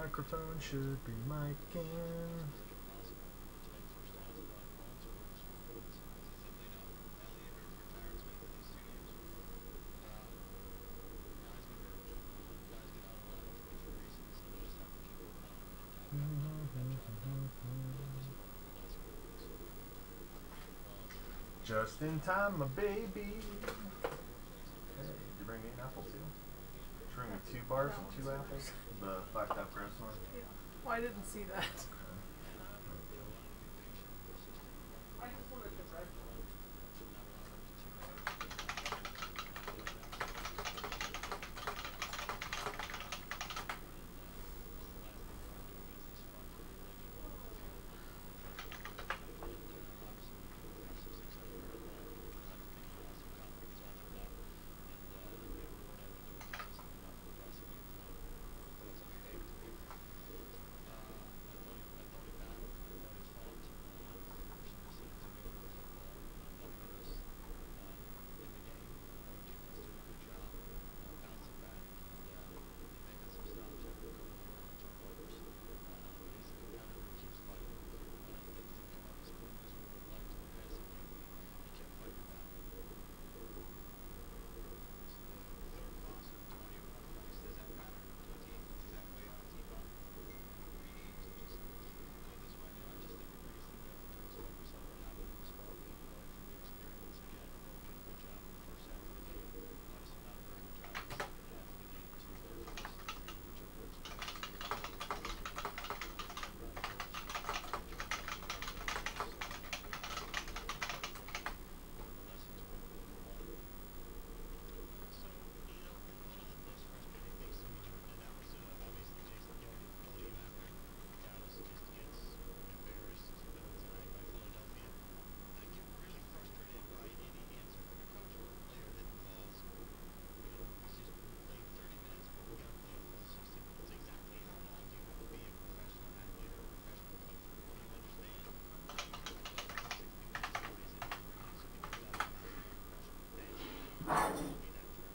microphone should be micing. Just in time, my baby. Hey, did you bring me an apple too? Did you bring me 2 bars and 2 apples? The 5-top gross one? Yeah. Well, I didn't see that. I just wanted the red one.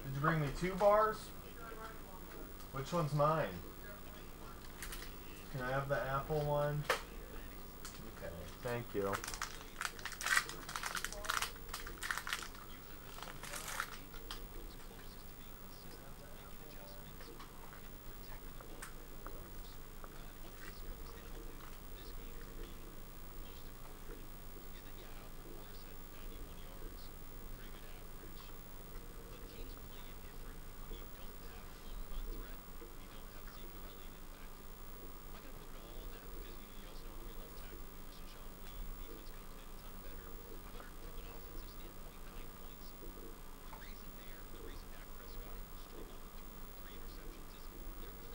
Did you bring me 2 bars? Which one's mine? Can I have the apple one? Okay, thank you.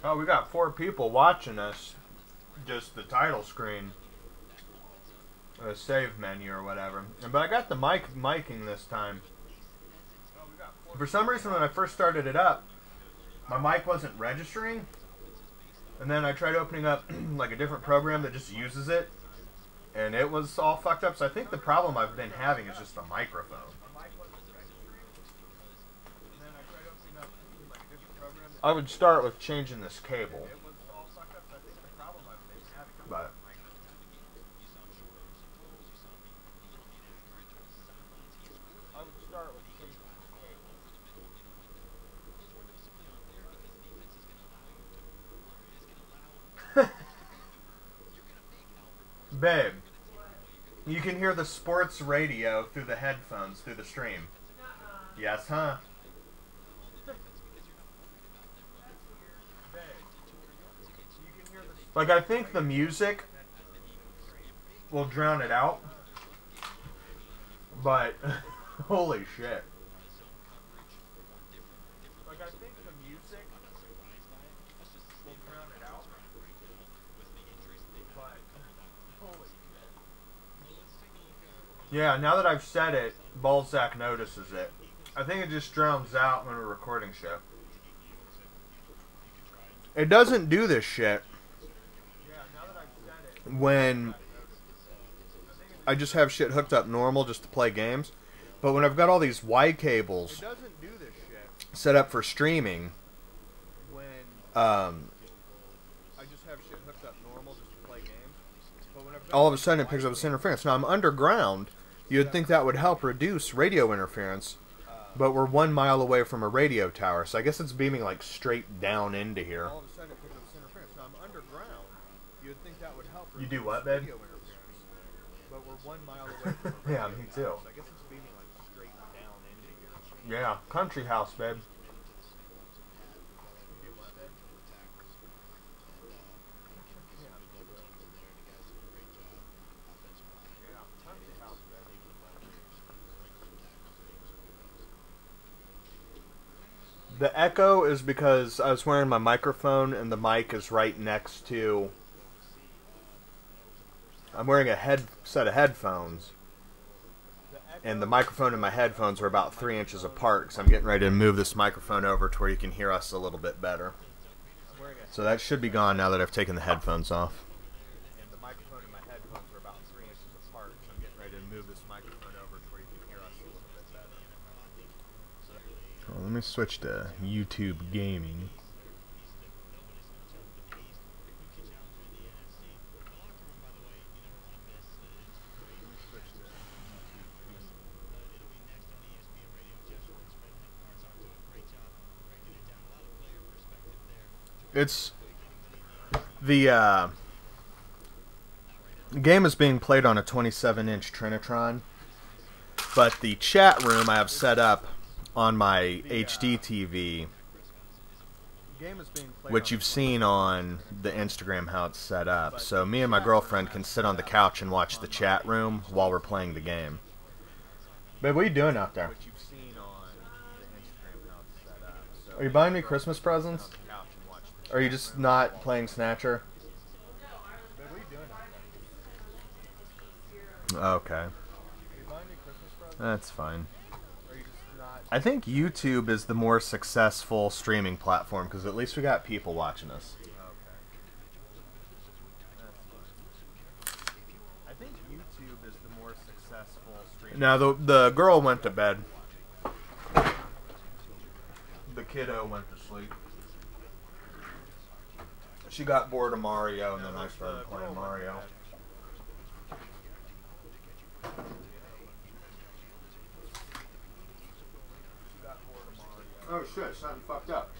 Oh, we got 4 people watching us. Just the title screen. A save menu or whatever. But I got the miking this time. For some reason when I first started it up, my mic wasn't registering. And then I tried opening up like a different program that just uses it. And it was all fucked up. So I think the problem I've been having is just the microphone. I would start with changing this cable. But I would start with changing this cable. Babe, you can hear the sports radio through the headphones through the stream. Yes, huh? Like, I think the music will drown it out. But, holy shit. Like, I think the music will drown it out. But, holy shit. Yeah, now that I've said it, Balzac notices it. I think it just drowns out when we're recording shit. It doesn't do this shit when I just have shit hooked up normal just to play games. But when I've got all these Y cables set up for streaming, I just have all of a sudden it picks up this interference. Now I'm underground. You'd think that would help reduce radio interference, but we're 1 mile away from a radio tower, so I guess it's beaming like straight down into here. All of a sudden it picks up this interference. Now I'm underground. You'd think that would help. You do what, babe? But we're 1 mile away from a radio Yeah, me too. tower, so I guess it's beaming like straight down into here. Yeah, country house, babe. The echo is because I was wearing my microphone and the mic is right next to... I'm wearing a set of headphones. And the microphone and my headphones are about 3 inches apart because I'm getting ready to move this microphone over to where you can hear us a little bit better. So that should be gone now that I've taken the headphones off. And the microphone and my headphones are about 3 inches apart, so I'm getting ready to move this microphone over to where you can hear us a little bit better. Well, let me switch to YouTube gaming. It's the game is being played on a 27-inch Trinitron, but the chat room I have set up on my HD TV, which you've seen on the Instagram how it's set up. So me and my girlfriend can sit on the couch and watch the chat room while we're playing the game. Babe, what are you doing out there? Are you buying me Christmas presents? Or are you just not playing Snatcher? Okay. That's fine. I think YouTube is the more successful streaming platform because at least we got people watching us. I think YouTube is the more successful streaming. Now the girl went to bed. The kiddo went to sleep. She got bored of Mario, and then I started playing Mario. Oh shit, something fucked up.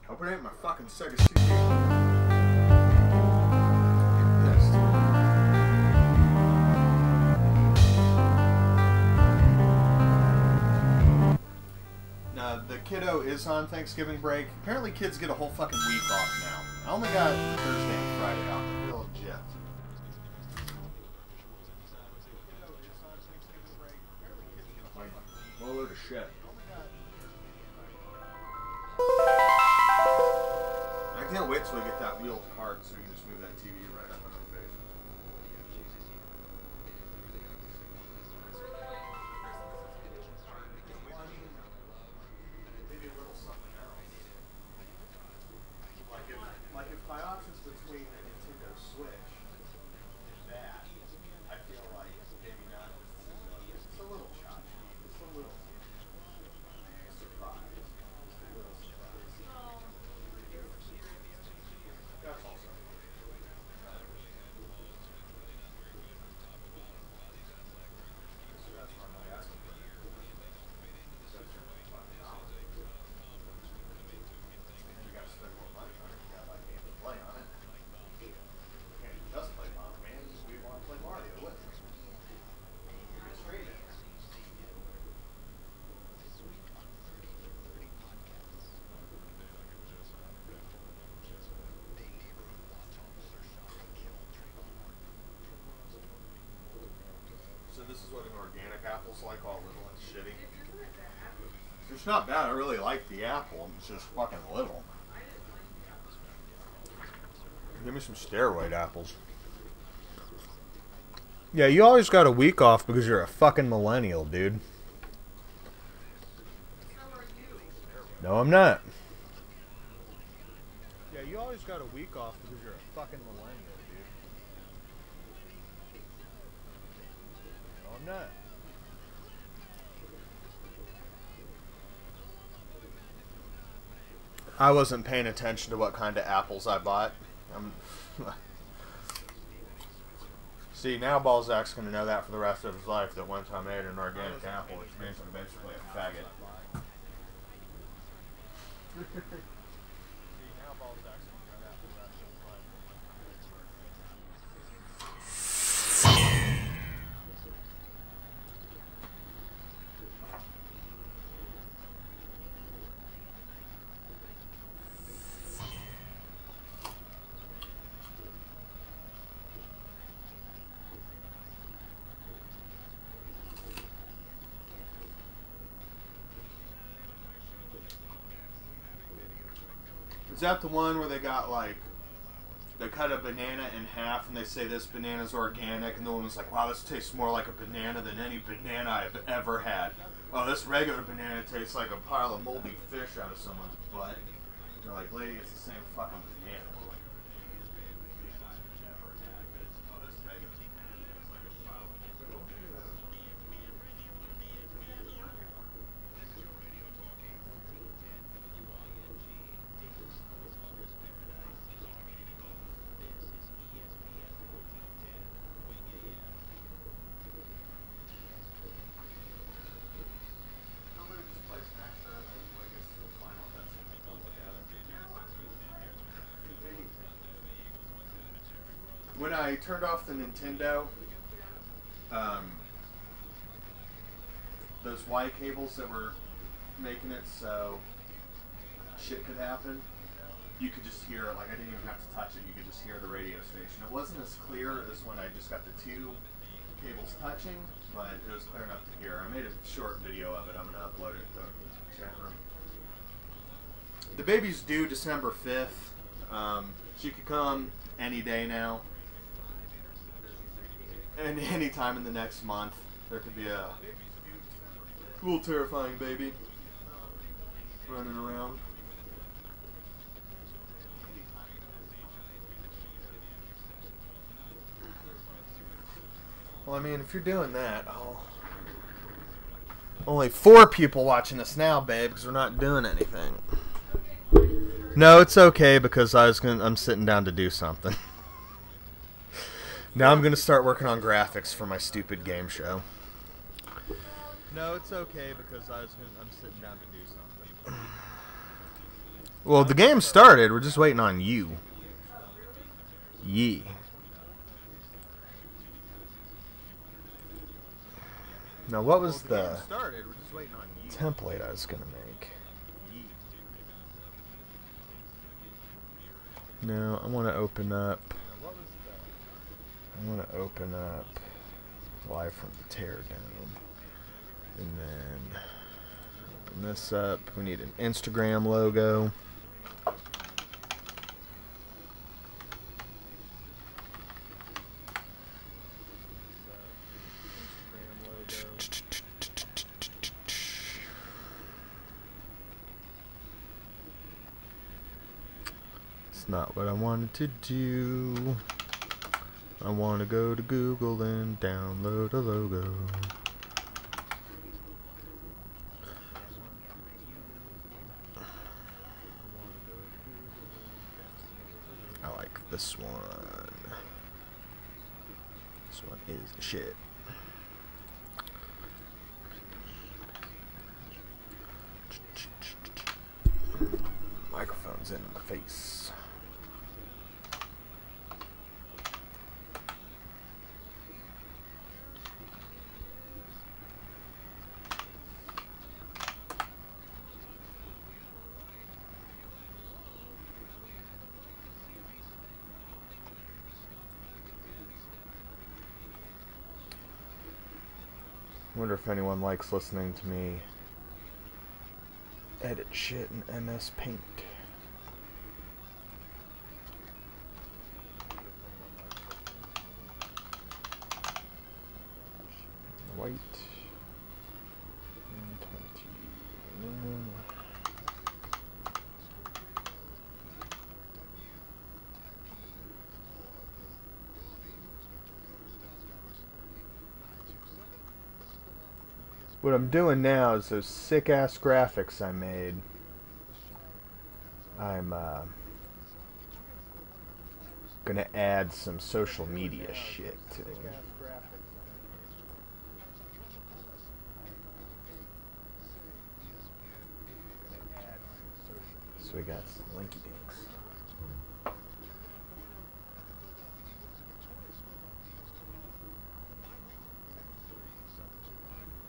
Hope it ain't my fucking Sega CD. The kiddo is on Thanksgiving break. Apparently kids get a whole fucking week off now. I only got Thursday and Friday off. Real legit. What a load of shit. I can't wait till we get that wheeled cart so we can just move that TV right up in our face. Maybe a little something else. Like if my options between a Nintendo Switch and that, I feel like maybe not. It's a little tchotchke. It's a little surprise. Just a little surprise. That's all. So this is what an organic apple's like, all little and shitty. It's not bad. I really like the apple. It's just fucking little. Give me some steroid apples. Yeah, you always got a week off because you're a fucking millennial, dude. No, I'm not. Yeah, you always got a week off because you're a fucking millennial, dude. No, I'm not. I wasn't paying attention to what kind of apples I bought. See, now Balzac's going to know that for the rest of his life, that one time I ate an organic apple, which means I'm basically a faggot. Is that the one where they got like, they cut a banana in half and they say this banana's organic, and the woman's like, wow, this tastes more like a banana than any banana I've ever had. Oh, this regular banana tastes like a pile of moldy fish out of someone's butt. They're like, lady, it's the same fucking banana. When I turned off the Nintendo, those Y cables that were making it so shit could happen, you could just hear it. Like, I didn't even have to touch it. You could just hear the radio station. It wasn't as clear as when I just got the two cables touching, but it was clear enough to hear. I made a short video of it. I'm going to upload it to the chat room. The baby's due December 5th. She could come any day now. And any time in the next month, there could be a little terrifying baby running around. Well, I mean, if you're doing that, only 4 people watching us now, babe, because we're not doing anything. No, it's okay, because I'm sitting down to do something. Now I'm going to start working on graphics for my stupid game show. No, it's okay, because I'm sitting down to do something. Well, the game started. We're just waiting on you. Yee. Now, what was the template I was going to make? No, I want to open up... Live from the Teardown. And then open this up. We need an Instagram logo. It's not what I wanted to do. I want to go to Google and download a logo. I like this one. This one is the shit. Microphone's in my face. Wonder if anyone likes listening to me edit shit in MS Paint. White. 120. What I'm doing now is those sick-ass graphics I made. I'm gonna add some social media shit to them. So we got some linky dinks.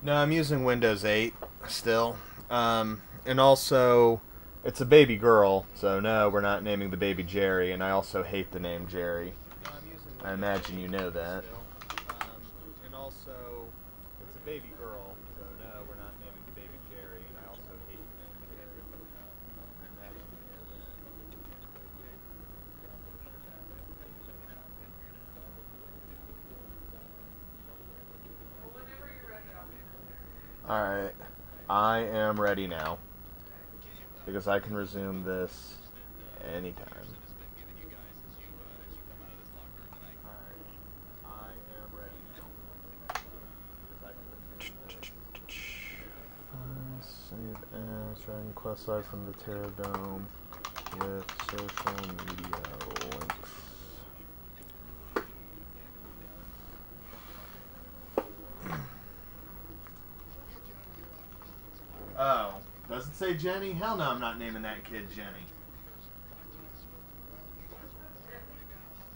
No, I'm using Windows 8 still. And also, it's a baby girl, so no, we're not naming the baby Jerry, and I also hate the name Jerry. I imagine you know that. And also, it's a baby girl, so no, we're not naming the baby Jerry, and I also hate the name Jerry. I imagine you know that. Alright, I am ready now, because I can resume this anytime. Save as Dragon Quest Live from the Terror Dome with social media links. Oh, does it say Jenny? Hell no, I'm not naming that kid Jenny.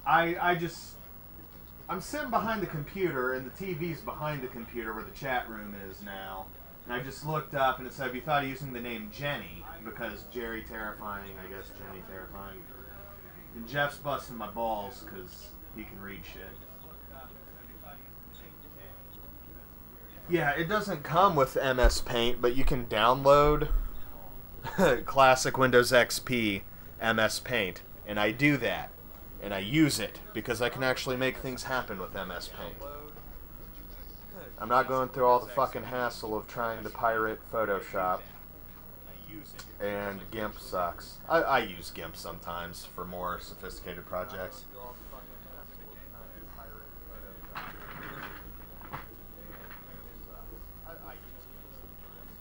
I'm sitting behind the computer, and the TV's behind the computer where the chat room is now. And I just looked up, and it said, "Have you thought of using the name Jenny?" Because JerryTerrifying, I guess JerryTerrifying. And Jeff's busting my balls because he can read shit. Yeah, it doesn't come with MS Paint, but you can download classic Windows XP MS Paint. And I do that. And I use it because I can actually make things happen with MS Paint. I'm not going through all the fucking hassle of trying to pirate Photoshop. And GIMP sucks. I use GIMP sometimes for more sophisticated projects.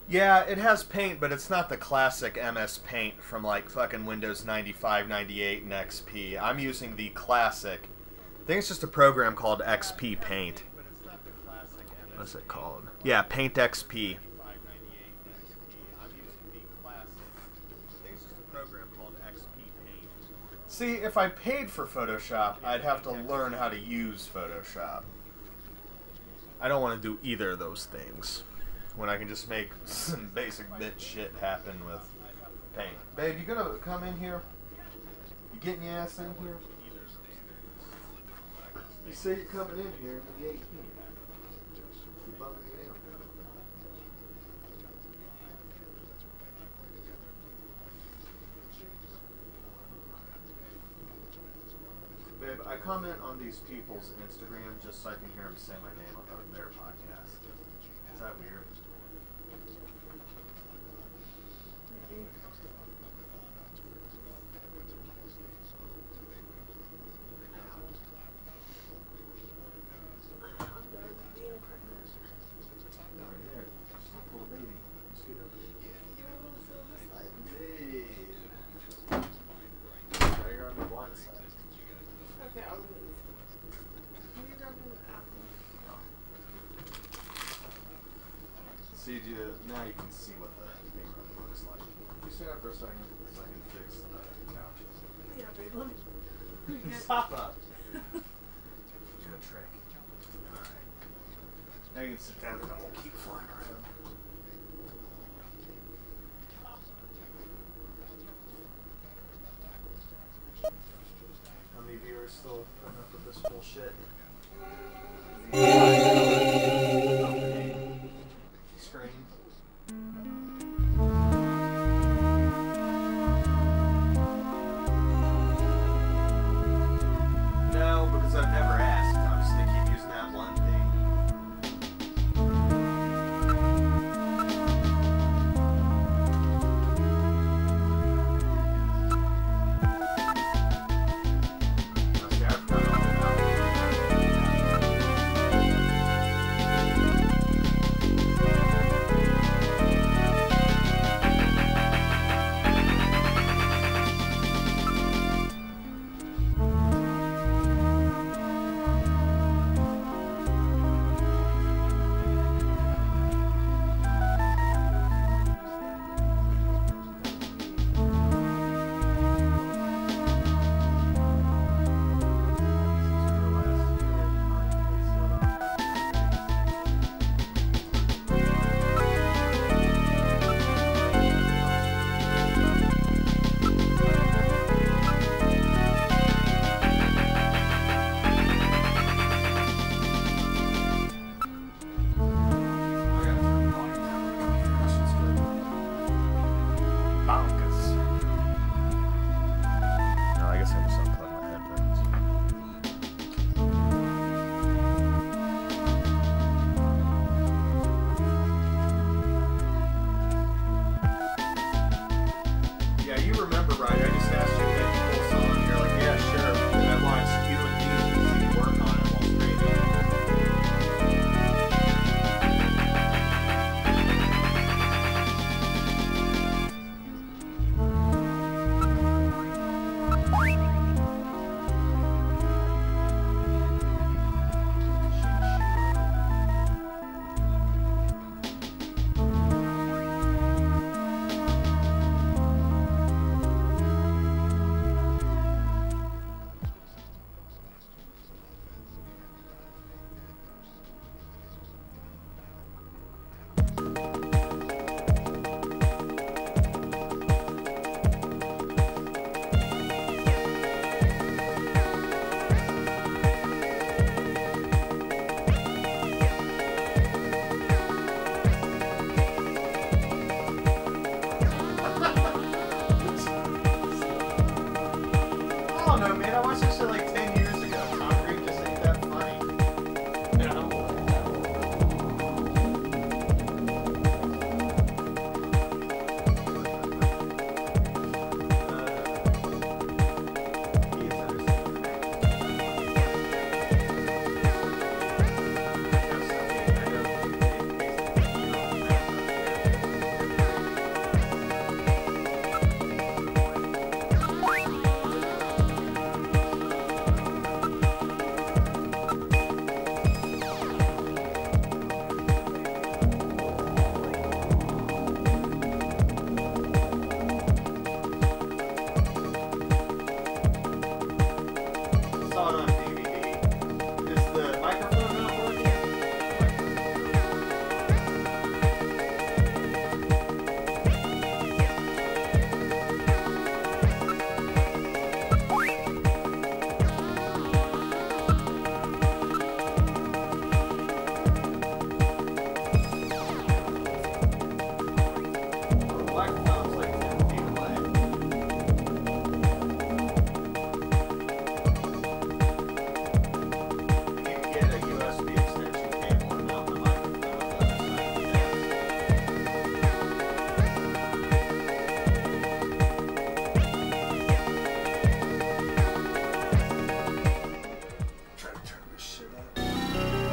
Yeah, it has Paint, but it's not the classic MS Paint from like fucking Windows 95, 98, and XP. I'm using the classic. I think it's just a program called XP Paint. What's it called? Yeah, Paint XP. See, if I paid for Photoshop, I'd have to learn how to use Photoshop. I don't want to do either of those things when I can just make some basic bit shit happen with Paint. Babe, you gonna come in here? You getting your ass in here? You say you're coming in here, and you ain't here. You bugging me out. Babe, I comment on these people's Instagram just so I can hear them say my name on their podcast. Is that weird? Maybe. Okay, I'll move. Can you grab me the apple? See, now you can see what the thing really looks like. You stay there for a second so I can fix the couch. Yeah, babe, let me. Stop up. Good trick. Alright. Now you can sit down and I won't keep flying around. How many viewers still putting up with this bullshit? Okay. Screen. No, because I've never asked. I'm just gonna keep using that one thing. Okay, I forgot all about it.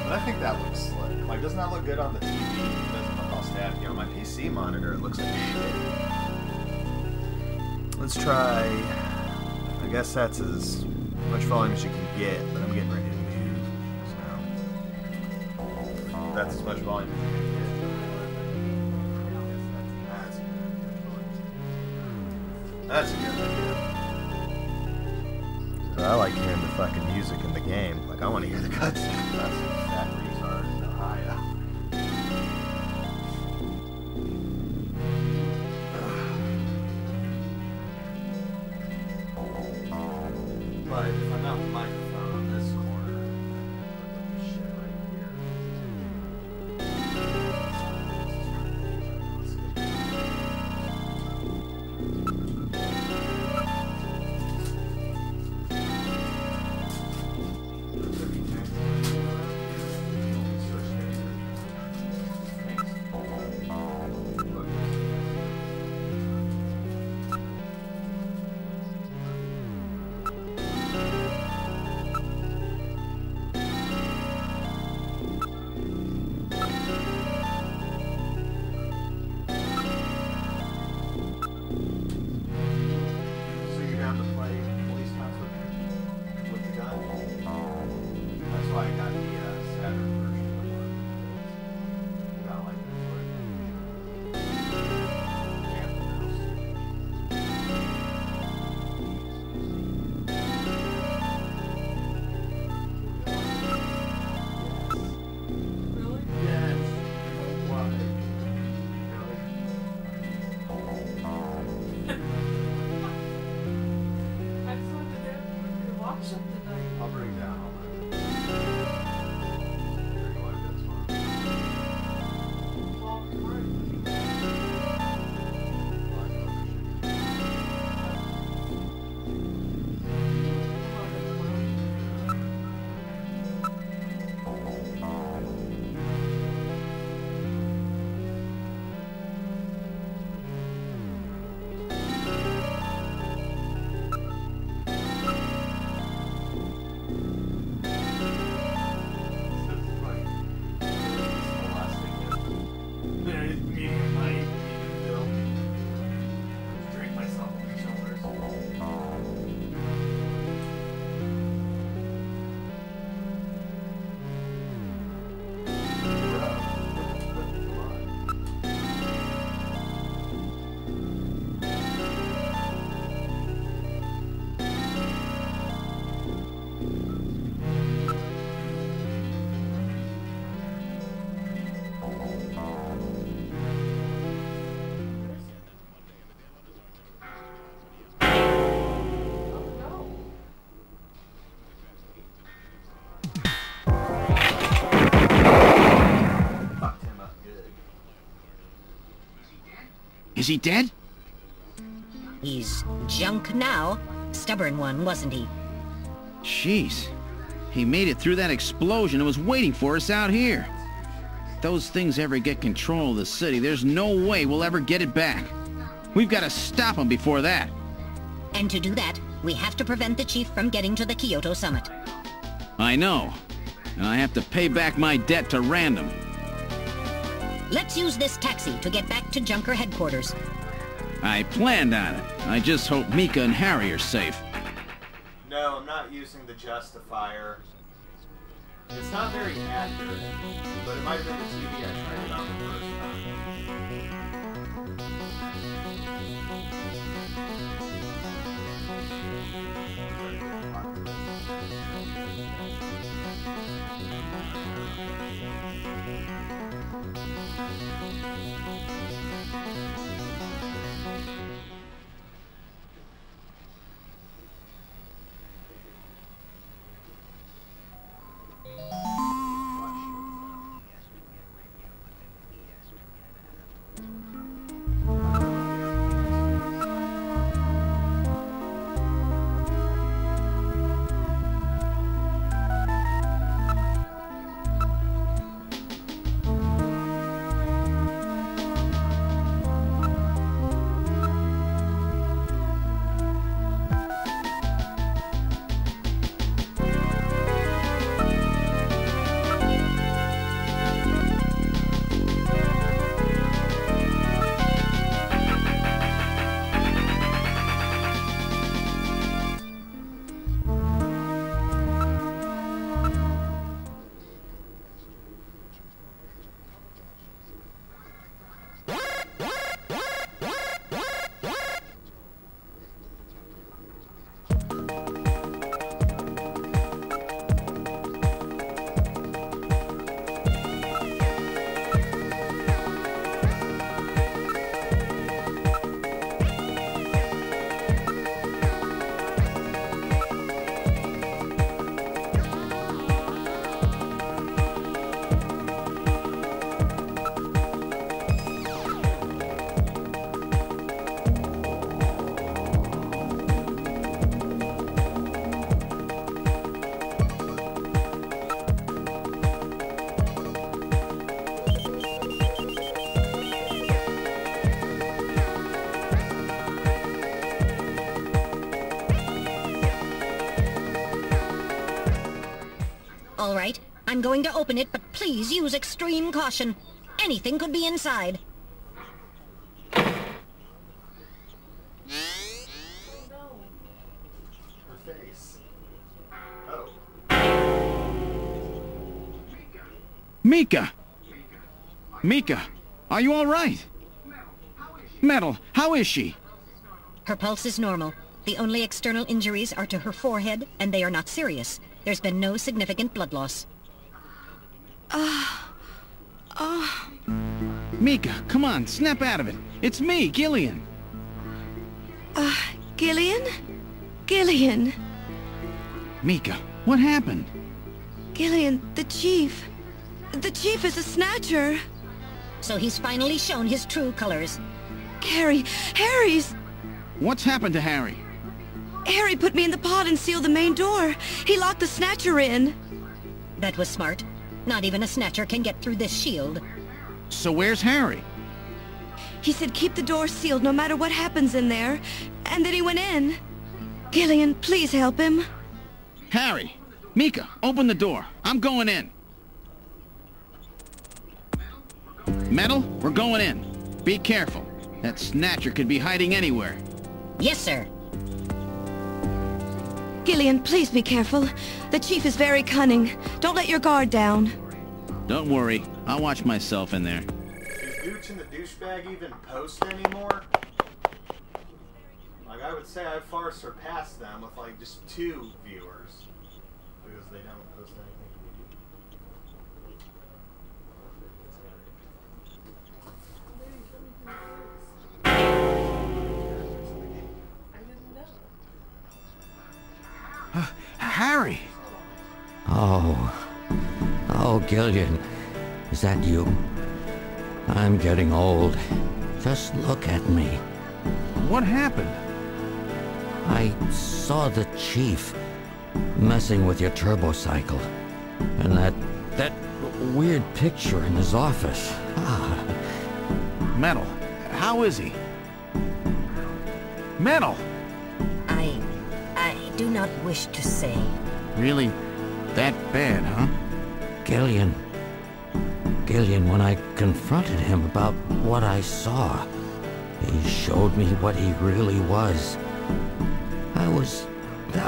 But I think that looks slick. Like, doesn't that look good on the TV? It doesn't look all static. On my PC monitor, it looks like shit. Let's try. I guess that's as much volume as you can get, but I'm getting ready to move. So That's as much volume as you can get. That's a good idea. I like hearing the fucking music in the game. Like, I want to hear the cutscene. That's that retard in Ohio. But if I mount the microphone on this corner, put the shit right here. I'll bring down all that. Very good, that's fine. Is he dead? He's junk now. Stubborn one, wasn't he? Jeez. He made it through that explosion and was waiting for us out here. If those things ever get control of the city, there's no way we'll ever get it back. We've got to stop them before that. And to do that, we have to prevent the chief from getting to the Kyoto summit. I know. And I have to pay back my debt to Random. Let's use this taxi to get back to Junker headquarters. I planned on it. I just hope Mika and Harry are safe. no, I'm not using the justifier. It's not very accurate, but it might have been the TV I tried it on the first time. I'm going to open it, but please use extreme caution. Anything could be inside. No. Her face. Oh. Mika! Mika, are you all right? Metal, how is she? Her pulse is normal. The only external injuries are to her forehead, and they are not serious. There's been no significant blood loss. Mika, come on, snap out of it. It's me, Gillian. Gillian? Gillian! Mika, what happened? Gillian, the Chief. The Chief is a Snatcher. So he's finally shown his true colors. Harry's... What's happened to Harry? Harry put me in the pod and sealed the main door. He locked the Snatcher in. That was smart. Not even a Snatcher can get through this shield. So where's Harry? He said keep the door sealed no matter what happens in there. And then he went in. Gillian, please help him. Harry! Mika, open the door. I'm going in. Metal, we're going in. Be careful. That Snatcher could be hiding anywhere. Yes, sir. Gillian, please be careful. The Chief is very cunning. Don't let your guard down. Don't worry. I'll watch myself in there. Is Gooch and the Douchebag even post anymore? Like, I would say I've far surpassed them with, like, just 2 viewers. Because they don't post anything to me. I didn't know. Harry! Oh, Gillian, is that you? I'm getting old. Just look at me. What happened? I saw the Chief messing with your turbocycle. And that weird picture in his office. Metal, how is he? Metal! I do not wish to say. Really that bad, huh? Gillian, when I confronted him about what I saw, he showed me what he really was. I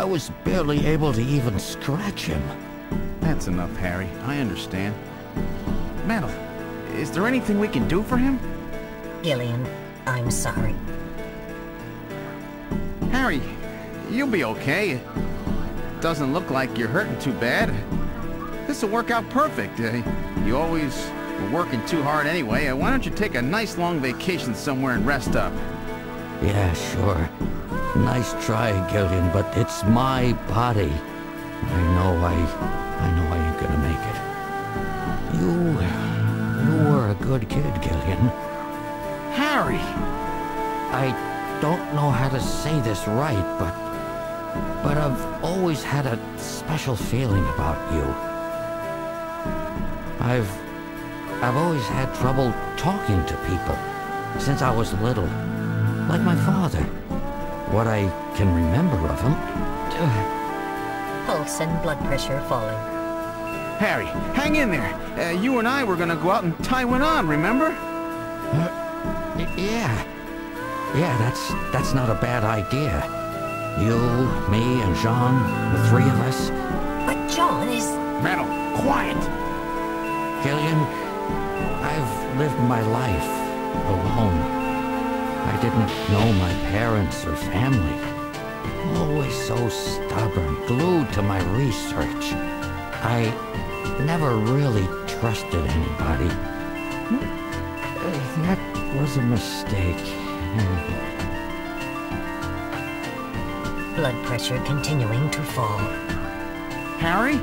was barely able to even scratch him. That's enough, Harry. I understand. Metal, is there anything we can do for him? Gillian, I'm sorry. Harry, you'll be okay. It doesn't look like you're hurting too bad. This'll work out perfect. You always were working too hard anyway. Why don't you take a nice long vacation somewhere and rest up? Yeah, sure. Nice try, Gillian, but it's my body. I know I ain't gonna make it. You were a good kid, Gillian. Harry! I don't know how to say this right, but I've always had a special feeling about you. I've always had trouble talking to people since I was little, like my father. What I can remember of him. Pulse and blood pressure falling. Harry, hang in there. You and I were gonna go out and tie one on, remember? Yeah, that's not a bad idea. You, me, and Jean, the 3 of us. But John is... Metal, quiet! Gillian, I've lived my life alone. I didn't know my parents or family. Always so stubborn, glued to my research. I never really trusted anybody. That was a mistake. Blood pressure continuing to fall. Harry?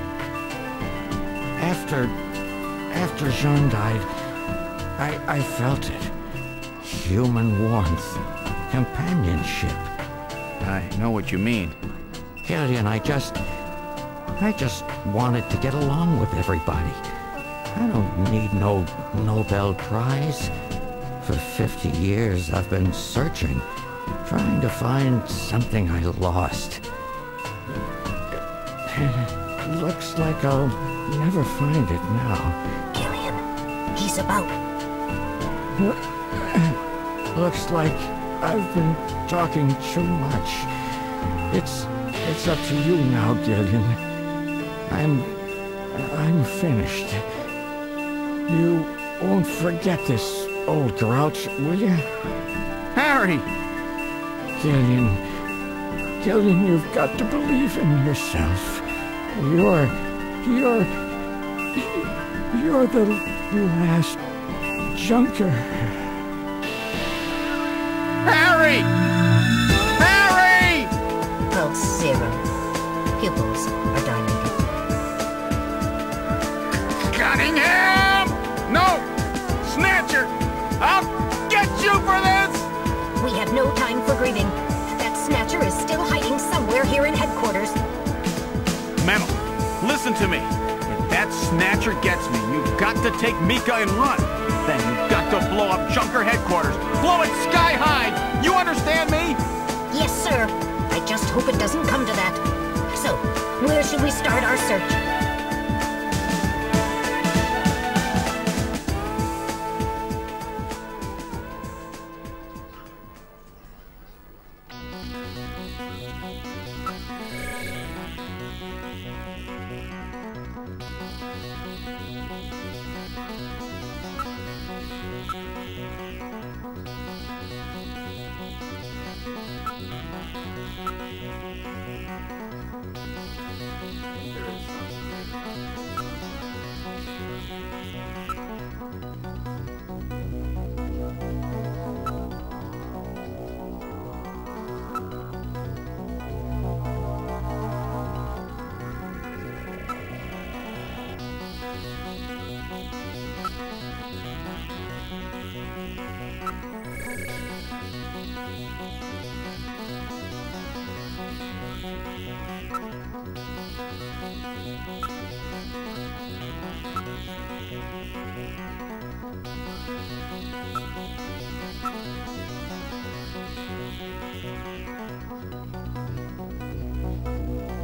After Jean died, I felt it. Human warmth, companionship. I know what you mean. Gillian, I just wanted to get along with everybody. I don't need no Nobel Prize. For 50 years, I've been searching, trying to find something I lost. Looks like I'll never find it now. Gillian, he's about. Looks like I've been talking too much. It's up to you now, Gillian. I'm finished. You won't forget this old grouch, will you? Harry! Gillian, you've got to believe in yourself. You're the last junker. Harry! Harry! Pulse 0. Pupils are dilated. Cunningham! No! Snatcher! I'll get you for this! We have no time for grieving. That Snatcher is still hiding somewhere here in headquarters. Memo, listen to me. If that Snatcher gets me, you've got to take Mika and run. Then you've got to blow up Junker headquarters. Blow it sky high! You understand me? Yes, sir. I just hope it doesn't come to that. So, where should we start our search?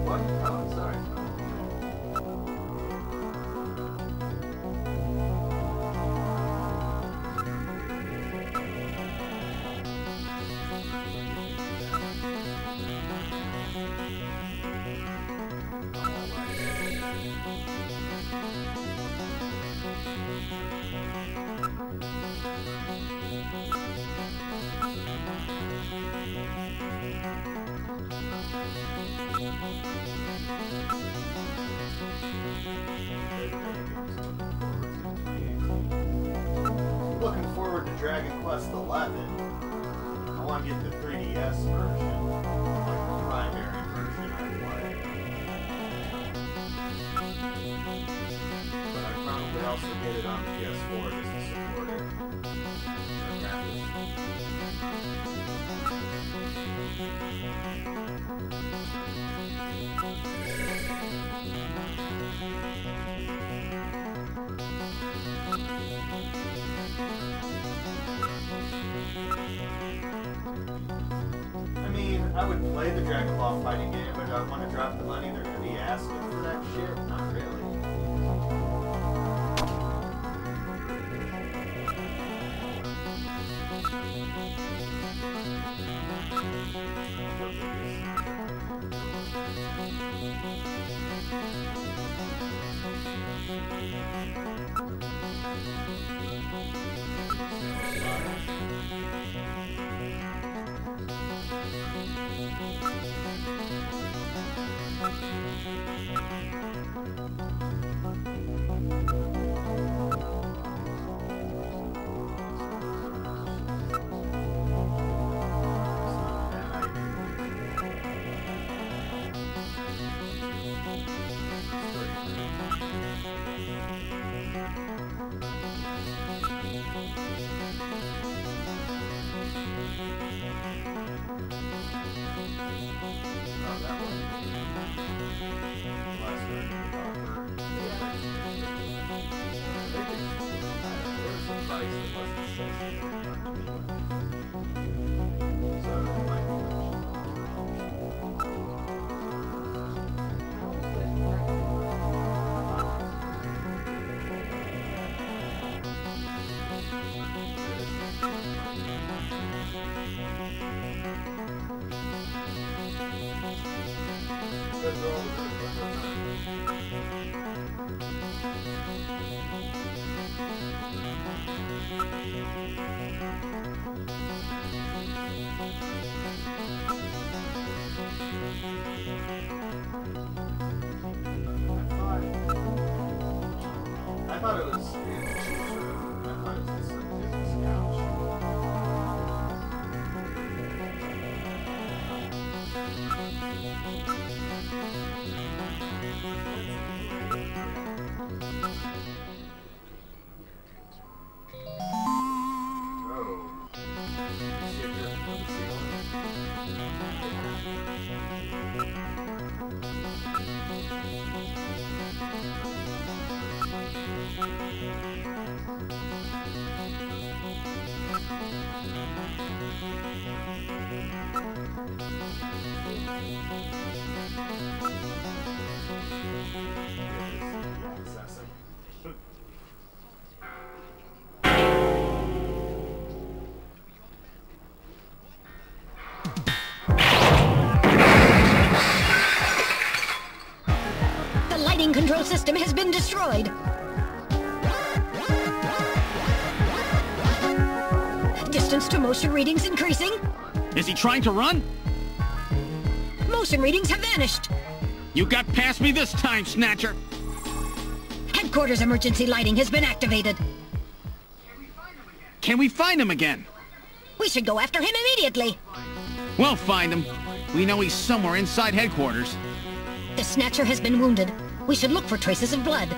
What? Oh, sorry. Looking forward to Dragon Quest XI. I want to get the 3DS version, like the primary version I play. But I'd probably also get it on the PS4 just to support it. The graphics. I mean, I would play the Dragon Ball fighting game, but do I want to drop the money they're going to be asking for that shit? Not really. I thought it was. I thought it was some business couch. Oh. See if you're on the ceiling. The lighting control system has been destroyed. Distance to motion readings increasing. Is he trying to run? Motion readings have vanished. You got past me this time, Snatcher. Headquarters emergency lighting has been activated. Can we find him again? We should go after him immediately. We'll find him. We know he's somewhere inside headquarters. The Snatcher has been wounded. We should look for traces of blood.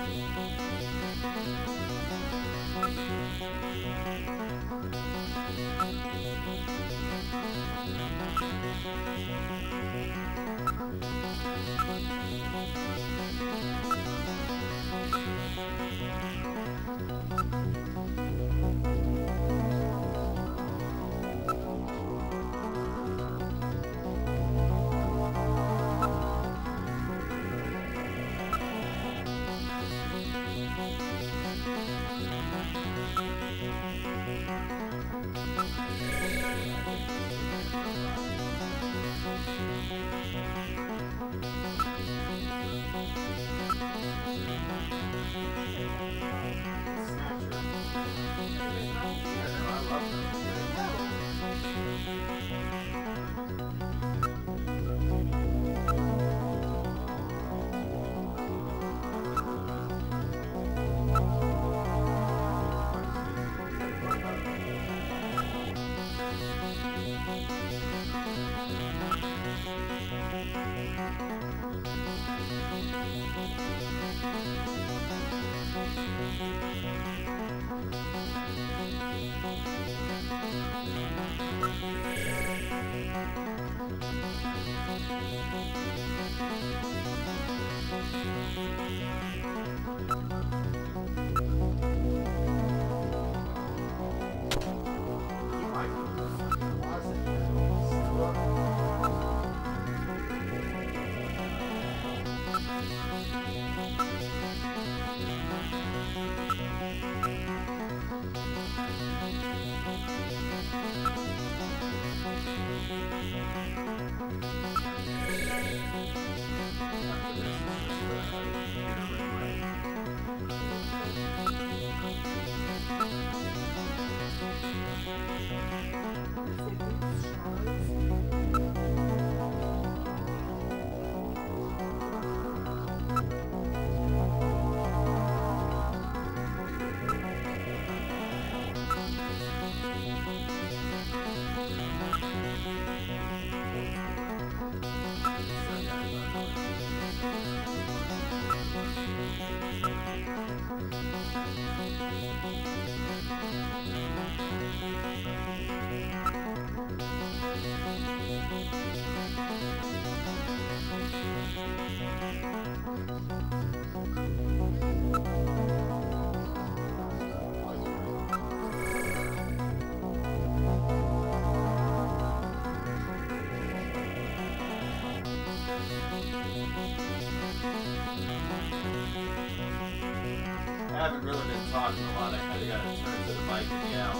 I haven't really been talking a lot. I kind of got to turn to the mic and yell.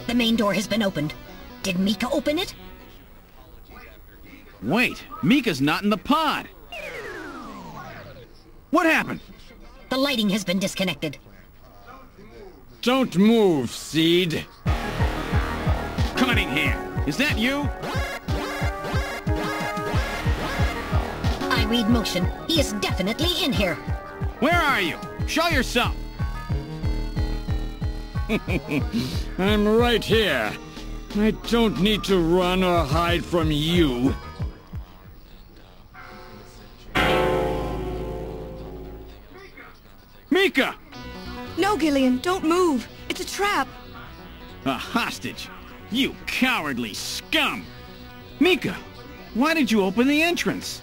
The main door has been opened. Did Mika open it? Wait, Mika's not in the pod. What happened? The lighting has been disconnected. Don't move, Seed. Cunningham, here. Is that you? I read motion. He is definitely in here. Where are you? Show yourself. I'm right here. I don't need to run or hide from you. Mika! No, Gillian, don't move. It's a trap. A hostage? You cowardly scum! Mika, why did you open the entrance?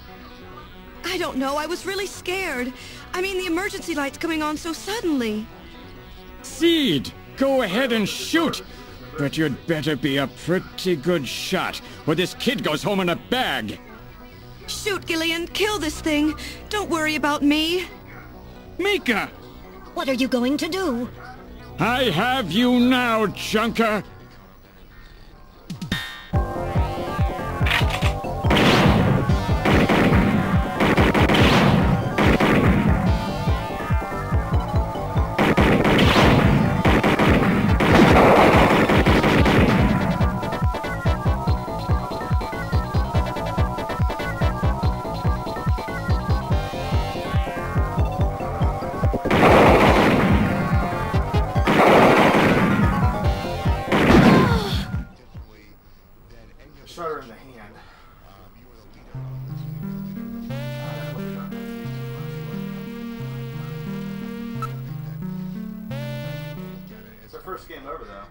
I don't know. I was really scared. I mean, the emergency light's coming on so suddenly. Seed, go ahead and shoot. But you'd better be a pretty good shot, or this kid goes home in a bag. Shoot, Gillian. Kill this thing. Don't worry about me. Mika! What are you going to do? I have you now, Junker. Shot her in the hand. It's our first game over, though.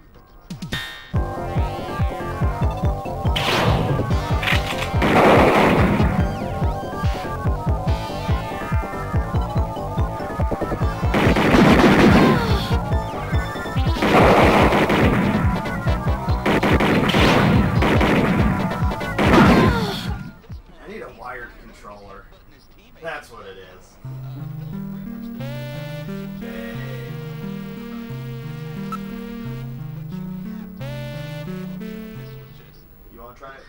That's what it is. You want to try it?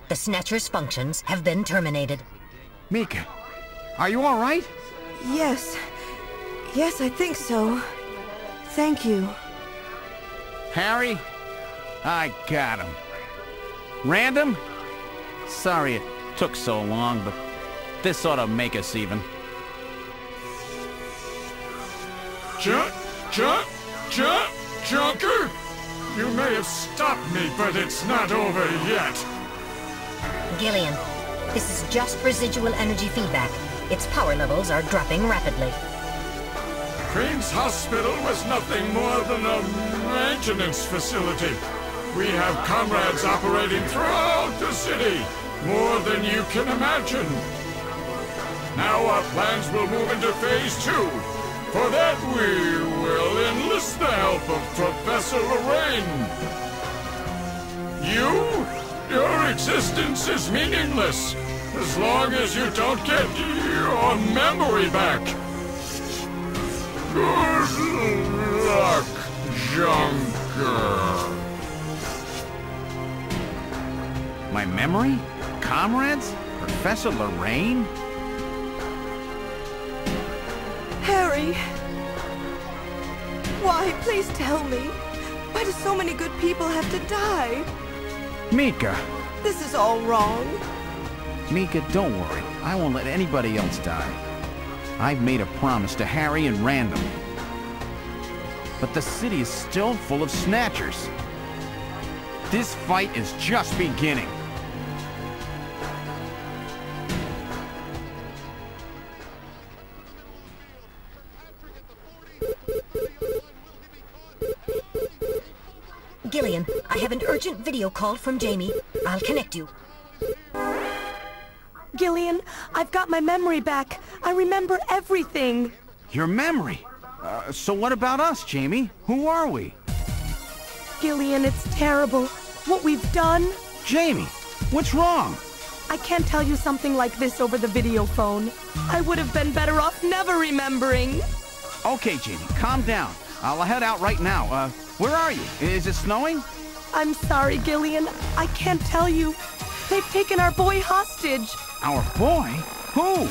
The Snatcher's functions have been terminated. Mika, are you all right? Yes. Yes, I think so. Thank you. Harry? I got him. Random? Sorry it took so long, but this ought to make us even. Junker! You may have stopped me, but it's not over yet. Gillian, this is just residual energy feedback. Its power levels are dropping rapidly. Crane's Hospital was nothing more than a maintenance facility. We have comrades operating throughout the city, more than you can imagine. Now our plans will move into Phase 2. For that, we will enlist the help of Professor Lorraine. Your existence is meaningless as long as you don't get your memory back. Good luck, Junker. My memory? Comrades? Professor Lorraine? Harry! Why? Please tell me. Why do so many good people have to die? Mika! This is all wrong. Mika, don't worry. I won't let anybody else die. I've made a promise to Harry and Random. But the city is still full of Snatchers. This fight is just beginning. Gillian, I have an urgent video call from Jamie. I'll connect you. Gillian, I've got my memory back. I remember everything. Your memory? So what about us, Jamie? Who are we? Gillian, it's terrible. What we've done. Jamie, what's wrong? I can't tell you something like this over the video phone. I would have been better off never remembering. Okay, Jamie, calm down. I'll head out right now. Where are you? Is it snowing? I'm sorry, Gillian. I can't tell you. They've taken our boy hostage. Our boy? Who?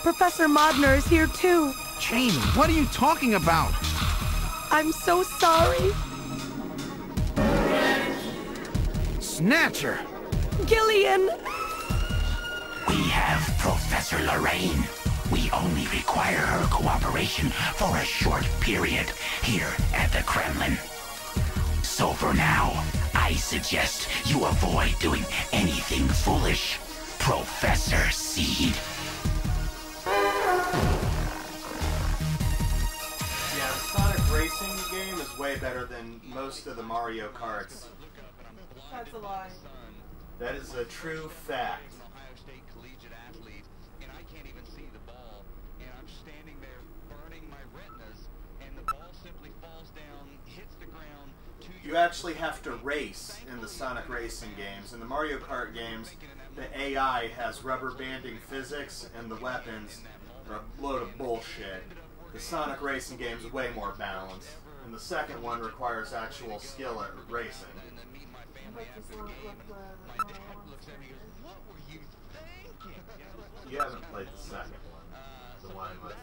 Professor Modner is here too. Jamie, what are you talking about? I'm so sorry. Snatcher! Gillian! We have Professor Lorraine. We only require her cooperation for a short period here at the Kremlin. So for now, I suggest you avoid doing anything foolish, Professor Seed. Yeah, the Sonic Racing game is way better than most of the Mario Karts. That's a lie. That is a true fact. You actually have to race in the Sonic Racing games. In the Mario Kart games, the AI has rubber banding physics and the weapons are a load of bullshit. The Sonic Racing game is way more balanced. And the second one requires actual skill at racing. You haven't played the second one. The one with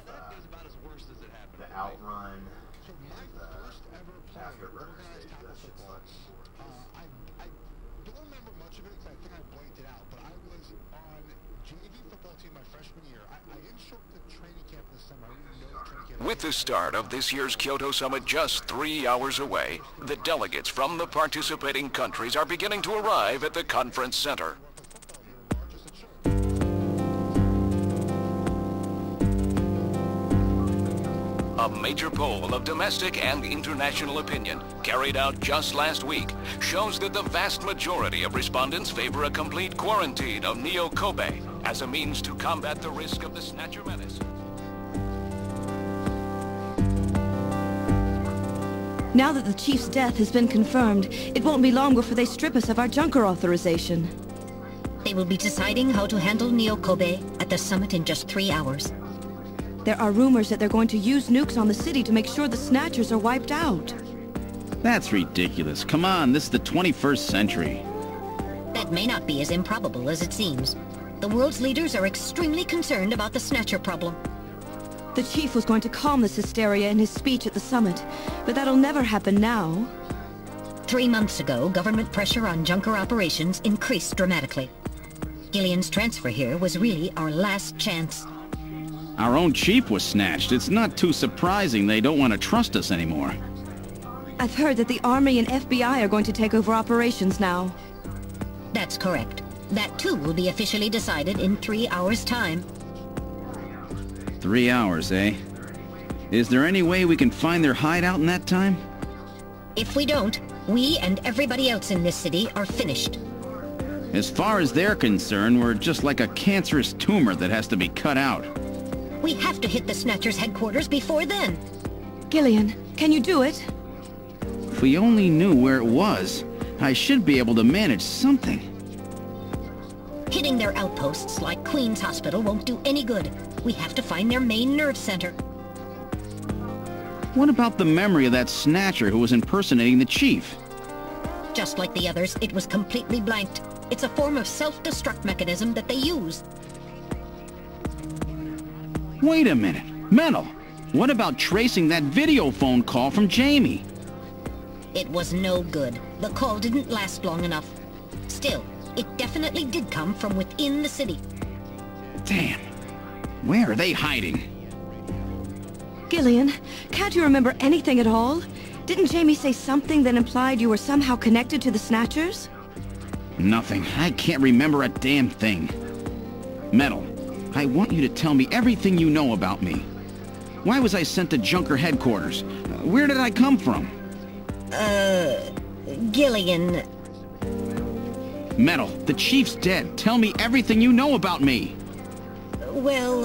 the outrun, the afterburner stage. That shit's fucking I don't remember much of it because I think I blanked it out, but I was on JV football team my freshman year. I instructed the training camp this summer. I didn't know the training camp. With the start of this year's Kyoto Summit just 3 hours away, the delegates from the participating countries are beginning to arrive at the conference center. A major poll of domestic and international opinion, carried out just last week, shows that the vast majority of respondents favor a complete quarantine of Neo Kobe as a means to combat the risk of the Snatcher menace. Now that the Chief's death has been confirmed, it won't be long before they strip us of our Junker authorization. They will be deciding how to handle Neo Kobe at the summit in just 3 hours. There are rumors that they're going to use nukes on the city to make sure the Snatchers are wiped out. That's ridiculous. Come on, this is the 21st century. That may not be as improbable as it seems. The world's leaders are extremely concerned about the Snatcher problem. The Chief was going to calm this hysteria in his speech at the summit, but that'll never happen now. 3 months ago, government pressure on Junker operations increased dramatically. Gillian's transfer here was really our last chance. Our own chief was snatched. It's not too surprising they don't want to trust us anymore. I've heard that the Army and FBI are going to take over operations now. That's correct. That too will be officially decided in 3 hours' time. 3 hours, eh? Is there any way we can find their hideout in that time? If we don't, we and everybody else in this city are finished. As far as they're concerned, we're just like a cancerous tumor that has to be cut out. We have to hit the Snatcher's headquarters before then. Gillian, can you do it? If we only knew where it was, I should be able to manage something. Hitting their outposts like Queen's Hospital won't do any good. We have to find their main nerve center. What about the memory of that Snatcher who was impersonating the chief? Just like the others, it was completely blanked. It's a form of self-destruct mechanism that they use. Wait a minute. Metal, what about tracing that video phone call from Jamie? It was no good. The call didn't last long enough. Still, it definitely did come from within the city. Damn. Where are they hiding? Gillian, can't you remember anything at all? Didn't Jamie say something that implied you were somehow connected to the Snatchers? Nothing. I can't remember a damn thing. Metal, I want you to tell me everything you know about me. Why was I sent to Junker headquarters? Where did I come from? Gillian... Metal, the chief's dead. Tell me everything you know about me. Well,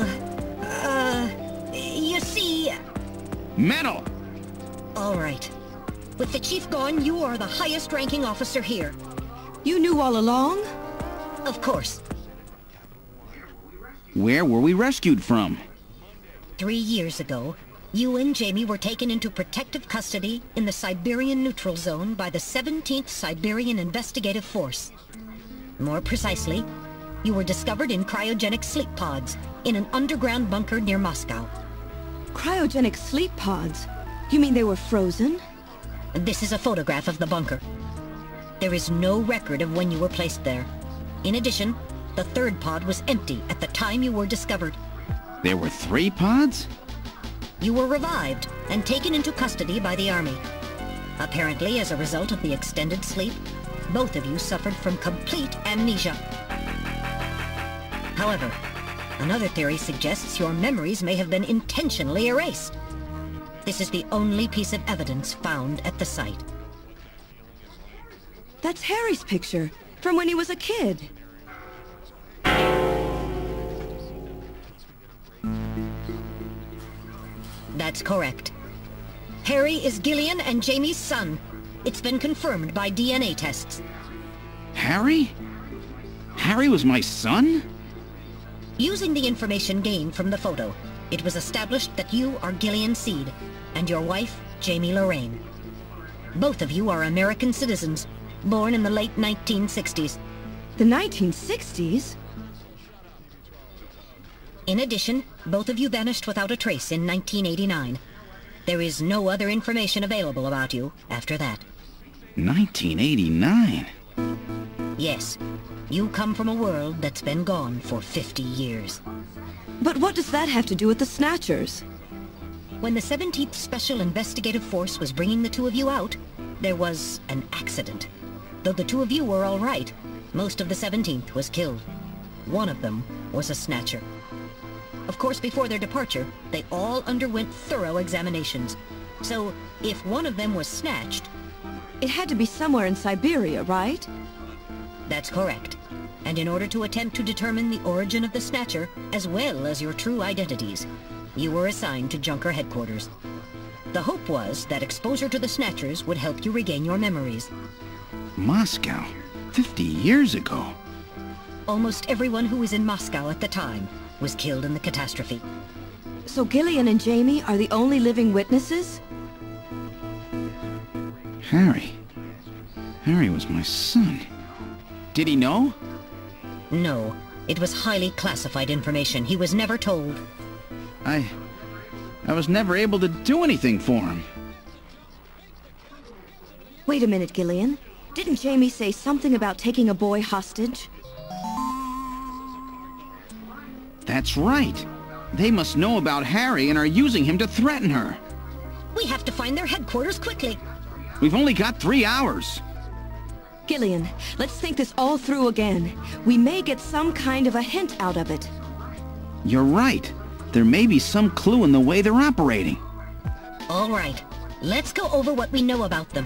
you see... Metal! All right. With the chief gone, you are the highest-ranking officer here. You knew all along? Of course. Where were we rescued from? 3 years ago, you and Jamie were taken into protective custody in the Siberian Neutral Zone by the 17th Siberian Investigative Force. More precisely, you were discovered in cryogenic sleep pods in an underground bunker near Moscow. Cryogenic sleep pods? You mean they were frozen? This is a photograph of the bunker. There is no record of when you were placed there. In addition, the third pod was empty at the time you were discovered. There were 3 pods? You were revived and taken into custody by the army. Apparently, as a result of the extended sleep, both of you suffered from complete amnesia. However, another theory suggests your memories may have been intentionally erased. This is the only piece of evidence found at the site. That's Harry's picture, from when he was a kid. That's correct. Harry is Gillian and Jamie's son. It's been confirmed by DNA tests. Harry? Harry was my son? Using the information gained from the photo, it was established that you are Gillian Seed, and your wife, Jamie Lorraine. Both of you are American citizens, born in the late 1960s. The 1960s? In addition, both of you vanished without a trace in 1989. There is no other information available about you after that. 1989? Yes. You come from a world that's been gone for 50 years. But what does that have to do with the Snatchers? When the 17th Special Investigative Force was bringing the two of you out, there was an accident. Though the two of you were all right, most of the 17th was killed. One of them was a Snatcher. Of course, before their departure, they all underwent thorough examinations. So, if one of them was snatched... It had to be somewhere in Siberia, right? That's correct. And in order to attempt to determine the origin of the Snatcher, as well as your true identities, you were assigned to Junker headquarters. The hope was that exposure to the Snatchers would help you regain your memories. Moscow? 50 years ago? Almost everyone who was in Moscow at the time was killed in the catastrophe. So Gillian and Jamie are the only living witnesses? Harry. Harry was my son. Did he know? No. It was highly classified information. He was never told. I was never able to do anything for him. Wait a minute, Gillian. Didn't Jamie say something about taking a boy hostage? That's right. They must know about Harry and are using him to threaten her. We have to find their headquarters quickly. We've only got 3 hours. Gillian, let's think this all through again. We may get some kind of a hint out of it. You're right. There may be some clue in the way they're operating. All right. Let's go over what we know about them.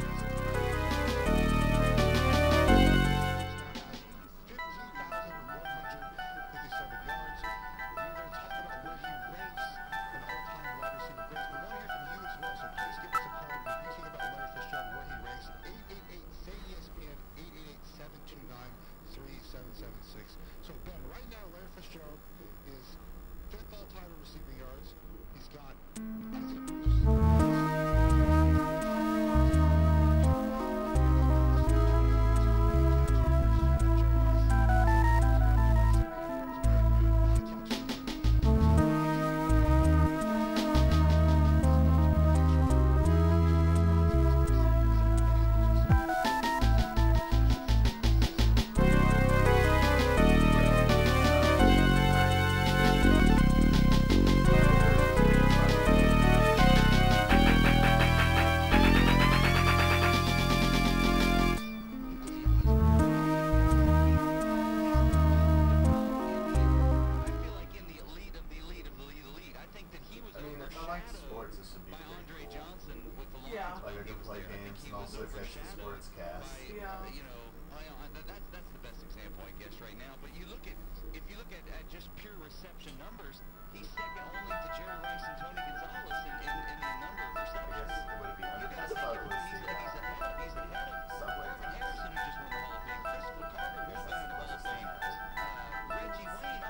at just pure reception numbers, he's second only to Jerry Rice and Tony Gonzalez in the number of receptions. You gotta think of who he's ahead of Marvin Harrison, who just won the Hall of Fame. Christopher Carter, who's been in the Hall of Fame. Reggie Wayne,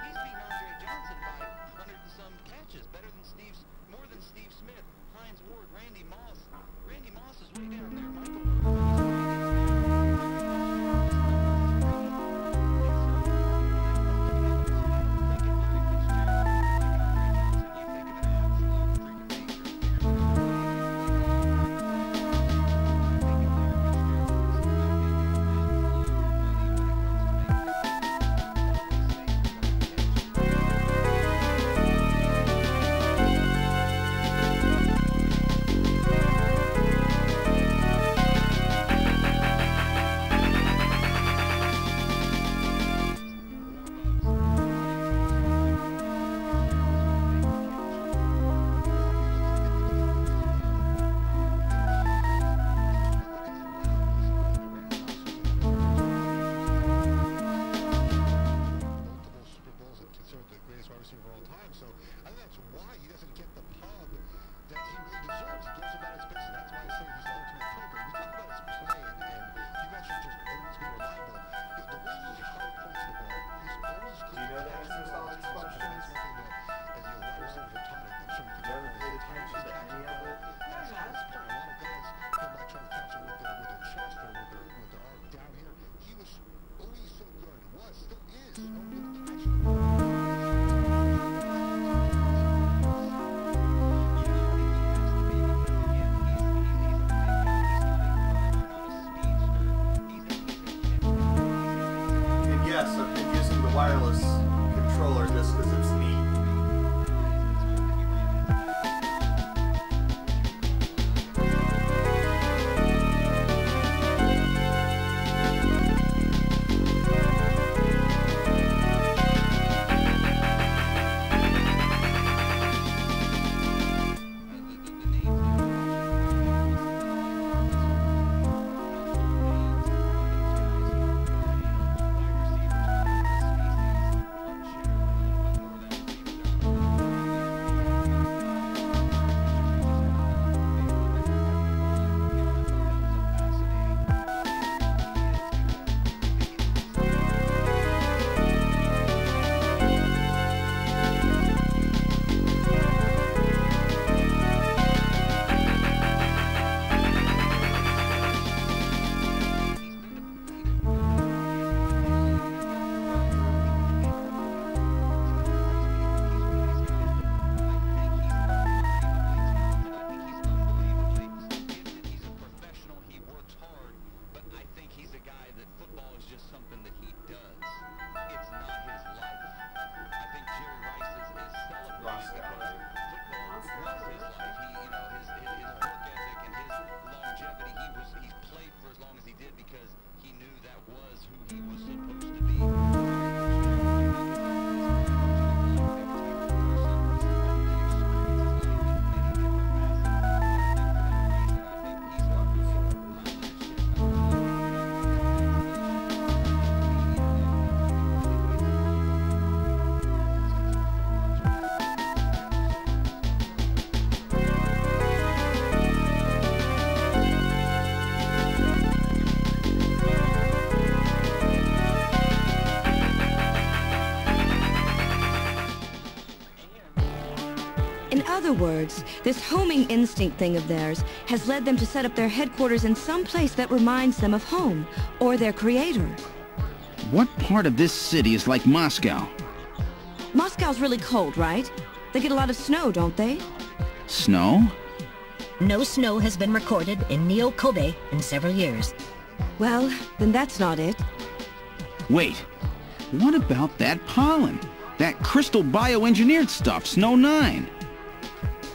he's beaten Andre Johnson by 100 and some catches, more than Steve Smith, Hines Ward, Randy Moss. Randy Moss is way down there. wireless controller just because it's neat. In other words, this homing instinct thing of theirs has led them to set up their headquarters in some place that reminds them of home, or their creator. What part of this city is like Moscow? Moscow's really cold, right? They get a lot of snow, don't they? Snow? No snow has been recorded in Neo-Kobe in several years. Well, then that's not it. Wait, what about that pollen? That crystal bioengineered stuff, Snow 9?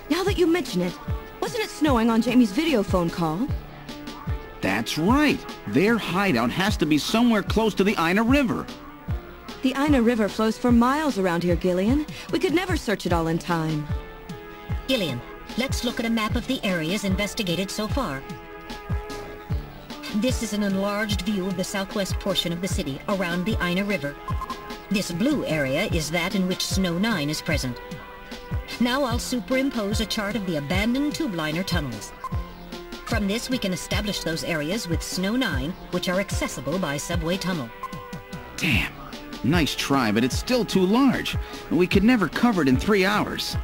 Now that you mention it, wasn't it snowing on Jamie's video phone call? That's right. Their hideout has to be somewhere close to the Ina River. The Ina River flows for miles around here, Gillian. We could never search it all in time. Gillian, let's look at a map of the areas investigated so far. This is an enlarged view of the southwest portion of the city around the Ina River. This blue area is that in which Snow 9 is present. Now I'll superimpose a chart of the abandoned tube liner tunnels. From this we can establish those areas with Snow 9 which are accessible by subway tunnel. Damn. Nice try, but it's still too large. We could never cover it in 3 hours.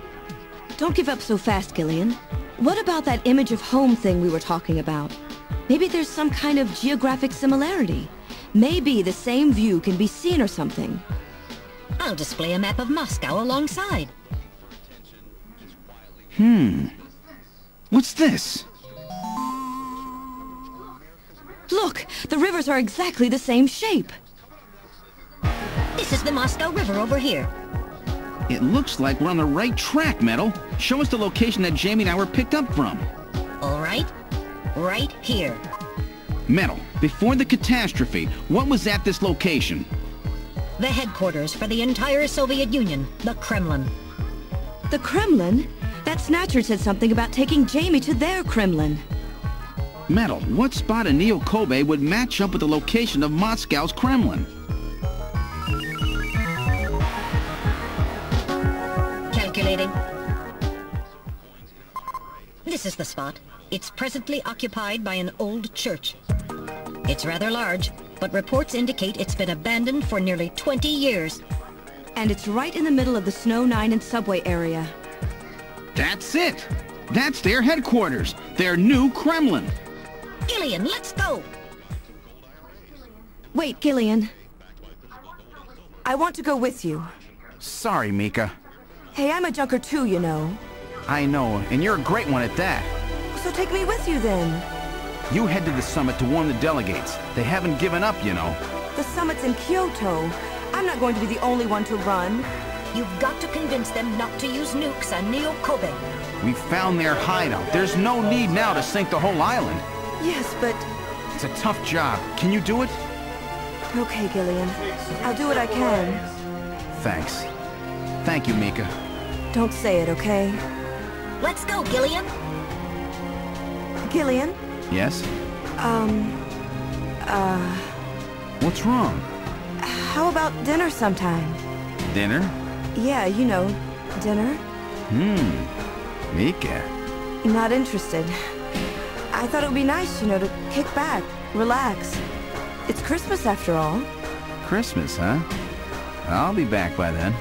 Don't give up so fast, Gillian. What about that image of home thing we were talking about? Maybe there's some kind of geographic similarity. Maybe the same view can be seen or something. I'll display a map of Moscow alongside. What's this? Look, the rivers are exactly the same shape. This is the Moscow River over here. It looks like we're on the right track, Metal. Show us the location that Jamie and I were picked up from. All right. Right here. Metal, before the catastrophe, what was at this location? The headquarters for the entire Soviet Union, the Kremlin. The Kremlin? That Snatcher said something about taking Jamie to their Kremlin. Metal, what spot in Neo Kobe would match up with the location of Moscow's Kremlin? Calculating. This is the spot. It's presently occupied by an old church. It's rather large, but reports indicate it's been abandoned for nearly 20 years. And it's right in the middle of the Snow 9 and subway area. That's it! That's their headquarters, their new Kremlin. Gillian, let's go! Wait, Gillian. I want to go with you. Sorry, Mika. Hey, I'm a junker too, you know. I know, and you're a great one at that. So take me with you then. You head to the summit to warn the delegates. They haven't given up, you know. The summit's in Kyoto. I'm not going to be the only one to run. You've got to convince them not to use nukes on Neo Kobe. We found their hideout. There's no need now to sink the whole island. Yes, but... It's a tough job. Can you do it? Okay, Gillian. I'll do what I can. Thanks. Thank you, Mika. Don't say it, okay? Let's go, Gillian. Gillian? Yes? What's wrong? How about dinner sometime? Dinner? Yeah, you know, dinner. Mika. Not interested. I thought it would be nice, you know, to kick back, relax. It's Christmas after all. Christmas, huh? I'll be back by then.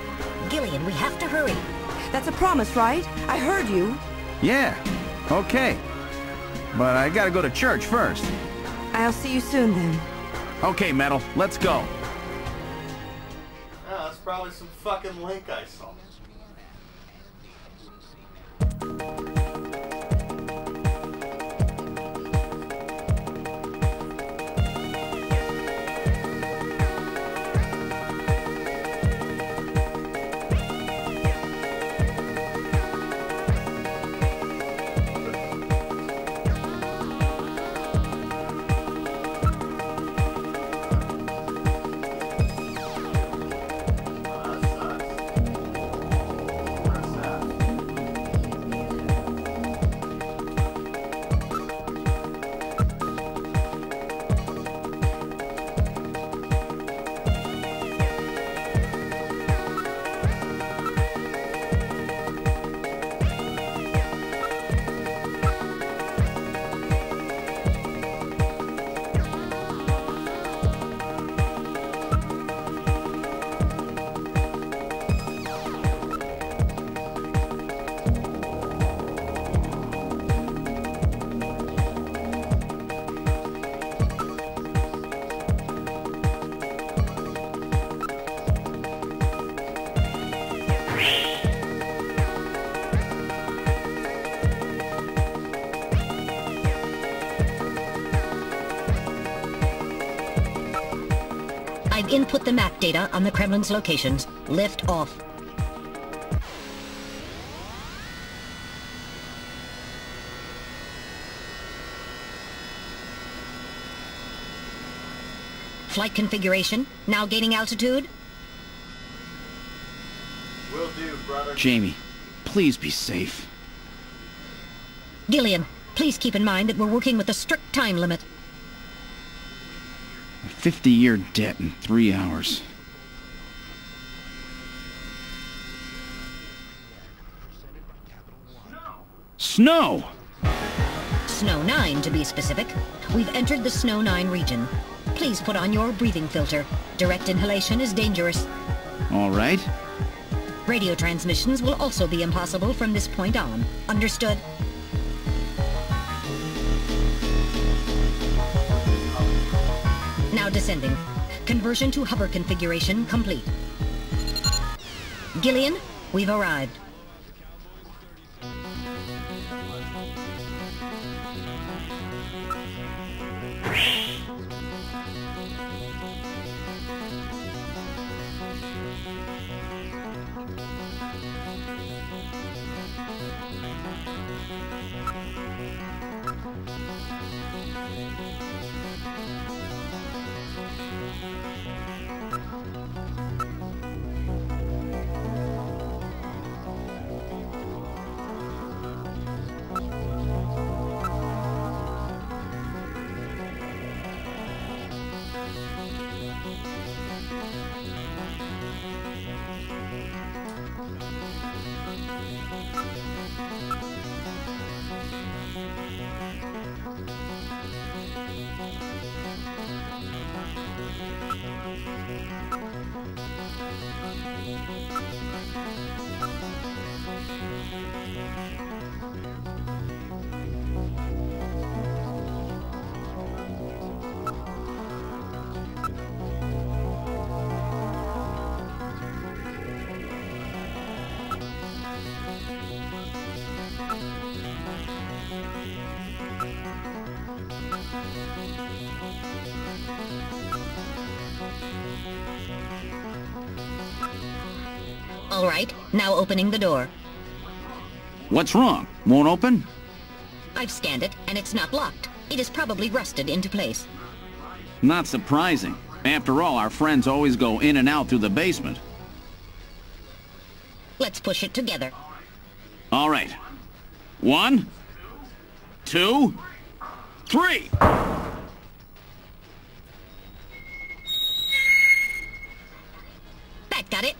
Gillian, we have to hurry. That's a promise, right? I heard you. Yeah, okay. But I gotta go to church first. I'll see you soon then. Okay, Metal, let's go. Oh, that's probably some fucking link I saw. I've input the map data on the Kremlin's locations. Lift off. Flight configuration. Now gaining altitude. Will do, brother. Jamie, please be safe. Gillian, please keep in mind that we're working with a strict time limit. A 50-year debt in 3 hours. Snow! Snow 9, to be specific. We've entered the Snow 9 region. Please put on your breathing filter. Direct inhalation is dangerous. All right. Radio transmissions will also be impossible from this point on. Understood? Now descending. Conversion to hover configuration complete. Gillian, we've arrived. All right, now opening the door. What's wrong? Won't open? I've scanned it, and it's not locked. It is probably rusted into place. Not surprising. After all, our friends always go in and out through the basement. Let's push it together. All right. 1, 2, 3! That got it.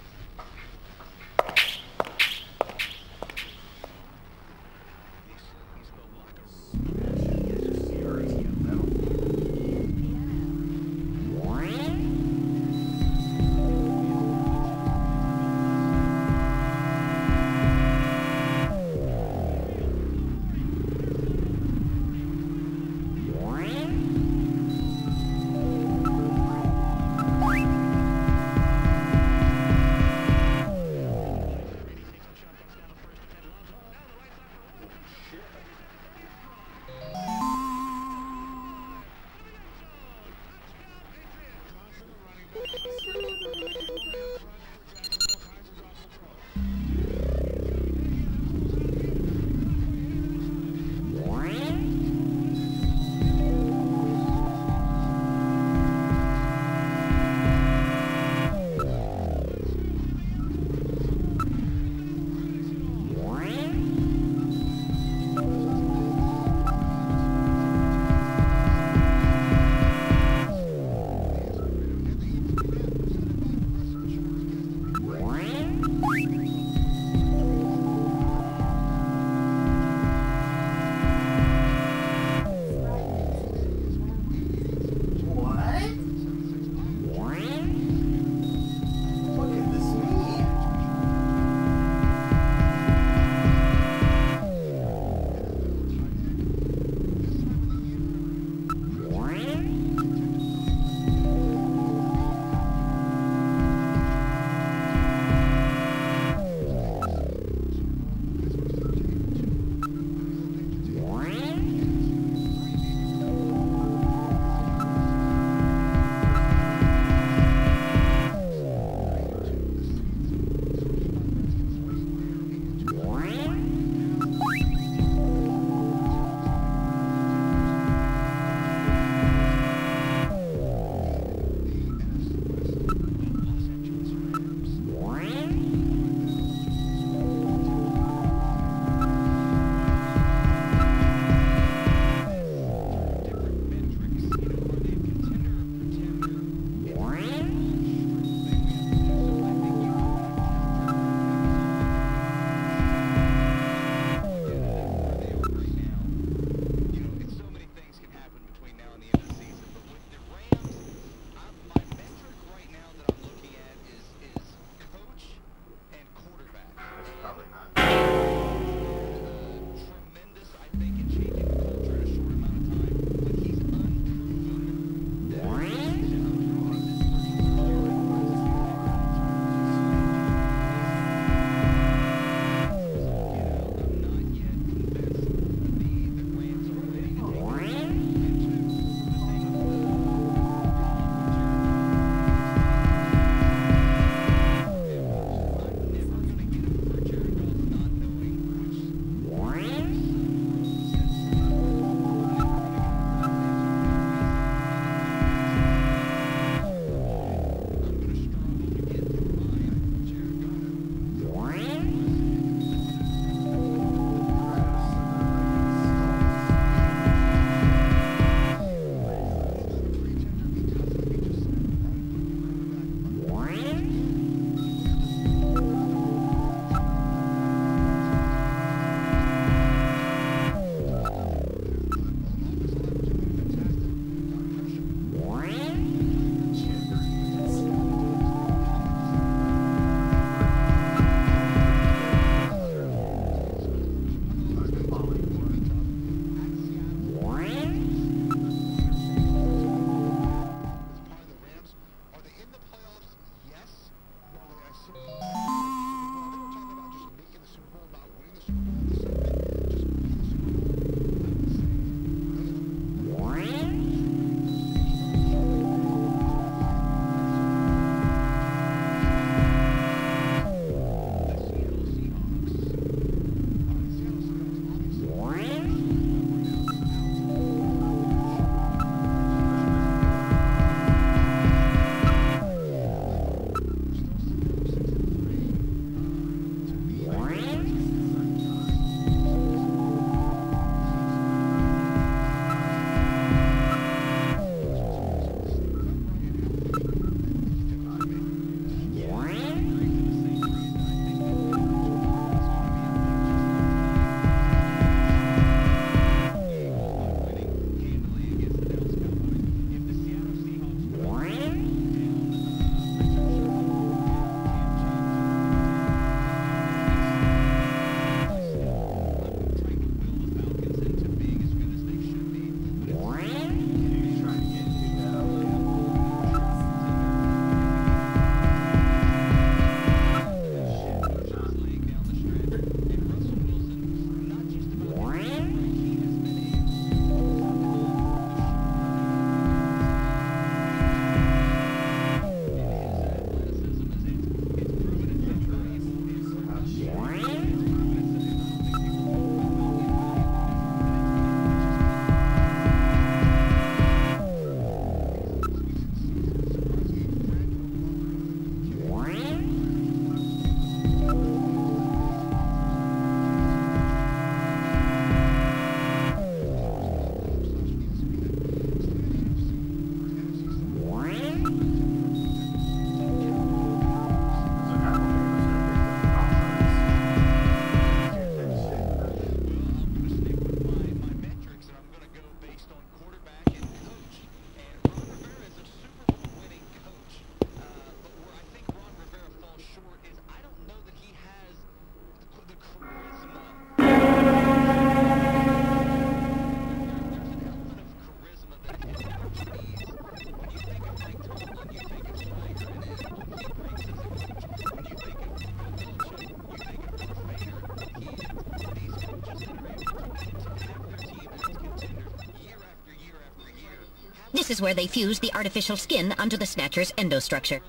This is where they fuse the artificial skin onto the Snatcher's endostructure.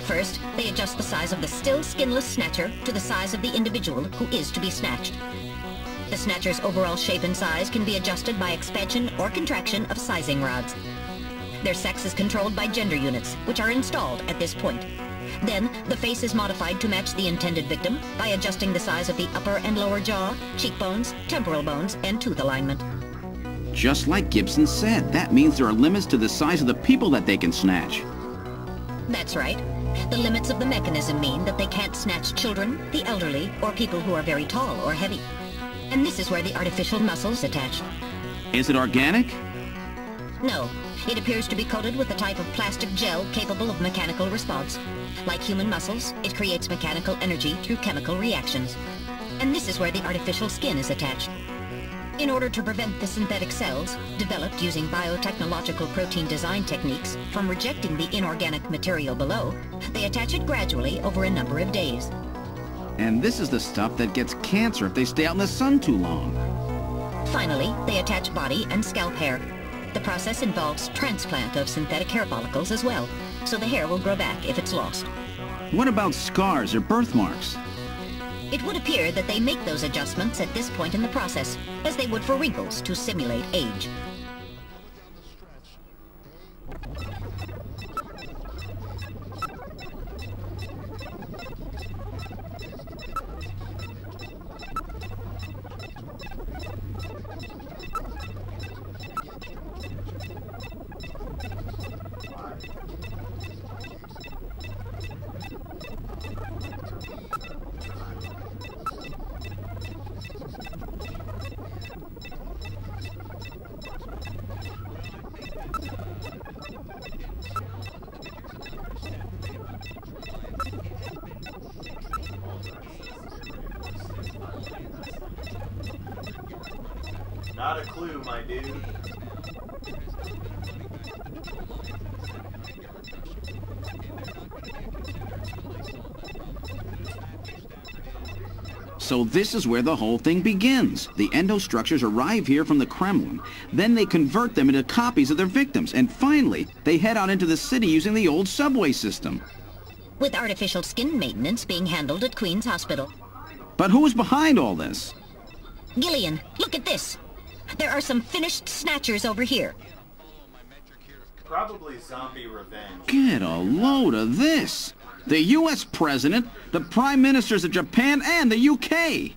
First, they adjust the size of the still skinless Snatcher to the size of the individual who is to be snatched. The Snatcher's overall shape and size can be adjusted by expansion or contraction of sizing rods. Their sex is controlled by gender units, which are installed at this point. Then, the face is modified to match the intended victim by adjusting the size of the upper and lower jaw, cheekbones, temporal bones, and tooth alignment. Just like Gibson said, that means there are limits to the size of the people that they can snatch. That's right. The limits of the mechanism mean that they can't snatch children, the elderly, or people who are very tall or heavy. And this is where the artificial muscles attach. Is it organic? No. It appears to be coated with a type of plastic gel capable of mechanical response. Like human muscles, it creates mechanical energy through chemical reactions. And this is where the artificial skin is attached. In order to prevent the synthetic cells, developed using biotechnological protein design techniques, from rejecting the inorganic material below, they attach it gradually over a number of days. And this is the stuff that gets cancer if they stay out in the sun too long. Finally, they attach body and scalp hair. The process involves transplant of synthetic hair follicles as well, so the hair will grow back if it's lost. What about scars or birthmarks? It would appear that they make those adjustments at this point in the process, as they would for wrinkles to simulate age. Not a clue, my dude. So this is where the whole thing begins. The endostructures arrive here from the Kremlin. Then they convert them into copies of their victims. And finally, they head out into the city using the old subway system. With artificial skin maintenance being handled at Queen's Hospital. But who's behind all this? Gillian, look at this. There are some finished Snatchers over here. Probably zombie revenge. Get a load of this. The U.S. President, the Prime Ministers of Japan, and the U.K.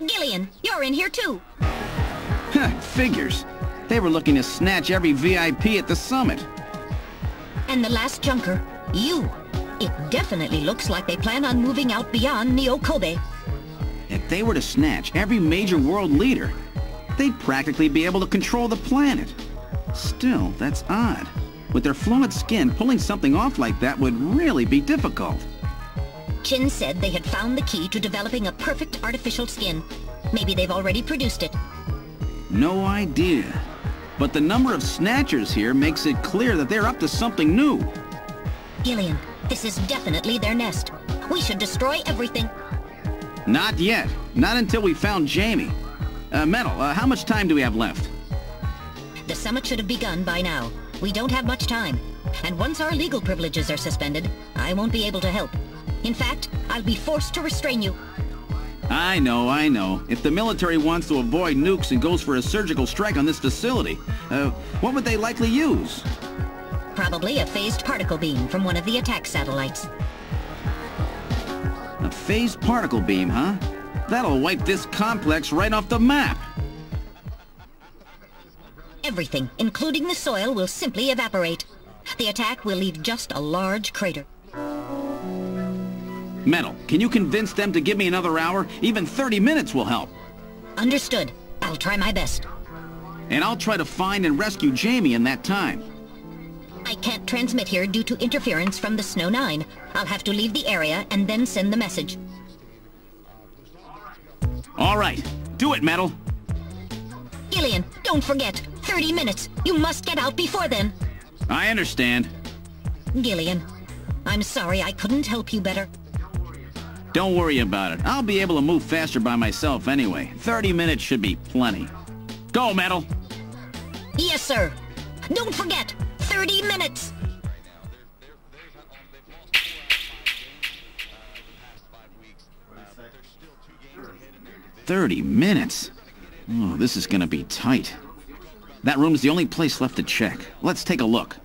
Gillian, you're in here too. Figures. They were looking to snatch every VIP at the summit. And the last junker, you. It definitely looks like they plan on moving out beyond Neo-Kobe. If they were to snatch every major world leader, they'd practically be able to control the planet. Still, that's odd. With their flawed skin, pulling something off like that would really be difficult. Chin said they had found the key to developing a perfect artificial skin. Maybe they've already produced it. No idea. But the number of Snatchers here makes it clear that they're up to something new. Gillian, this is definitely their nest. We should destroy everything. Not yet. Not until we found Jamie. Metal, how much time do we have left? The summit should have begun by now. We don't have much time. And once our legal privileges are suspended, I won't be able to help. In fact, I'll be forced to restrain you. I know. If the military wants to avoid nukes and goes for a surgical strike on this facility, what would they likely use? Probably a phased particle beam from one of the attack satellites. A phased particle beam, huh? That'll wipe this complex right off the map. Everything, including the soil, will simply evaporate. The attack will leave just a large crater. Metal, can you convince them to give me another hour? Even 30 minutes will help. Understood. I'll try my best. And I'll try to find and rescue Jamie in that time. I can't transmit here due to interference from the Snow 9. I'll have to leave the area and then send the message. All right. Do it, Metal. Gillian, don't forget. 30 minutes. You must get out before then. I understand. Gillian, I'm sorry I couldn't help you better. Don't worry about it. I'll be able to move faster by myself anyway. 30 minutes should be plenty. Go, Metal! Yes, sir. Don't forget, 30 minutes. 30 minutes? Oh, this is gonna be tight. That room's the only place left to check. Let's take a look.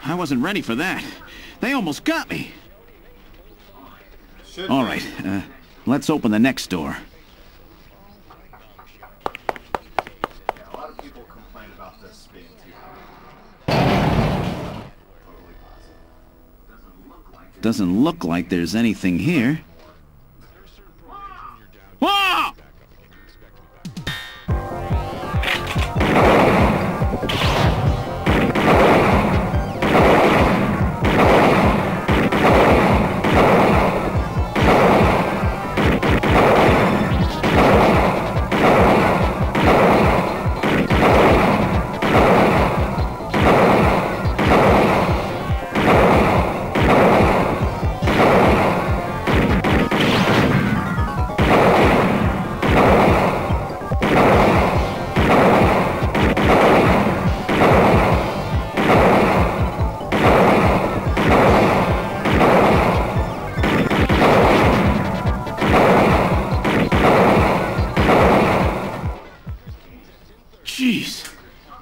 I wasn't ready for that. They almost got me. All right, let's open the next door. Yeah, a lot of people complain about this being too hard. Totally positive. Doesn't look like there's anything here. Whoa! Jeez,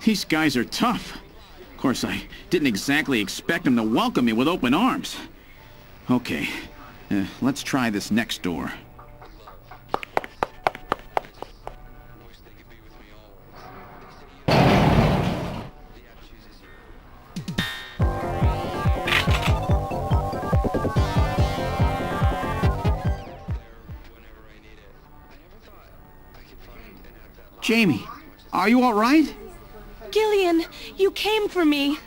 these guys are tough. Of course, I didn't exactly expect them to welcome me with open arms. Okay, let's try this next door. Jamie, are you all right? Gillian, you came for me.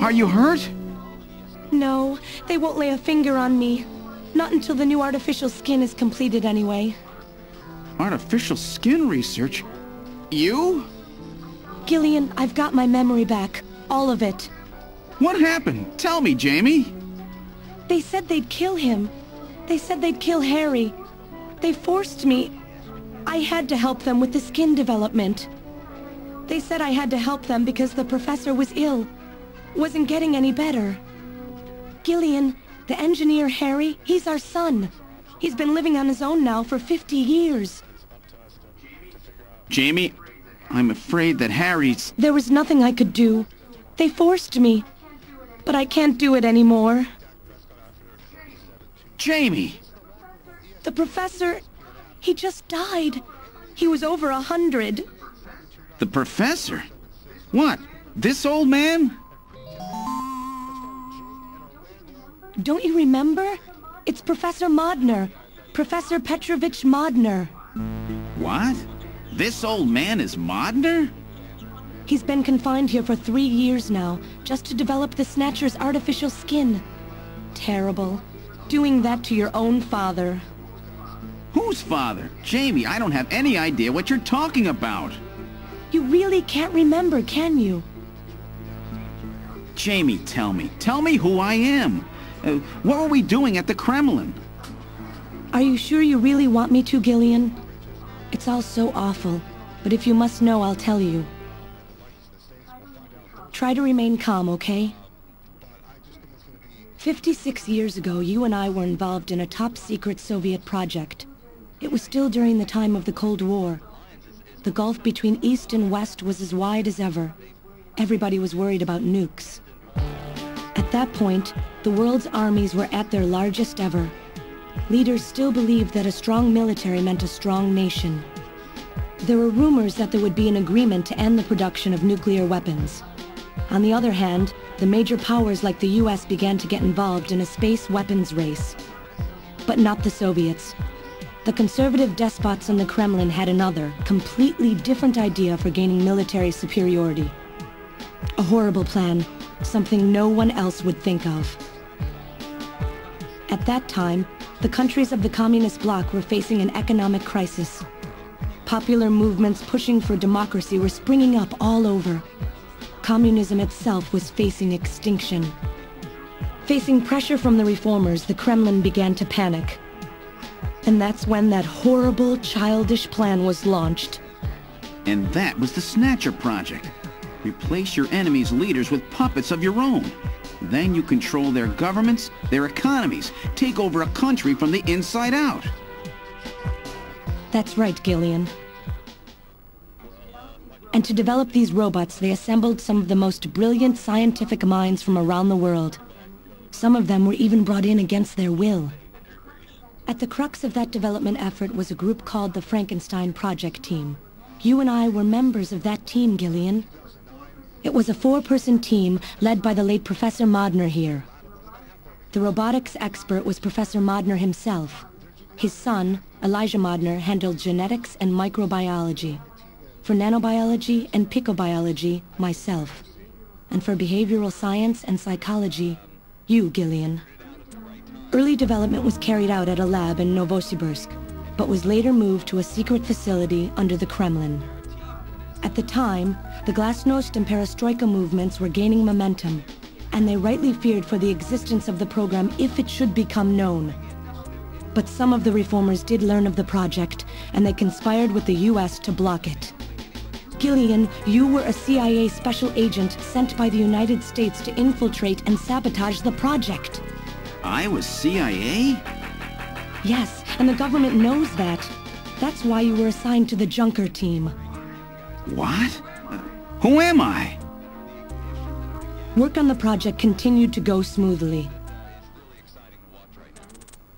Are you hurt? No, they won't lay a finger on me. Not until the new artificial skin is completed anyway. Artificial skin research? You? Gillian, I've got my memory back. All of it. What happened? Tell me, Jamie. They said they'd kill him. They said they'd kill Harry. They forced me. I had to help them with the skin development. They said I had to help them because the professor was ill. Wasn't getting any better. Gillian, the engineer Harry, he's our son. He's been living on his own now for 50 years. Jamie, I'm afraid that Harry's... There was nothing I could do. They forced me. But I can't do it anymore. Jamie! The professor, he just died. He was over 100. The professor? What? This old man? Don't you remember? It's Professor Modner. Professor Petrovich Modner. What? This old man is Modner? He's been confined here for 3 years now, just to develop the Snatcher's artificial skin. Terrible. Doing that to your own father. Whose father? Jamie, I don't have any idea what you're talking about. You really can't remember, can you? Jamie, tell me. Tell me who I am. What were we doing at the Kremlin? Are you sure you really want me to, Gillian? It's all so awful, but if you must know, I'll tell you. Try to remain calm, okay? 56 years ago, you and I were involved in a top-secret Soviet project. It was still during the time of the Cold War. The gulf between East and West was as wide as ever. Everybody was worried about nukes. At that point, the world's armies were at their largest ever. Leaders still believed that a strong military meant a strong nation. There were rumors that there would be an agreement to end the production of nuclear weapons. On the other hand, the major powers like the US began to get involved in a space weapons race. But not the Soviets. The conservative despots in the Kremlin had another, completely different idea for gaining military superiority. A horrible plan, something no one else would think of. At that time, the countries of the communist bloc were facing an economic crisis. Popular movements pushing for democracy were springing up all over. Communism itself was facing extinction. Facing pressure from the reformers, the Kremlin began to panic. And that's when that horrible, childish plan was launched. And that was the Snatcher project. Replace your enemy's leaders with puppets of your own. Then you control their governments, their economies, take over a country from the inside out. That's right, Gillian. And to develop these robots, they assembled some of the most brilliant scientific minds from around the world. Some of them were even brought in against their will. At the crux of that development effort was a group called the Frankenstein Project Team. You and I were members of that team, Gillian. It was a 4-person team led by the late Professor Modner here. The robotics expert was Professor Modner himself. His son, Elijah Modner, handled genetics and microbiology. For nanobiology and picobiology, myself. And for behavioral science and psychology, you, Gillian. Early development was carried out at a lab in Novosibirsk, but was later moved to a secret facility under the Kremlin. At the time, the Glasnost and Perestroika movements were gaining momentum, and they rightly feared for the existence of the program if it should become known. But some of the reformers did learn of the project, and they conspired with the US to block it. Gillian, you were a CIA special agent sent by the United States to infiltrate and sabotage the project. I was CIA? Yes, and the government knows that. That's why you were assigned to the Junker team. What? Who am I? Work on the project continued to go smoothly.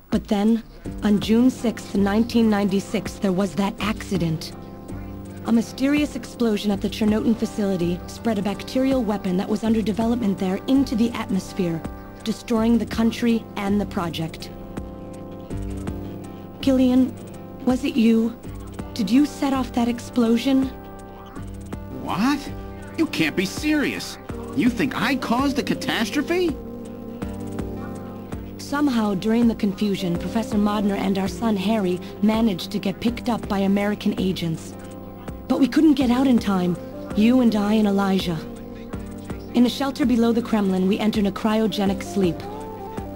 But then, on June 6th, 1996, there was that accident. A mysterious explosion at the Chernobyl facility spread a bacterial weapon that was under development there into the atmosphere, destroying the country and the project. Gillian, was it you? Did you set off that explosion? What? You can't be serious. You think I caused the catastrophe? Somehow, during the confusion, Professor Modner and our son Harry managed to get picked up by American agents. But we couldn't get out in time, you and I and Elijah. In a shelter below the Kremlin, we entered a cryogenic sleep.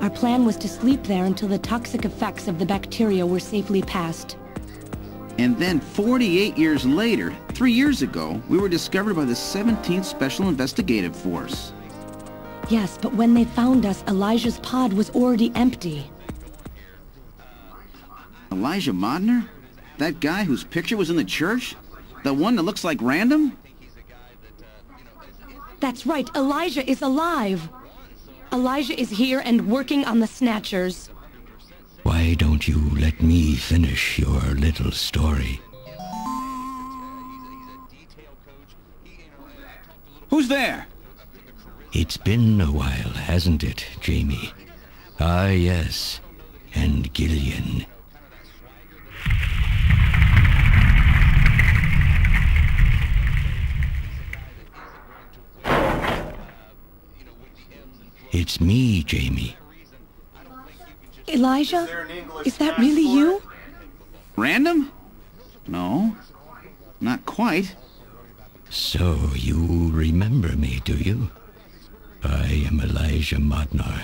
Our plan was to sleep there until the toxic effects of the bacteria were safely passed. And then 48 years later, 3 years ago, we were discovered by the 17th Special Investigative Force. Yes, but when they found us, Elijah's pod was already empty. Elijah Modner? That guy whose picture was in the church? The one that looks like Random? That's right, Elijah is alive! Elijah is here and working on the Snatchers. Why don't you let me finish your little story? Who's there? It's been a while, hasn't it, Jamie? Ah, yes. And Gillian. It's me, Jamie. Elijah? Is that really you? Random? No. Not quite. So you remember me, do you? I am Elijah Modnar,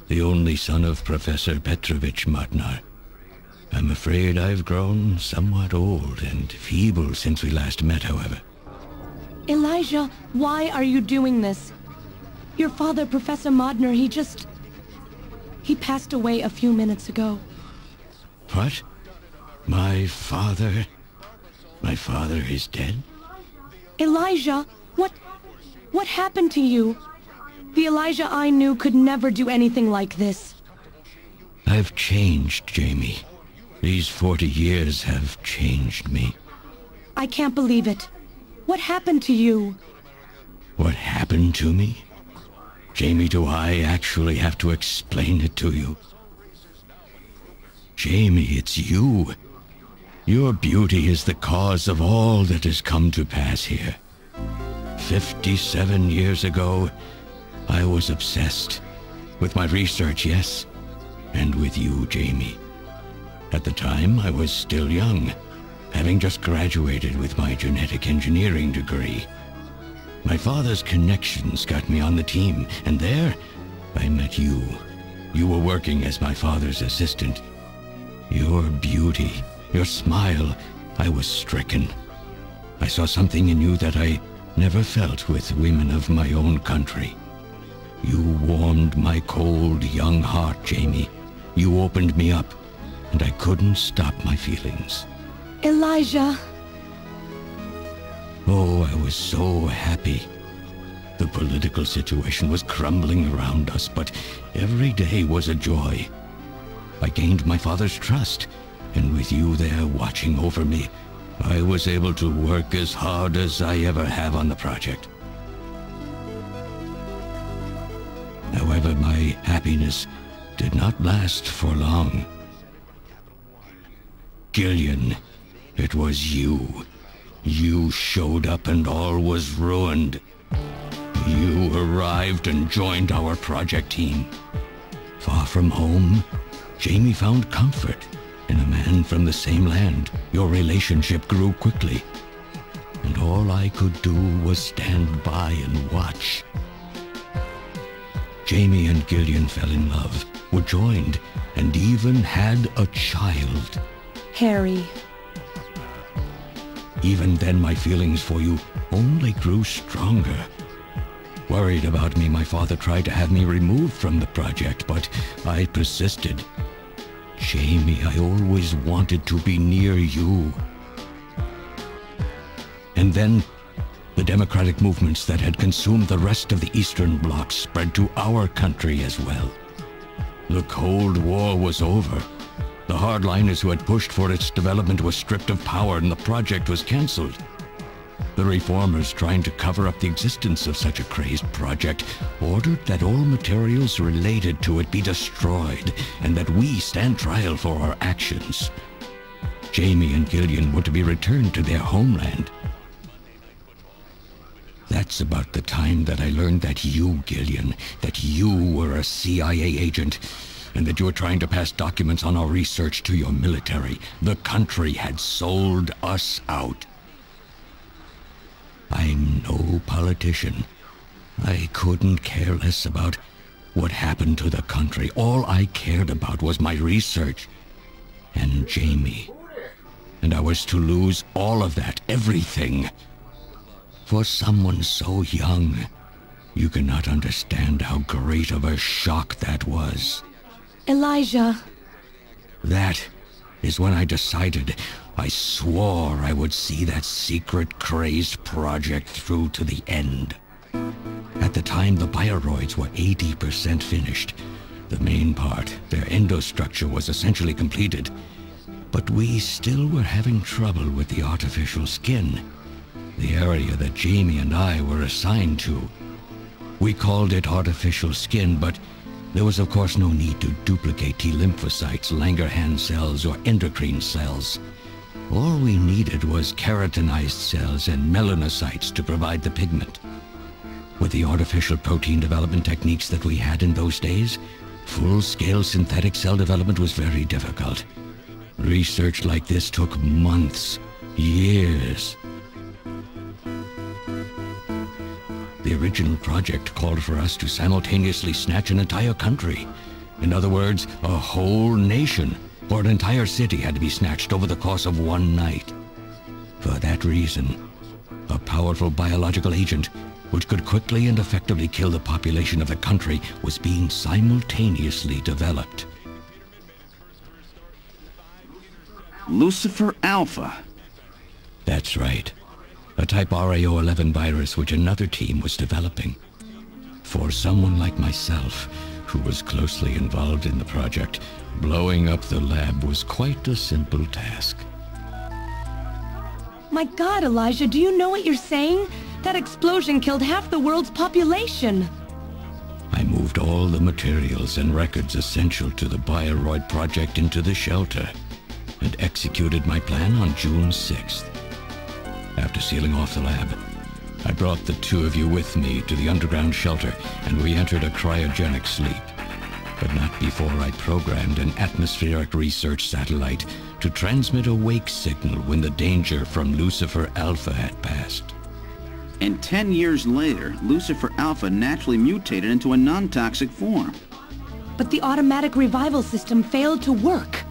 the only son of Professor Petrovich Modnar. I'm afraid I've grown somewhat old and feeble since we last met, however. Elijah, why are you doing this? Your father, Professor Modner, he passed away a few minutes ago. What? My father? My father is dead? Elijah, what happened to you? The Elijah I knew could never do anything like this. I've changed, Jamie. These 40 years have changed me. I can't believe it. What happened to you? What happened to me? Jamie, do I actually have to explain it to you? Jamie, it's you. Your beauty is the cause of all that has come to pass here. 57 years ago, I was obsessed. With my research, yes. And with you, Jamie. At the time, I was still young, having just graduated with my genetic engineering degree. My father's connections got me on the team, and there, I met you. You were working as my father's assistant. Your beauty, your smile, I was stricken. I saw something in you that I never felt with women of my own country. You warmed my cold, young heart, Jamie. You opened me up, and I couldn't stop my feelings. Elijah! Oh, I was so happy. The political situation was crumbling around us, but every day was a joy. I gained my father's trust, and with you there watching over me, I was able to work as hard as I ever have on the project. However, my happiness did not last for long. Gillian, it was you. You showed up and all was ruined. You arrived and joined our project team. Far from home, Jamie found comfort in a man from the same land. Your relationship grew quickly, and all I could do was stand by and watch. Jamie and Gillian fell in love, were joined, and even had a child. Harry. Even then, my feelings for you only grew stronger. Worried about me, my father tried to have me removed from the project, but I persisted. Jamie, I always wanted to be near you. And then, the democratic movements that had consumed the rest of the Eastern Bloc spread to our country as well. The Cold War was over. The hardliners who had pushed for its development were stripped of power and the project was cancelled. The reformers, trying to cover up the existence of such a crazed project, ordered that all materials related to it be destroyed and that we stand trial for our actions. Jamie and Gillian were to be returned to their homeland. That That's about the time that I learned that you, Gillian, that you were a CIA agent, and that you were trying to pass documents on our research to your military. The country had sold us out. I'm no politician. I couldn't care less about what happened to the country. All I cared about was my research and Jamie. And I was to lose all of that, everything. For someone so young, you cannot understand how great of a shock that was. Elijah. That is when I decided, I swore I would see that secret, crazed project through to the end. At the time, the bioroids were 80% finished. The main part, their endostructure, was essentially completed. But we still were having trouble with the artificial skin, the area that Jamie and I were assigned to. We called it artificial skin, but there was of course no need to duplicate T lymphocytes, Langerhans cells, or endocrine cells. All we needed was keratinized cells and melanocytes to provide the pigment. With the artificial protein development techniques that we had in those days, full-scale synthetic cell development was very difficult. Research like this took months, years. The original project called for us to simultaneously snatch an entire country. In other words, a whole nation, or an entire city had to be snatched over the course of one night. For that reason, a powerful biological agent, which could quickly and effectively kill the population of the country, was being simultaneously developed. Lucifer Alpha. That's right. A type RAO11 virus which another team was developing. For someone like myself, who was closely involved in the project, blowing up the lab was quite a simple task. My God, Elijah, do you know what you're saying? That explosion killed half the world's population. I moved all the materials and records essential to the Bioroid project into the shelter, and executed my plan on June 6th. After sealing off the lab, I brought the two of you with me to the underground shelter, and we entered a cryogenic sleep. But not before I programmed an atmospheric research satellite to transmit a wake signal when the danger from Lucifer Alpha had passed. And 10 years later, Lucifer Alpha naturally mutated into a non-toxic form. But the automatic revival system failed to work.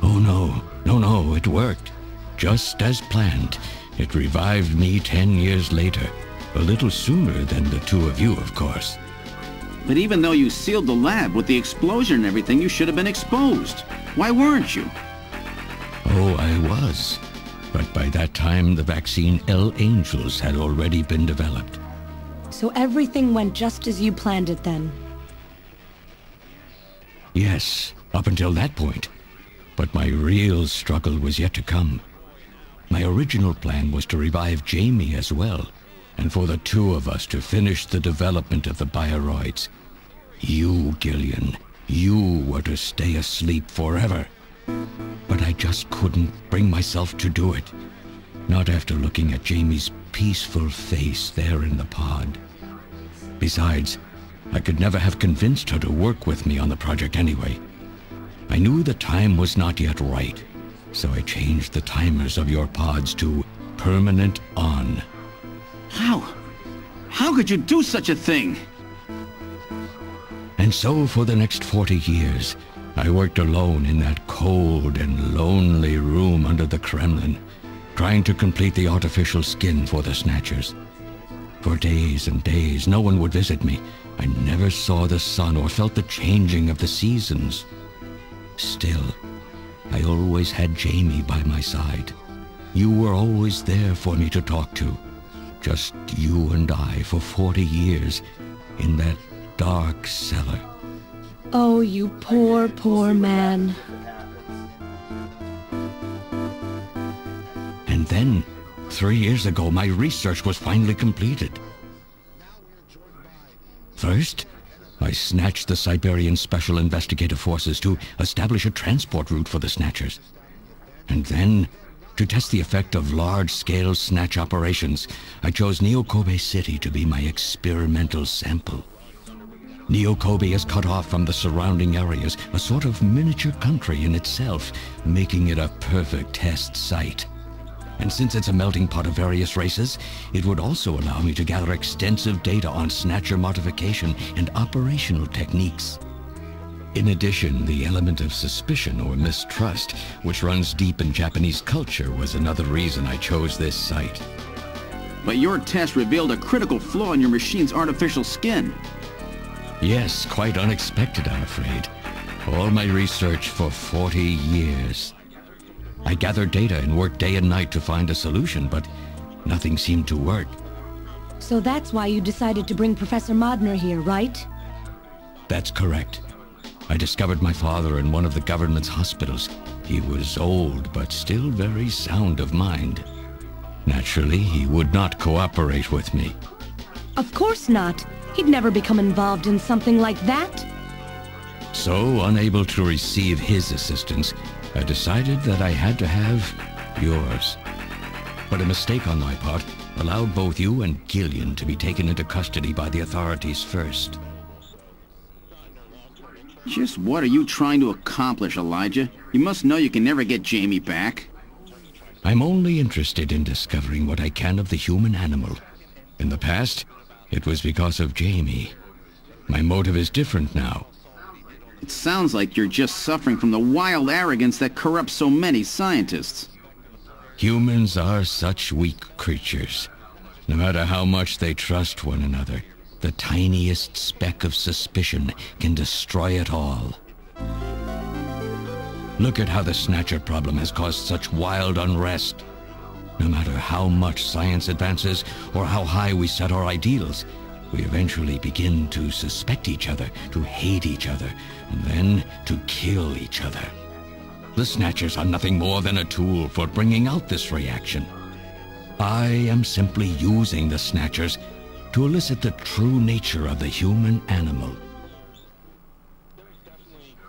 Oh no, it worked. Just as planned. It revived me 10 years later. A little sooner than the two of you, of course. But even though you sealed the lab with the explosion and everything, you should have been exposed. Why weren't you? Oh, I was. But by that time, the vaccine L Angels had already been developed. So everything went just as you planned it then? Yes, up until that point. But my real struggle was yet to come. My original plan was to revive Jamie as well, and for the two of us to finish the development of the bioroids. You, Gillian, you were to stay asleep forever. But I just couldn't bring myself to do it. Not after looking at Jamie's peaceful face there in the pod. Besides, I could never have convinced her to work with me on the project anyway. I knew the time was not yet right, so I changed the timers of your pods to permanent on. How could you do such a thing? And so for the next 40 years, I worked alone in that cold and lonely room under the Kremlin, trying to complete the artificial skin for the Snatchers. For days and days, no one would visit me. I never saw the sun or felt the changing of the seasons. Still, I always had Jamie by my side. You were always there for me to talk to. Just you and I for 40 years in that dark cellar. Oh, you poor, poor man. And then, 3 years ago, my research was finally completed. First, I snatched the Siberian Special Investigative Forces to establish a transport route for the Snatchers. And then, To test the effect of large-scale Snatch operations, I chose Neo-Kobe City to be my experimental sample. Neo-Kobe is cut off from the surrounding areas, a sort of miniature country in itself, making it a perfect test site. And since it's a melting pot of various races, it would also allow me to gather extensive data on Snatcher modification and operational techniques. In addition, the element of suspicion or mistrust, which runs deep in Japanese culture, was another reason I chose this site. But your test revealed a critical flaw in your machine's artificial skin. Yes, quite unexpected, I'm afraid. All my research for 40 years. I gathered data and worked day and night to find a solution, but nothing seemed to work. So that's why you decided to bring Professor Modner here, right? That's correct. I discovered my father in one of the government's hospitals. He was old, but still very sound of mind. Naturally, he would not cooperate with me. Of course not. He'd never become involved in something like that. So, unable to receive his assistance, I decided that I had to have yours. But a mistake on my part allowed both you and Gillian to be taken into custody by the authorities first. Just what are you trying to accomplish, Elijah? You must know you can never get Jamie back. I'm only interested in discovering what I can of the human animal. In the past, it was because of Jamie. My motive is different now. It sounds like you're just suffering from the wild arrogance that corrupts so many scientists. Humans are such weak creatures. No matter how much they trust one another, the tiniest speck of suspicion can destroy it all. Look at how the Snatcher problem has caused such wild unrest. No matter how much science advances or how high we set our ideals, we eventually begin to suspect each other, to hate each other, and then to kill each other. The Snatchers are nothing more than a tool for bringing out this reaction. I am simply using the Snatchers to elicit the true nature of the human animal.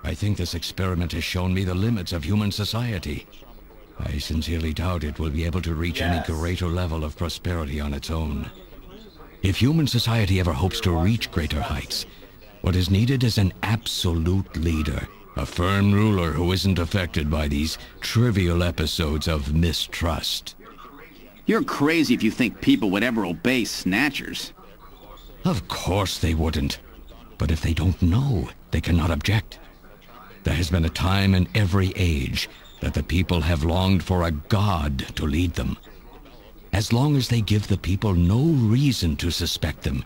I think this experiment has shown me the limits of human society. I sincerely doubt it will be able to reach any greater level of prosperity on its own. If human society ever hopes to reach greater heights, what is needed is an absolute leader, a firm ruler who isn't affected by these trivial episodes of mistrust. You're crazy if you think people would ever obey Snatchers. Of course they wouldn't. But if they don't know, they cannot object. There has been a time in every age that the people have longed for a god to lead them. As long as they give the people no reason to suspect them,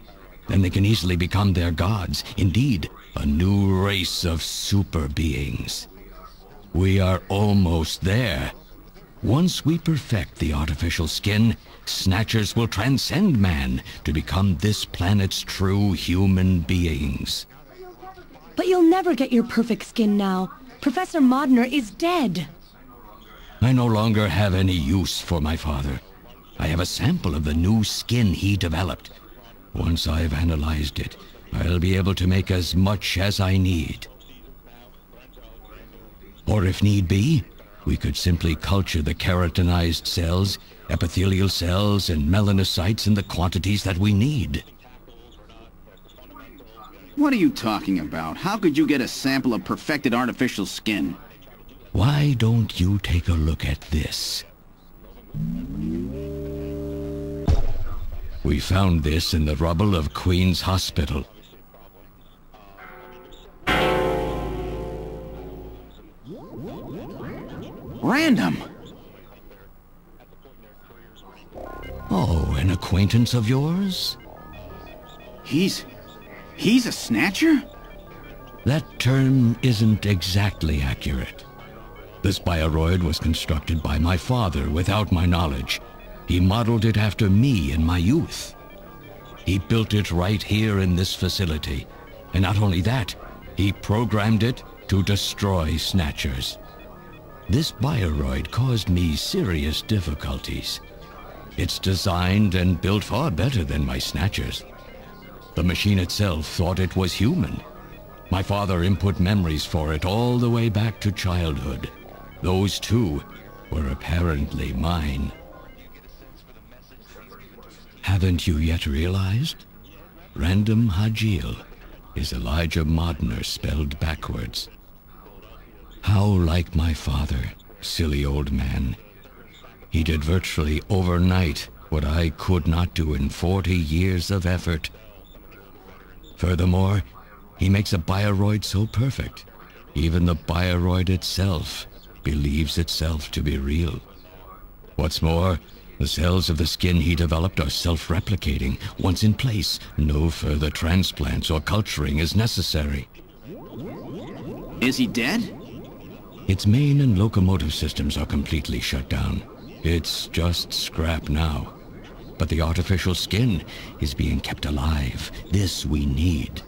then they can easily become their gods, indeed, a new race of super beings. We are almost there. Once we perfect the artificial skin, Snatchers will transcend man to become this planet's true human beings. But you'll never get your perfect skin now. Professor Modner is dead. I no longer have any use for my father. I have a sample of the new skin he developed. Once I've analyzed it, I'll be able to make as much as I need. Or if need be, we could simply culture the keratinized cells, epithelial cells, and melanocytes in the quantities that we need. What are you talking about? How could you get a sample of perfected artificial skin? Why don't you take a look at this? We found this in the rubble of Queen's Hospital. Random. Oh, an acquaintance of yours? He's a Snatcher? That term isn't exactly accurate. This bioroid was constructed by my father without my knowledge. He modeled it after me in my youth. He built it right here in this facility. And not only that, he programmed it to destroy Snatchers. This bioroid caused me serious difficulties. It's designed and built far better than my Snatchers. The machine itself thought it was human. My father input memories for it all the way back to childhood. Those, too, were apparently mine. Haven't you yet realized? Random Hajil is Elijah Modner spelled backwards. How like my father, silly old man. He did virtually overnight what I could not do in 40 years of effort. Furthermore, he makes a bioroid so perfect, even the bioroid itself believes itself to be real. What's more, the cells of the skin he developed are self-replicating. Once in place, no further transplants or culturing is necessary. Is he dead? Its main and locomotive systems are completely shut down. It's just scrap now. But the artificial skin is being kept alive. This we need.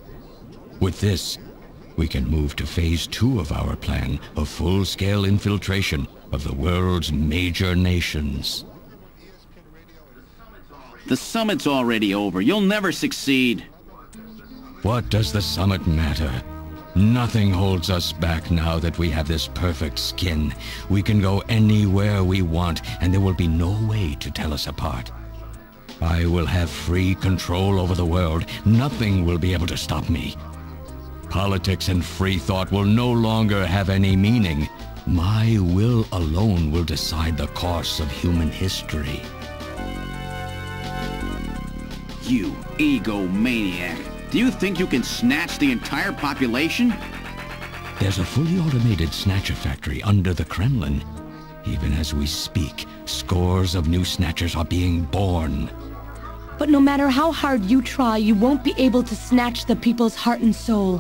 With this, we can move to phase 2 of our plan of full-scale infiltration of the world's major nations. The summit's already over. You'll never succeed. What does the summit matter? Nothing holds us back now that we have this perfect skin. We can go anywhere we want, and there will be no way to tell us apart. I will have free control over the world. Nothing will be able to stop me. Politics and free thought will no longer have any meaning. My will alone will decide the course of human history. You egomaniac. Do you think you can snatch the entire population? There's a fully automated Snatcher factory under the Kremlin. Even as we speak, scores of new Snatchers are being born. But no matter how hard you try, you won't be able to snatch the people's heart and soul.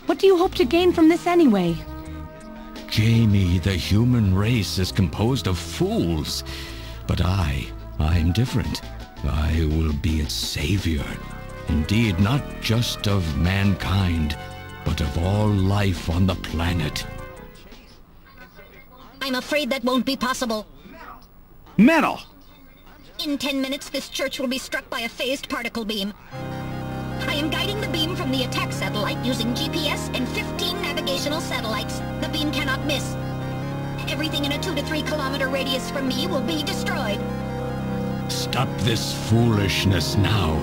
What do you hope to gain from this anyway? Jamie, the human race is composed of fools. But I'm different. I will be its savior. Indeed, not just of mankind, but of all life on the planet. I'm afraid that won't be possible. Metal! In 10 minutes, this church will be struck by a phased particle beam. I am guiding the beam from the attack satellite using GPS and 15 navigational satellites. The beam cannot miss. Everything in a 2 to 3 kilometer radius from me will be destroyed. Stop this foolishness now.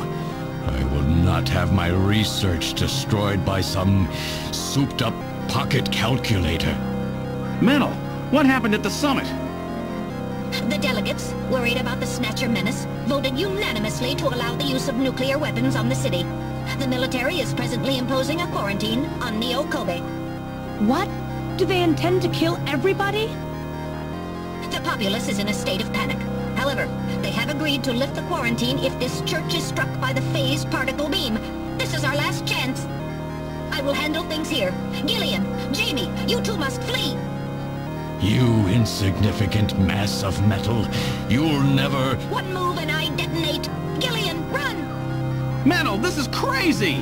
I will not have my research destroyed by some souped-up pocket calculator. Metal, what happened at the summit? The delegates, worried about the Snatcher menace, voted unanimously to allow the use of nuclear weapons on the city. The military is presently imposing a quarantine on Neo Kobe. What? Do they intend to kill everybody? The populace is in a state of panic. However, they have agreed to lift the quarantine if this church is struck by the phased particle beam. This is our last chance. I will handle things here. Gillian, Jamie, you two must flee. You insignificant mass of metal. You'll never... One move and I detonate. Gillian, run! Metal, this is crazy!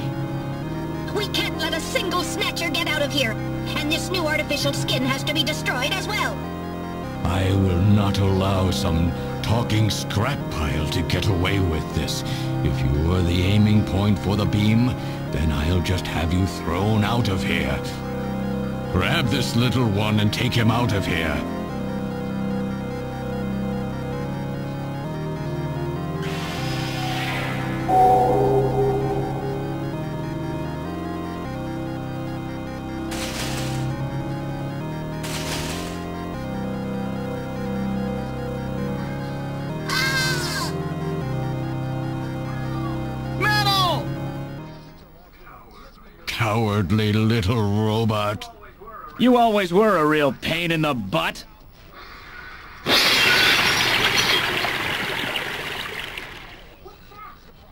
We can't let a single Snatcher get out of here. And this new artificial skin has to be destroyed as well. I will not allow some talking scrap pile to get away with this. If you are the aiming point for the beam, then I'll just have you thrown out of here. Grab this little one and take him out of here. Cowardly little robot. You always were a real pain in the butt.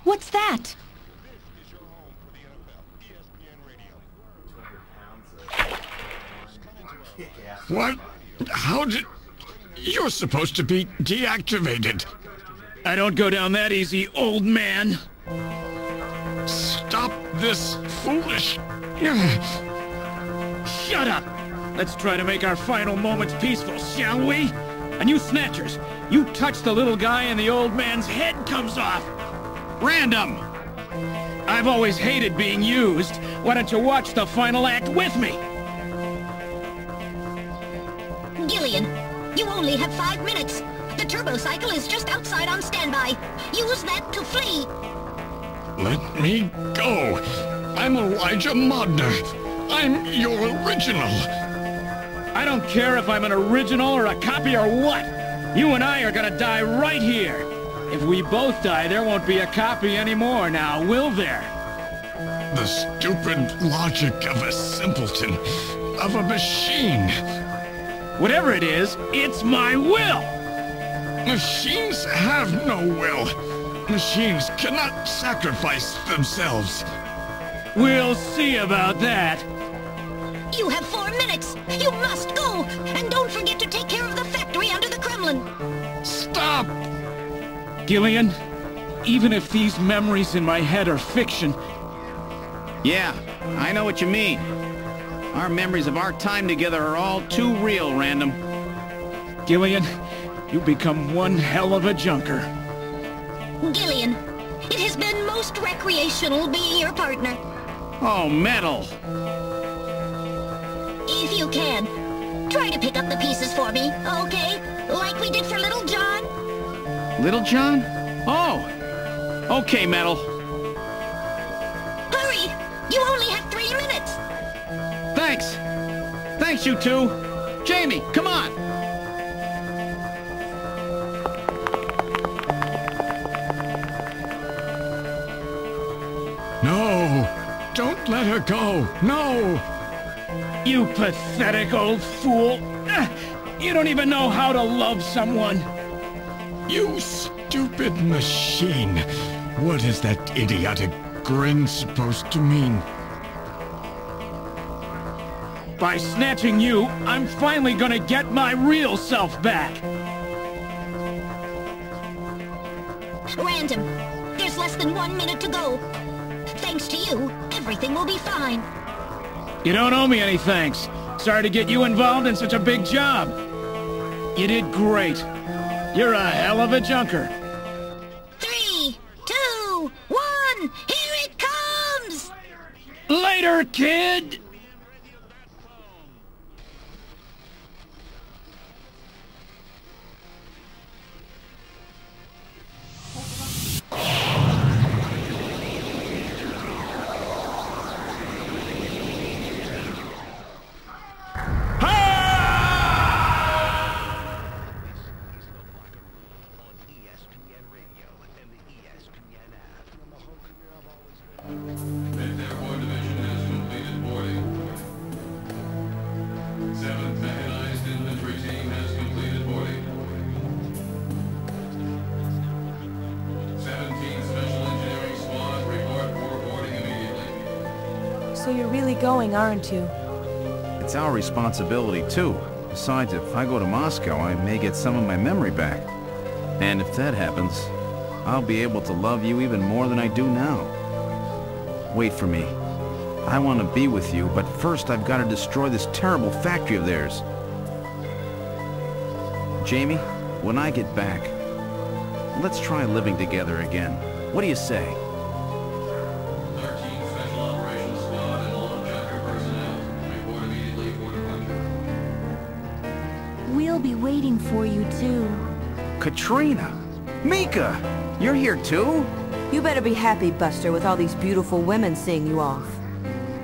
What's that? What? How did... You're supposed to be deactivated. I don't go down that easy, old man. Stop this foolish... Shut up! Let's try to make our final moments peaceful, shall we? And you Snatchers, you touch the little guy and the old man's head comes off! Random! I've always hated being used. Why don't you watch the final act with me? Gillian, You only have 5 minutes. The turbo cycle is just outside on standby. Use that to flee. Let me go. I'm Elijah Modner. I'm your original. I don't care if I'm an original or a copy or what. You and I are gonna die right here. If we both die, there won't be a copy anymore now, will there? The stupid logic of a simpleton, of a machine. Whatever it is, it's my will! Machines have no will. Machines cannot sacrifice themselves. We'll see about that. You have 4 minutes. You must go. And don't forget to take care of the factory under the Kremlin. Stop! Gillian, even if these memories in my head are fiction... Yeah, I know what you mean. Our memories of our time together are all too real, Random. Gillian, you become one hell of a junker. Gillian, it has been most recreational being your partner. Oh, metal! If you can, try to pick up the pieces for me, okay? Like we did for Little John? Little John? Oh! Okay, Metal. Hurry! You only have 3 minutes! Thanks! Thanks, you two! Jamie, come on! No! Don't let her go! No! You pathetic old fool! You don't even know how to love someone! You stupid machine! What is that idiotic grin supposed to mean? By snatching you, I'm finally gonna get my real self back! Random, there's less than 1 minute to go. Thanks to you, everything will be fine. You don't owe me any thanks. Sorry to get you involved in such a big job. You did great. You're a hell of a junker. 3, 2, 1, here it comes! Later, kid! So you're really going, aren't you? It's our responsibility, too. Besides, if I go to Moscow, I may get some of my memory back. And if that happens, I'll be able to love you even more than I do now. Wait for me. I want to be with you, but first I've got to destroy this terrible factory of theirs. Jamie, when I get back, let's try living together again. What do you say? We'll be waiting for you, too. Katrina! Mika! You're here, too? You better be happy, Buster, with all these beautiful women seeing you off.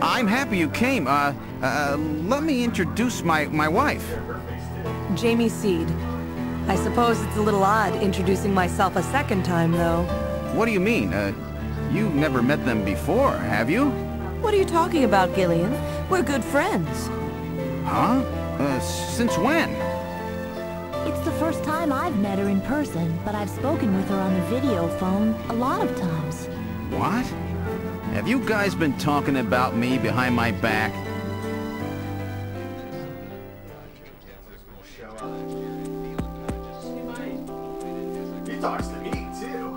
I'm happy you came. Let me introduce my wife. Jamie Seed. I suppose it's a little odd introducing myself a second time, though. What do you mean? You've never met them before, have you? What are you talking about, Gillian? We're good friends. Huh? Since when? It's the first time I've met her in person, but I've spoken with her on the video phone a lot of times. What? Have you guys been talking about me behind my back? He talks to me, too.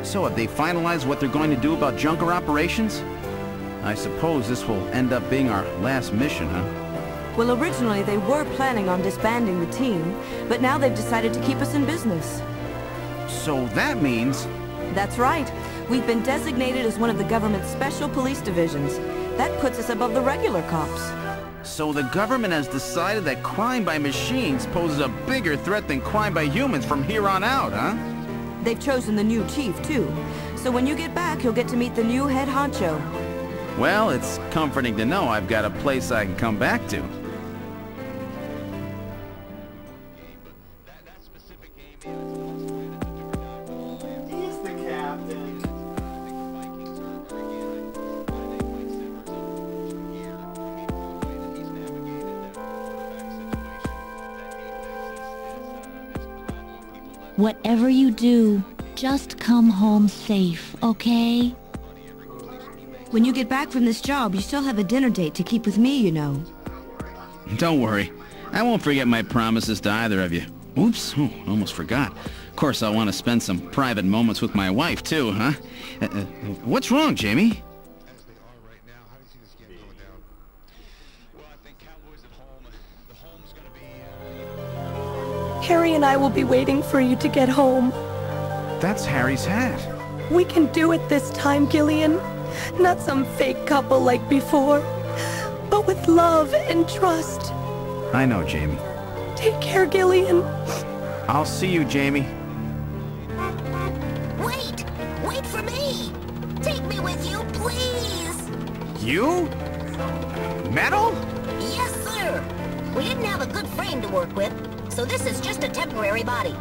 So have they finalized what they're going to do about Junker operations? I suppose this will end up being our last mission, huh? Well, originally they were planning on disbanding the team, but now they've decided to keep us in business. So that means... That's right. We've been designated as one of the government's special police divisions. That puts us above the regular cops. So the government has decided that crime by machines poses a bigger threat than crime by humans from here on out, huh? They've chosen the new chief, too. So when you get back, you'll get to meet the new head honcho. Well, it's comforting to know I've got a place I can come back to. He's the captain. Whatever you do, just come home safe, okay? When you get back from this job, you still have a dinner date to keep with me, you know. Don't worry. I won't forget my promises to either of you. Oops, almost forgot. Of course, I want to spend some private moments with my wife, too, huh? What's wrong, Jamie? Harry and I will be waiting for you to get home. That's Harry's hat. We can do it this time, Gillian. Not some fake couple like before, but with love and trust. I know, Jamie. Take care, Gillian. I'll see you, Jamie. Wait! Wait for me! Take me with you, please! You? Metal? Yes, sir! We didn't have a good frame to work with, so this is just a temporary body.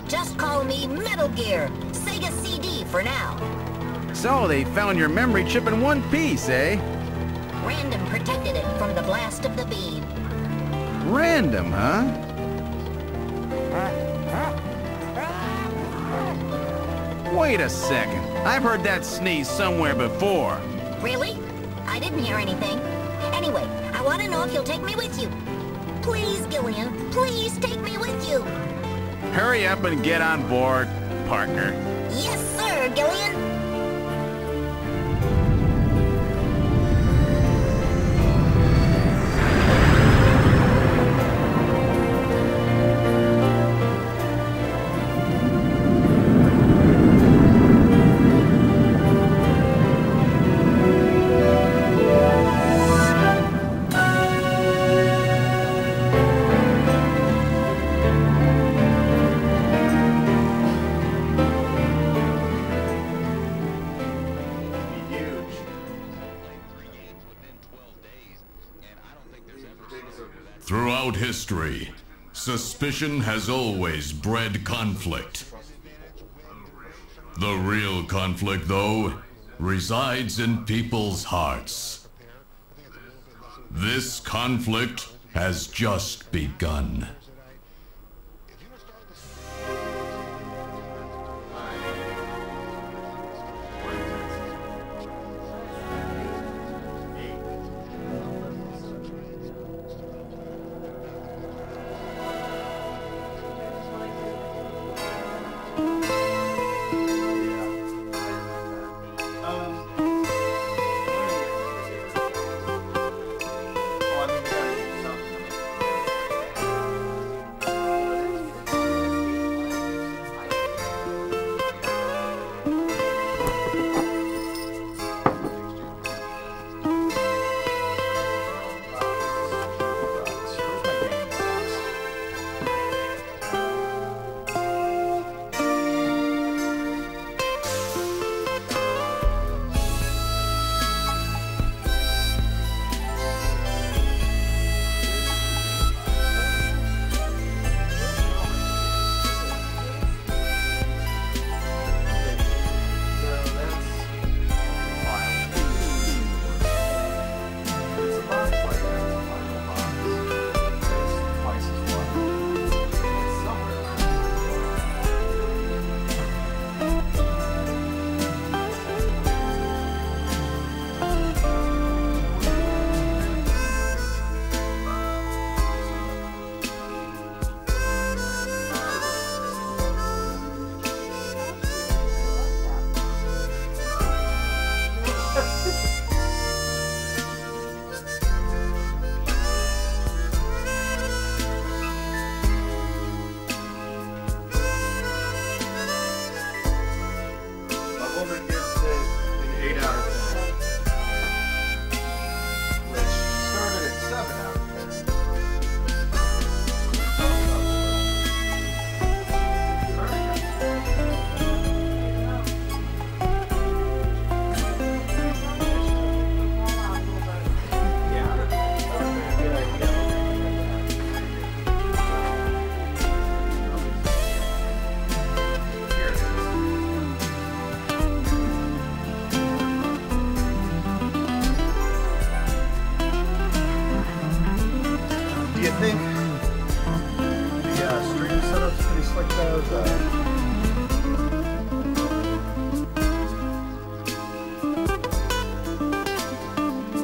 Just call me Metal Gear, Sega CD for now. So they found your memory chip in one piece, eh? Random protected it from the blast of the beam. Random, huh? Wait a second. I've heard that sneeze somewhere before. Really? I didn't hear anything. Anyway, I want to know if you'll take me with you. Please, Gillian, please take me with you. Hurry up and get on board, partner. Yes, sir, Gillian. Throughout history, suspicion has always bred conflict. The real conflict, though, resides in people's hearts. This conflict has just begun.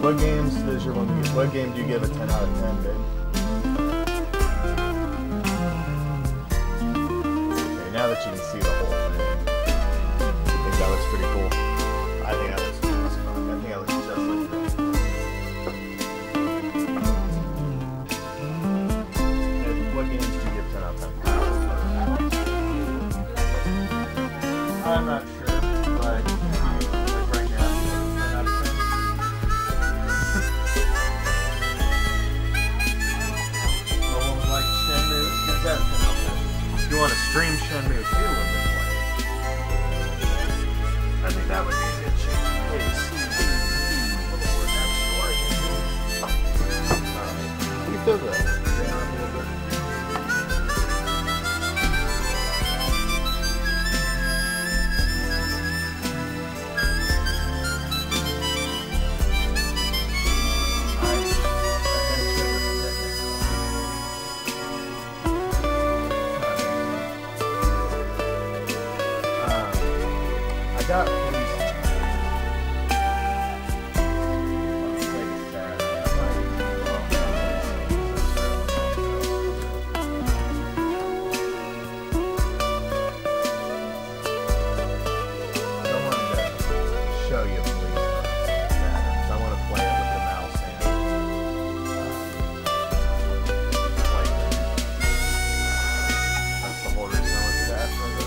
What games does your one? What game do you give a 10 out of 10, babe? Okay, now that you can see the whole thing, I think that looks pretty cool. I think that looks cool as fuck. I think that looks just like that. What games do you give 10 out of 10? I'm not sure, but like right now, 10 out of 10. Like Shenmue, give that 10 out of 10. If you want to stream Shenmue 2 when we play it, I think that would be a good change of pace. A little more that story. You feel that? Down a little bit. I got show you, please. I want to play it with the mouse and like that's the whole reason I went to that for the.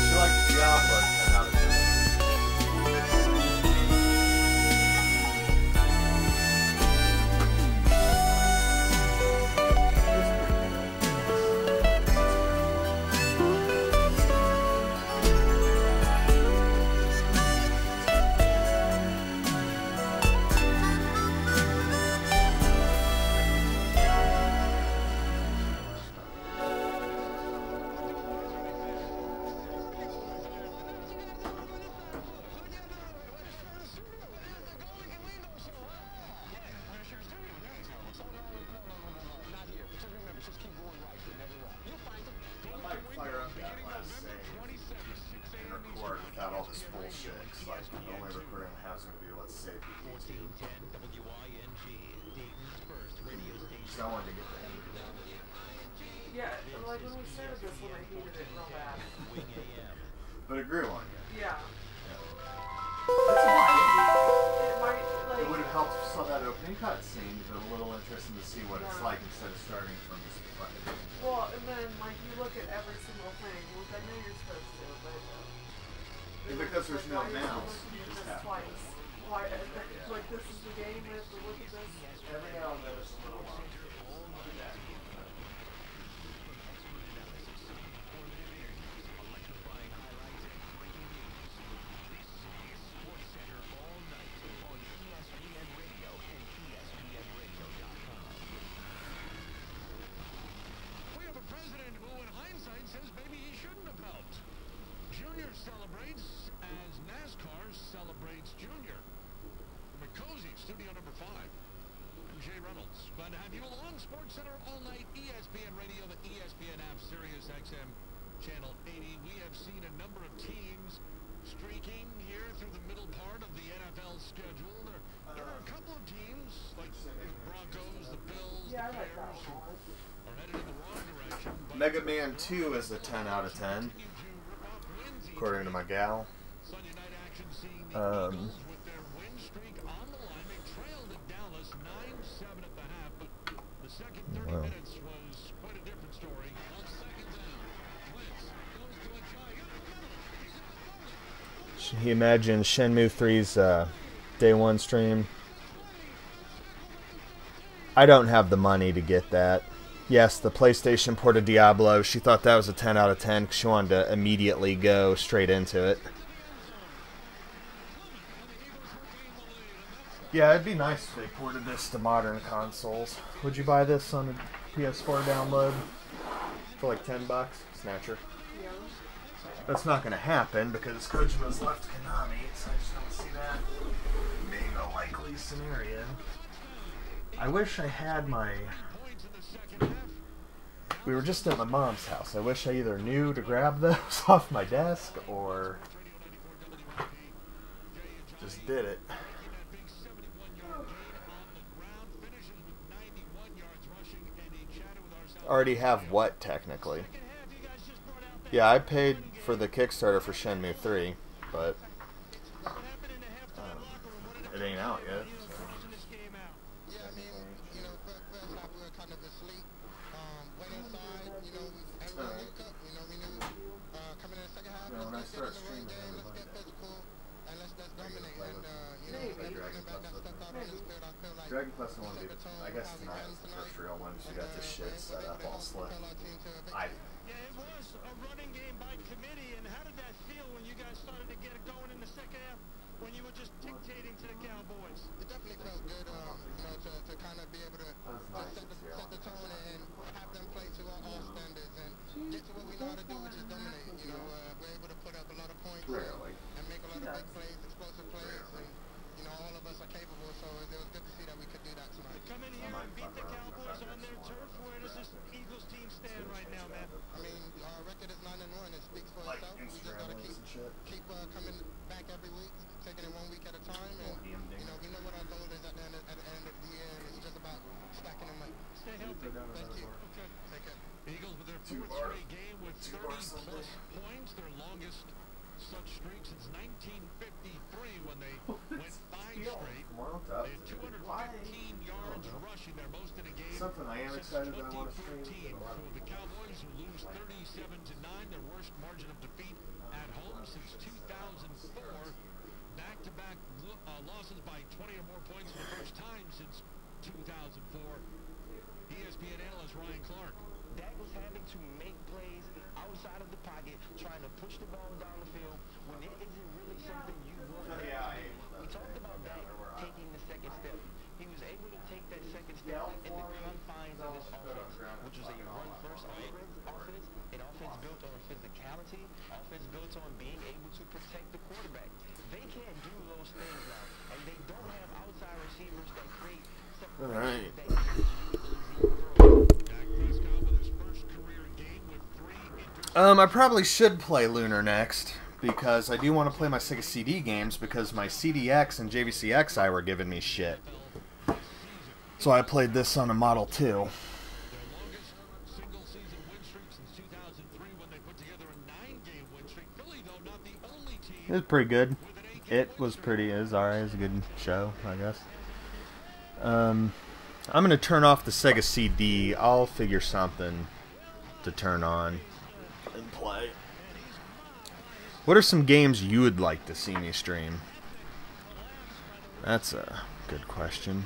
She likes Diablo 10 out of 10. Without all this bullshit, like the only recording I have is going to be let's save the YouTube. So I wanted to get the end of it. Yeah, like when we started this one, I hated it real bad. But it grew on you. Yeah. It would have helped saw that opening cutscene, but a little interesting to see what it's like instead of starting from this fucking. Well, and then like you look at every single thing, which I know you're supposed to, but. Because there's no mouse. You just twice. Why? Like this is the game. We have to look at this. Every now and then it's a little long. We have a president who, in hindsight, says maybe he shouldn't have helped. Junior celebrates as NASCAR celebrates Junior. From a cozy studio number 5. I'm Jay Reynolds. Glad to have you along. SportsCenter all night, ESPN Radio, the ESPN app, Sirius XM, Channel 80. We have seen a number of teams streaking here through the middle part of the NFL schedule. There are a couple of teams, like the Broncos, the Bills, the Bears, who are headed in the wrong direction. Mega Man 2 is a 10 out of 10, according to my gal. With their win streak on the line, they trailed at Dallas 9-7 at the half, but the second 30 minutes was quite a different story. On second down, Wentz goes to a try. He imagines Shenmue 3's day one stream. I don't have the money to get that. Yes, the PlayStation port of Diablo, she thought that was a 10 out of 10 because she wanted to immediately go straight into it. Yeah, it'd be nice if they ported this to modern consoles. Would you buy this on a PS4 download for like $10? Snatcher. Yeah. That's not going to happen because Kojima's left Konami, so I just don't see that being a likely scenario. I wish I had my We were just at my mom's house. I wish I either knew to grab those off my desk or just did it. Already have what, technically? Yeah, I paid for the Kickstarter for Shenmue 3, but it ain't out yet. When I start streaming, Dragon Quest I want to be, I guess tonight is the first real one. She got this shit set up all slick. Yeah, it was a running game by committee, and how did that feel when you guys started to get it going in the second half, when you were just dictating to the Cowboys? It definitely felt good, you know, to kind of be able to set the tone and have them play to our standards and get to what we know how to do, which is dominate. You know, we're able to put up a lot of points and make a lot of big plays, explosive plays, and you know, all of us are capable. So it was good to see that we could do that tonight. Come in here and beat the Cowboys on their turf. Where does this Eagles team stand right now, man? I mean, our record is 9-1. It speaks for itself. We just gotta keep coming back every week, taking it 1 week at a time, and you know, we know what our goal is at the end of the year, and it's just about stacking them up. Stay healthy. Thank you. Okay. Take care. The Eagles with their fourth straight game with 30-plus points, their longest such streak since 1953 when they went 5 straight. They had 215 yards rushing, their most in a game Something I am since excited that I want to 2014. So the Cowboys who lose 37-9, their worst margin of defeat at home since 2004. Back-to-back losses by 20 or more points for the first time since 2004. ESPN analyst Ryan Clark. Dak was having to make plays outside of the pocket, trying to push the ball down the field when it isn't really something you want to do. We talked about Dak taking the second step. He was able to take that second step in the confines of this offense, which was a run-first offense, an offense built on physicality, offense built on being able to protect the quarterback. They can't do those things now, and they don't have outside receivers that create separation. I probably should play Lunar next, because I do want to play my Sega CD games, because my CDX and JVCXI were giving me shit. So I played this on a Model 2. It was pretty good. It was alright. It was a good show, I guess. I'm going to turn off the Sega CD. I'll figure something to turn on and play. What are some games you would like to see me stream? That's a good question.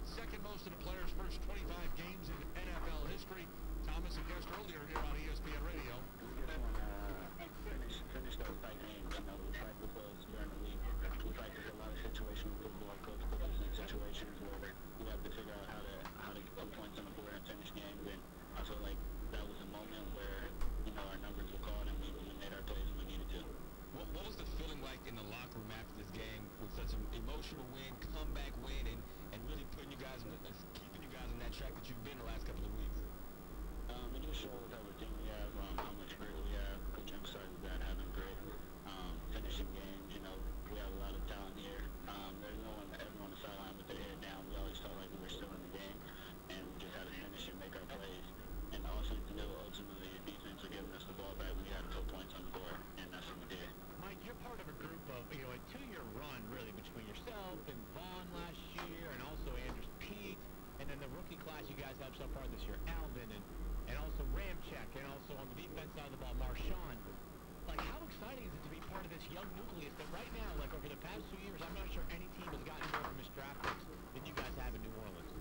Second most in a player's first 25 games in NFL young nucleus that right now, like over the past 2 years, I'm not sure any team has gotten more from his draft picks than you guys have in New Orleans.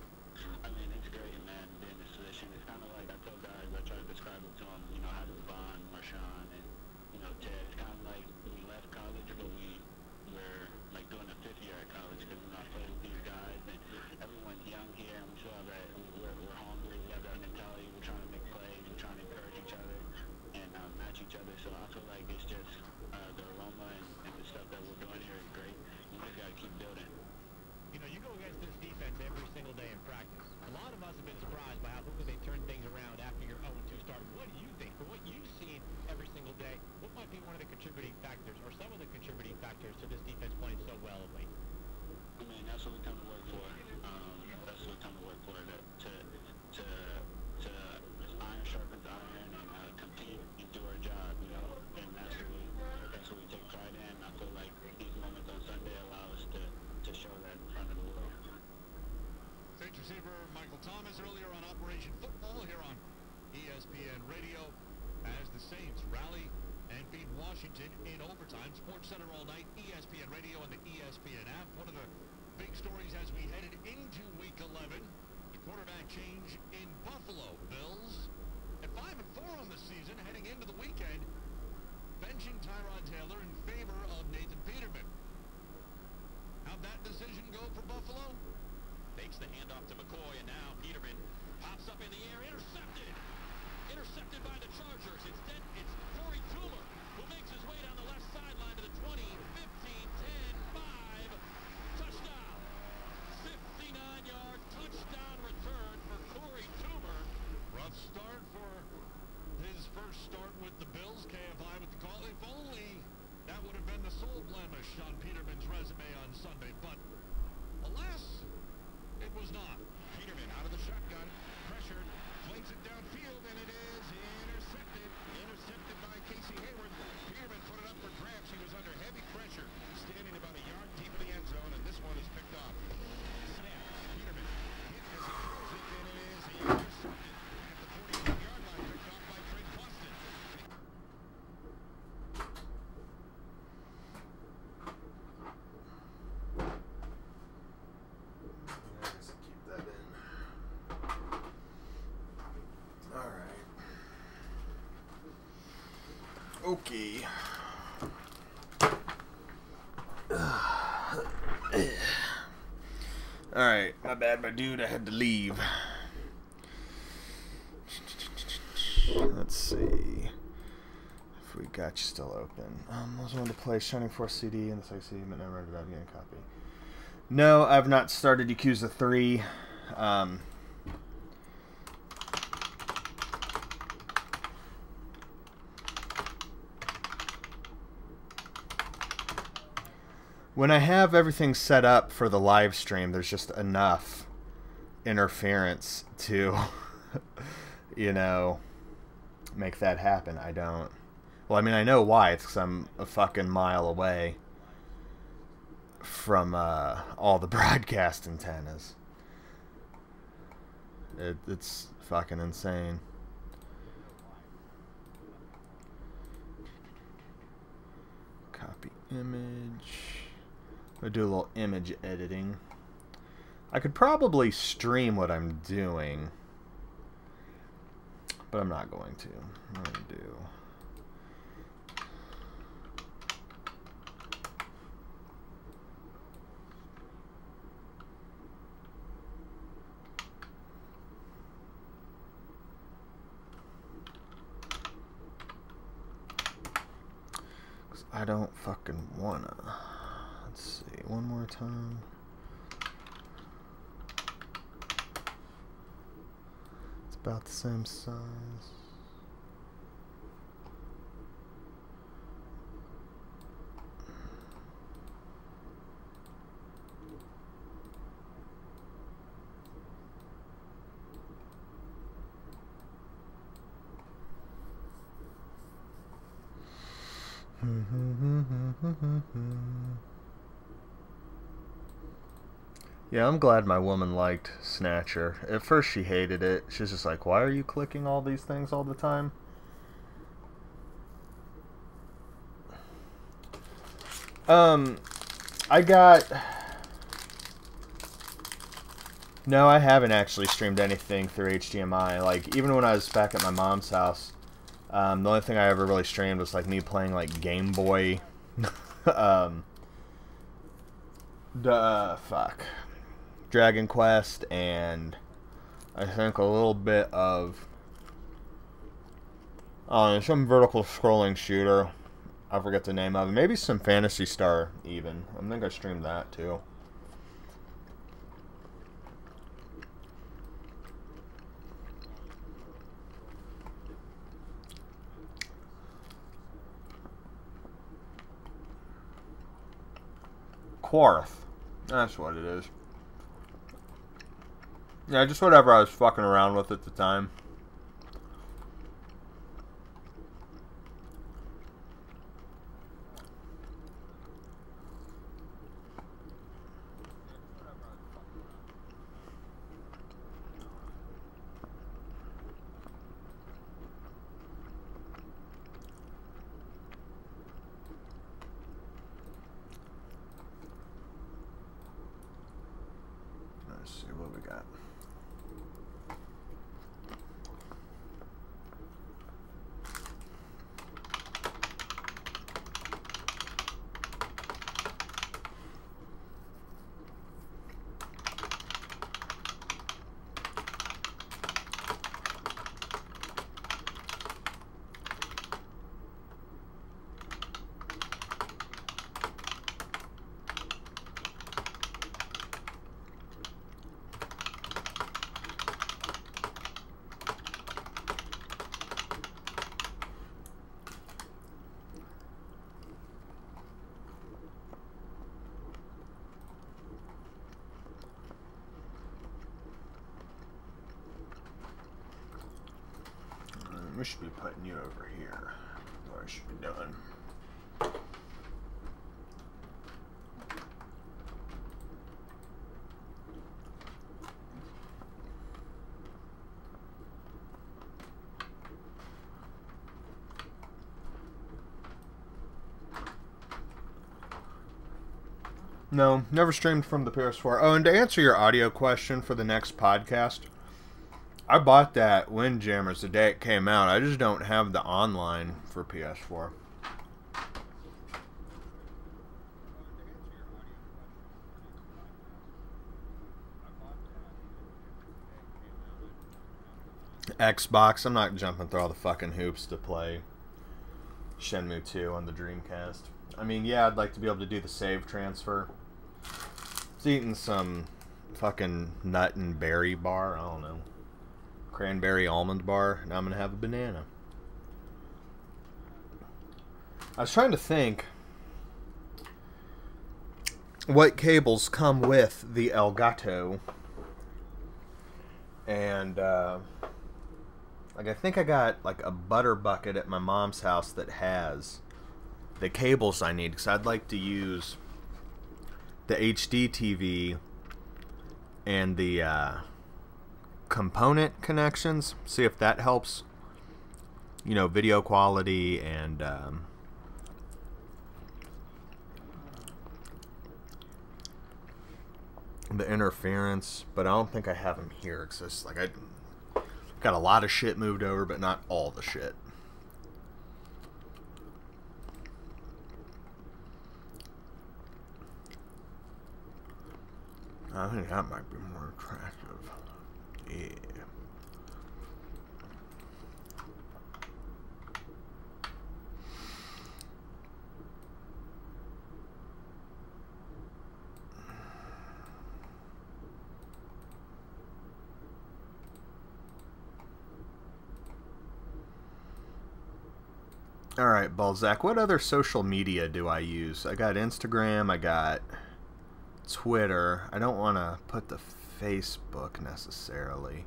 I mean, it's great, man, being in this position. It's kind of like I tell guys, I try to describe it to them, you know, having Bond, Marshawn, and, you know, Ted. It's kind of like we left college, but we're like doing a fifth year at college because we're not playing with these guys, and everyone's young here, and we still have that, we're hungry, we have that mentality, we're trying to make plays, we're trying to encourage each other and match each other. So I feel like it's just the aroma and the stuff that we're doing here is great. You just got to keep building. You know, you go against this defense every single day in practice. A lot of us have been surprised by how quickly they turn things around after your 0-2 start. What do you think, for what you've seen every single day, what might be one of the contributing factors, or some of the contributing factors to this defense playing so well of late? I mean, that's what we come to work for. That's what we come to work for, to iron sharpens iron and compete and do our job, you know, and that's what we take pride in. I feel like these moments on Sunday allow us to show that in front of the world. Saints receiver Michael Thomas earlier on Operation Football here on ESPN Radio as the Saints rally and beat Washington in overtime. Sports Center all night, ESPN Radio and the ESPN app. One of the big stories as we headed into Week 11, the quarterback change in Buffalo. Bills at 5-4 on the season, heading into the weekend, benching Tyrod Taylor in favor of Nathan Peterman. How'd that decision go for Buffalo? Takes the handoff to McCoy, and now Peterman pops up in the air, intercepted! Intercepted by the Chargers. Instead, it's Corey Toomer who makes his way down the left sideline to the 20, 15, 10, 5, touchdown! 59-yard touchdown return for Corey Toomer. Rough start for his first start with the Bills. KFI with the call. If only that would have been the sole blemish on Peterman's resume on Sunday, but alas, it was not. Peterman out of the shotgun, pressured, flings it downfield, and it is intercepted. Intercepted by Casey Hayward. Peterman put it up for grabs. He was under heavy pressure, standing about a yard deep in the end zone, and this one is picked off. Snap. Peterman hit as he throws it, and it is intercepted at the 41-yard line, picked off by Drake Boston. Keep that in. Alright. Okay. Alright, my bad, my dude, I had to leave. Let's see if we got you still open. I was wanting to play Shining Force CD and the Sega CD, but never ended up getting a copy. No, I've not started Yakuza 3. When I have everything set up for the live stream, there's just enough interference to, you know, make that happen. I don't. Well, I mean, I know why. It's because I'm a fucking mile away from all the broadcast antennas. It's fucking insane. Copy image. I'm gonna do a little image editing. I could probably stream what I'm doing, but I'm not going to. I'm gonna do. I don't fucking wanna. Let's see, one more time. It's about the same size. Yeah, I'm glad my woman liked Snatcher. At first she hated it. She's just like, why are you clicking all these things all the time? I got... No, I haven't actually streamed anything through HDMI. Like, even when I was back at my mom's house, the only thing I ever really streamed was, like, me playing, like, Game Boy... Dragon Quest, and I think a little bit of... some vertical scrolling shooter. I forget the name of it. Maybe some Phantasy Star, even. I think I streamed that, too. Quarth. That's what it is. Yeah, just whatever I was fucking around with at the time. Let's see what we got. We should be putting you over here. What I should be doing. No, never streamed from the PS4. Oh, and to answer your audio question for the next podcast, I bought that Windjammers the day it came out. I just don't have the online for PS4. Xbox, I'm not jumping through all the fucking hoops to play Shenmue 2 on the Dreamcast. I mean, yeah, I'd like to be able to do the save transfer. It's eating some fucking nut and berry bar, I don't know. Cranberry almond bar. Now I'm gonna have a banana. I was trying to think what cables come with the Elgato, and like I think I got like a butter bucket at my mom's house that has the cables I need, because I'd like to use the HD TV and the component connections, see if that helps, you know, video quality and the interference, but I don't think I have them here because it's like I got a lot of shit moved over, but not all the shit. I think that might be more attractive. Yeah. Alright, Balzac, what other social media do I use? I got Instagram, I got Twitter. I don't want to put the Facebook necessarily.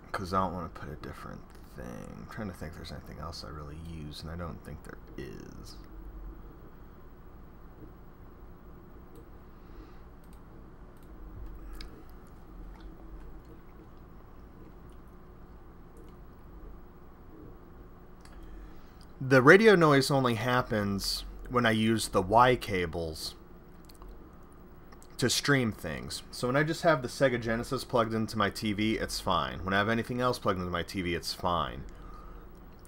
Because I don't want to put a different thing. I'm trying to think if there's anything else I really use, and I don't think there is. the radio noise only happens when I use the Y cables to stream things. So when I just have the Sega Genesis plugged into my TV, it's fine. When I have anything else plugged into my TV, it's fine.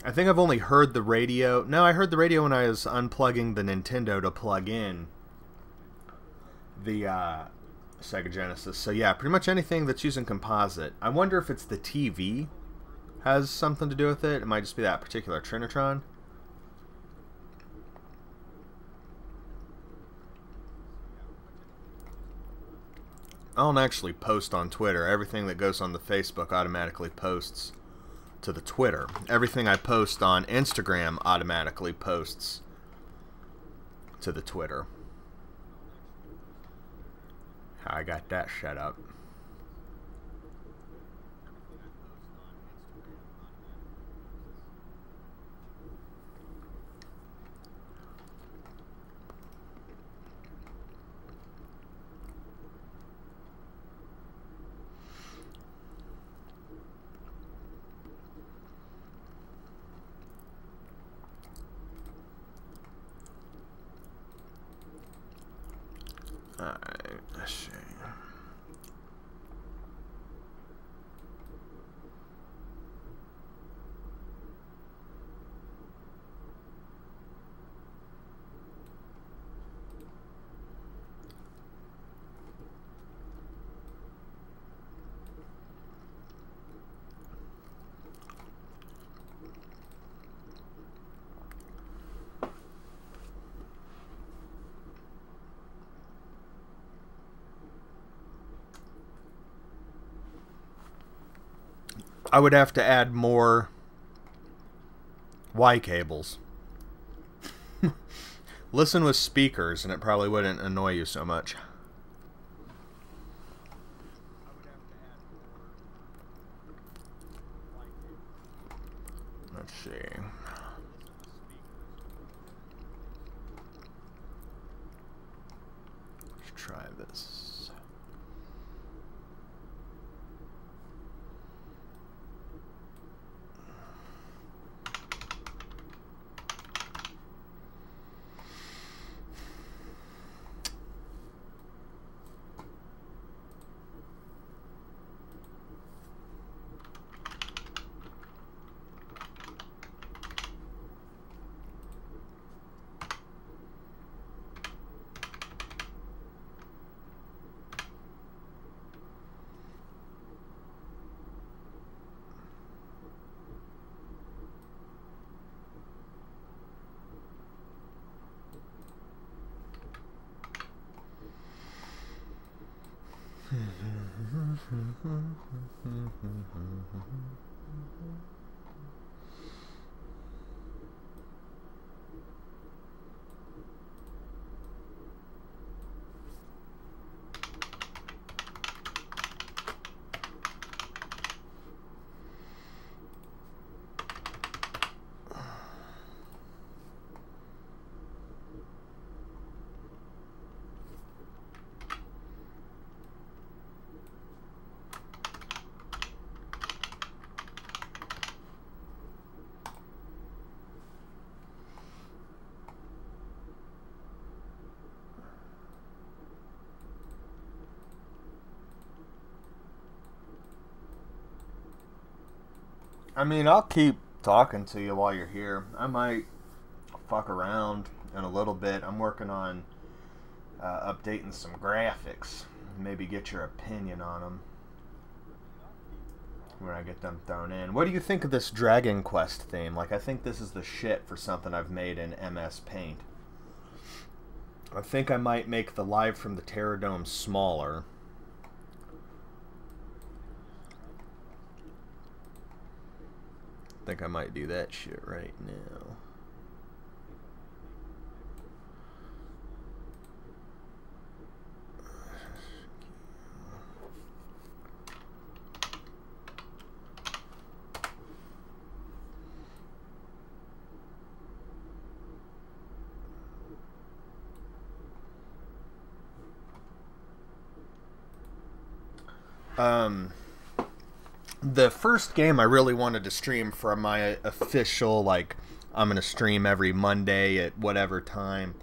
I think I've only heard the radio... No, I heard the radio when I was unplugging the Nintendo to plug in the Sega Genesis. So yeah, pretty much anything that's using composite. I wonder if it's the TV has something to do with it. It might just be that particular Trinitron. I don't actually post on Twitter. Everything that goes on the Facebook automatically posts to the Twitter. Everything I post on Instagram automatically posts to the Twitter. I got that set up. Alright, let's see. I would have to add more Y cables. Listen with speakers and it probably wouldn't annoy you so much. Let's see. Let's try this. I mean, I'll keep talking to you while you're here. I might fuck around in a little bit. I'm working on updating some graphics. Maybe get your opinion on them when I get them thrown in. What do you think of this Dragon Quest theme? Like, I think this is the shit for something I've made in MS Paint. I think I might make the Live from the Terror Dome smaller. I think I might do that shit right now. The first game I really wanted to stream for my official, like, I'm going to stream every Monday at whatever time.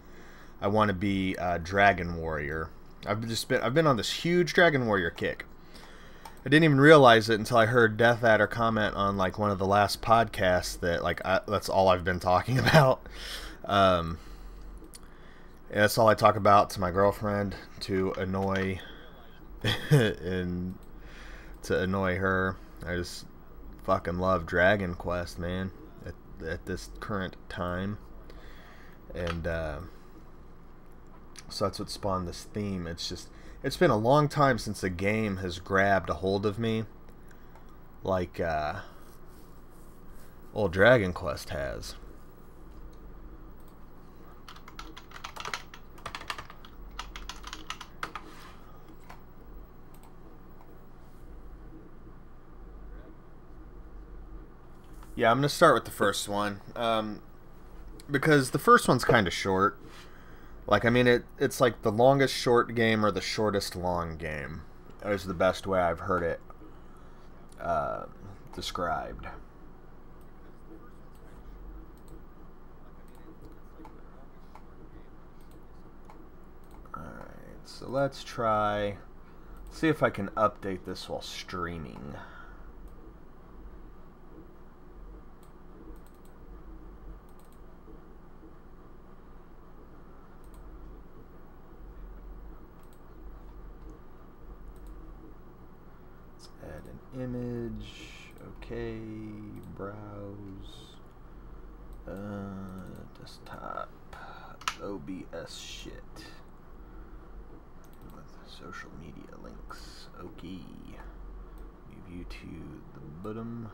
I want to be Dragon Warrior. I've been on this huge Dragon Warrior kick. I didn't even realize it until I heard Death Adder comment on like one of the last podcasts that like that's all I've been talking about. That's all I talk about to my girlfriend to annoy and to annoy her. I just fucking love Dragon Quest, man, at this current time. And so that's what spawned this theme. It's been a long time since a game has grabbed a hold of me like old Dragon Quest has. Yeah, I'm going to start with the first one. Because the first one's kind of short. Like, I mean, it's like the longest short game or the shortest long game. Is the best way I've heard it described. Alright, so let's see if I can update this while streaming. Add an image. Okay, browse. Desktop. OBS shit. With social media links. Okay. Move you to the bottom.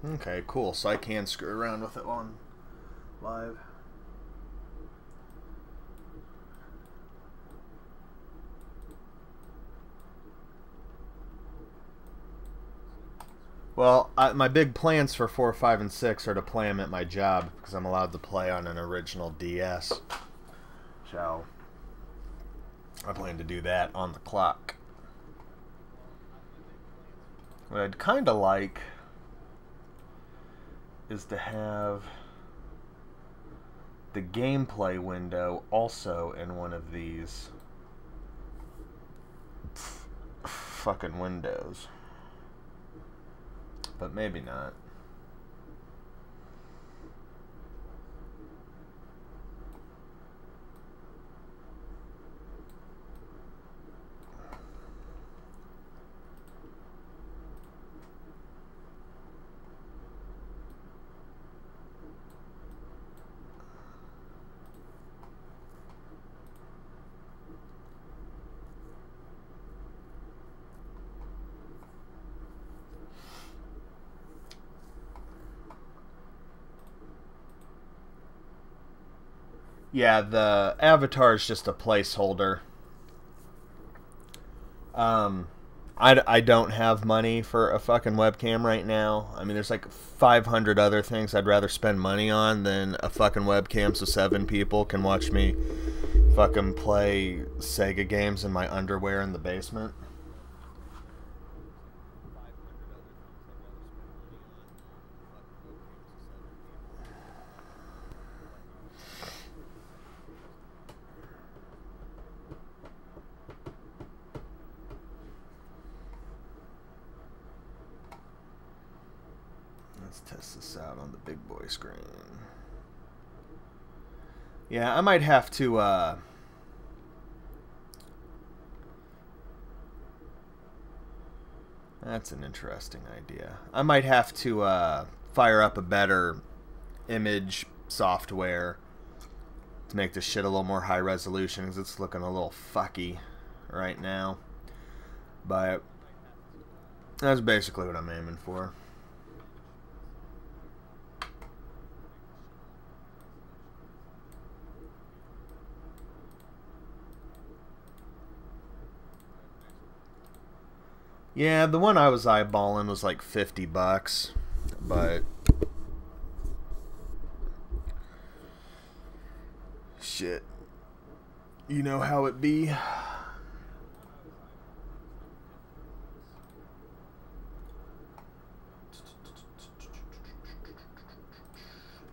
Okay, cool. So I can screw around with it on live. Well, my big plans for 4, 5, and 6 are to play them at my job because I'm allowed to play on an original DS. So I plan to do that on the clock. What I'd kind of like is to have the gameplay window also in one of these fucking windows. But maybe not. Yeah, the avatar is just a placeholder. I don't have money for a fucking webcam right now. I mean, there's like 500 other things I'd rather spend money on than a fucking webcam so 7 people can watch me fucking play Sega games in my underwear in the basement. Let's test this out on the big boy screen. Yeah, I might have to, that's an interesting idea. I might have to, fire up a better image software to make this shit a little more high resolution, because it's looking a little fucky right now. But that's basically what I'm aiming for. Yeah, the one I was eyeballing was like $50, but shit. You know how it be.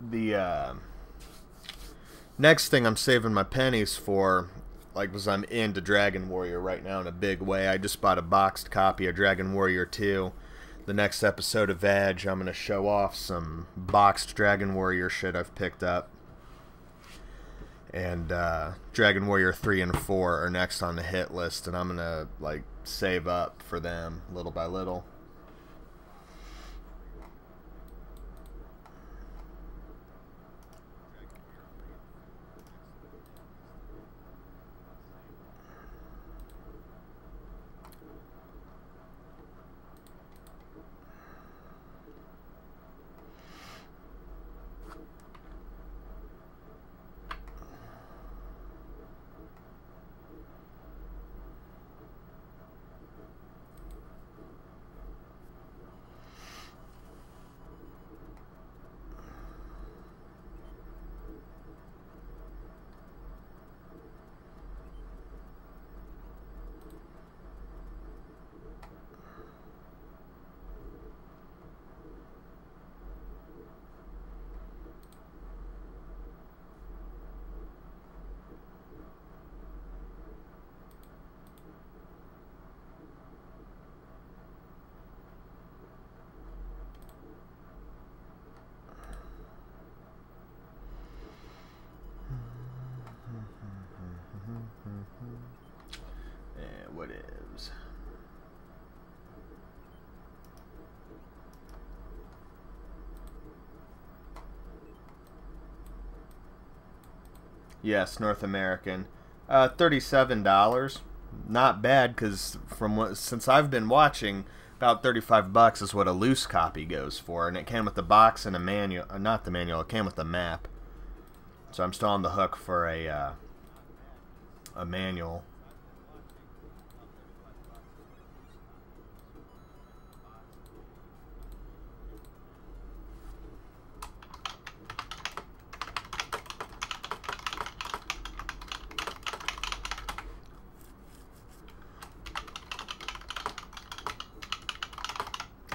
The next thing I'm saving my pennies for, like, was I'm into Dragon Warrior right now in a big way. I just bought a boxed copy of Dragon Warrior 2. The next episode of Edge, I'm going to show off some boxed Dragon Warrior shit I've picked up. And Dragon Warrior 3 and 4 are next on the hit list, and I'm going to, like, save up for them little by little. And what is? Yes, North American. $37. Not bad, because since I've been watching, about $35 is what a loose copy goes for, and it came with the box and a manual. Not the manual. It came with the map. So I'm still on the hook for a manual.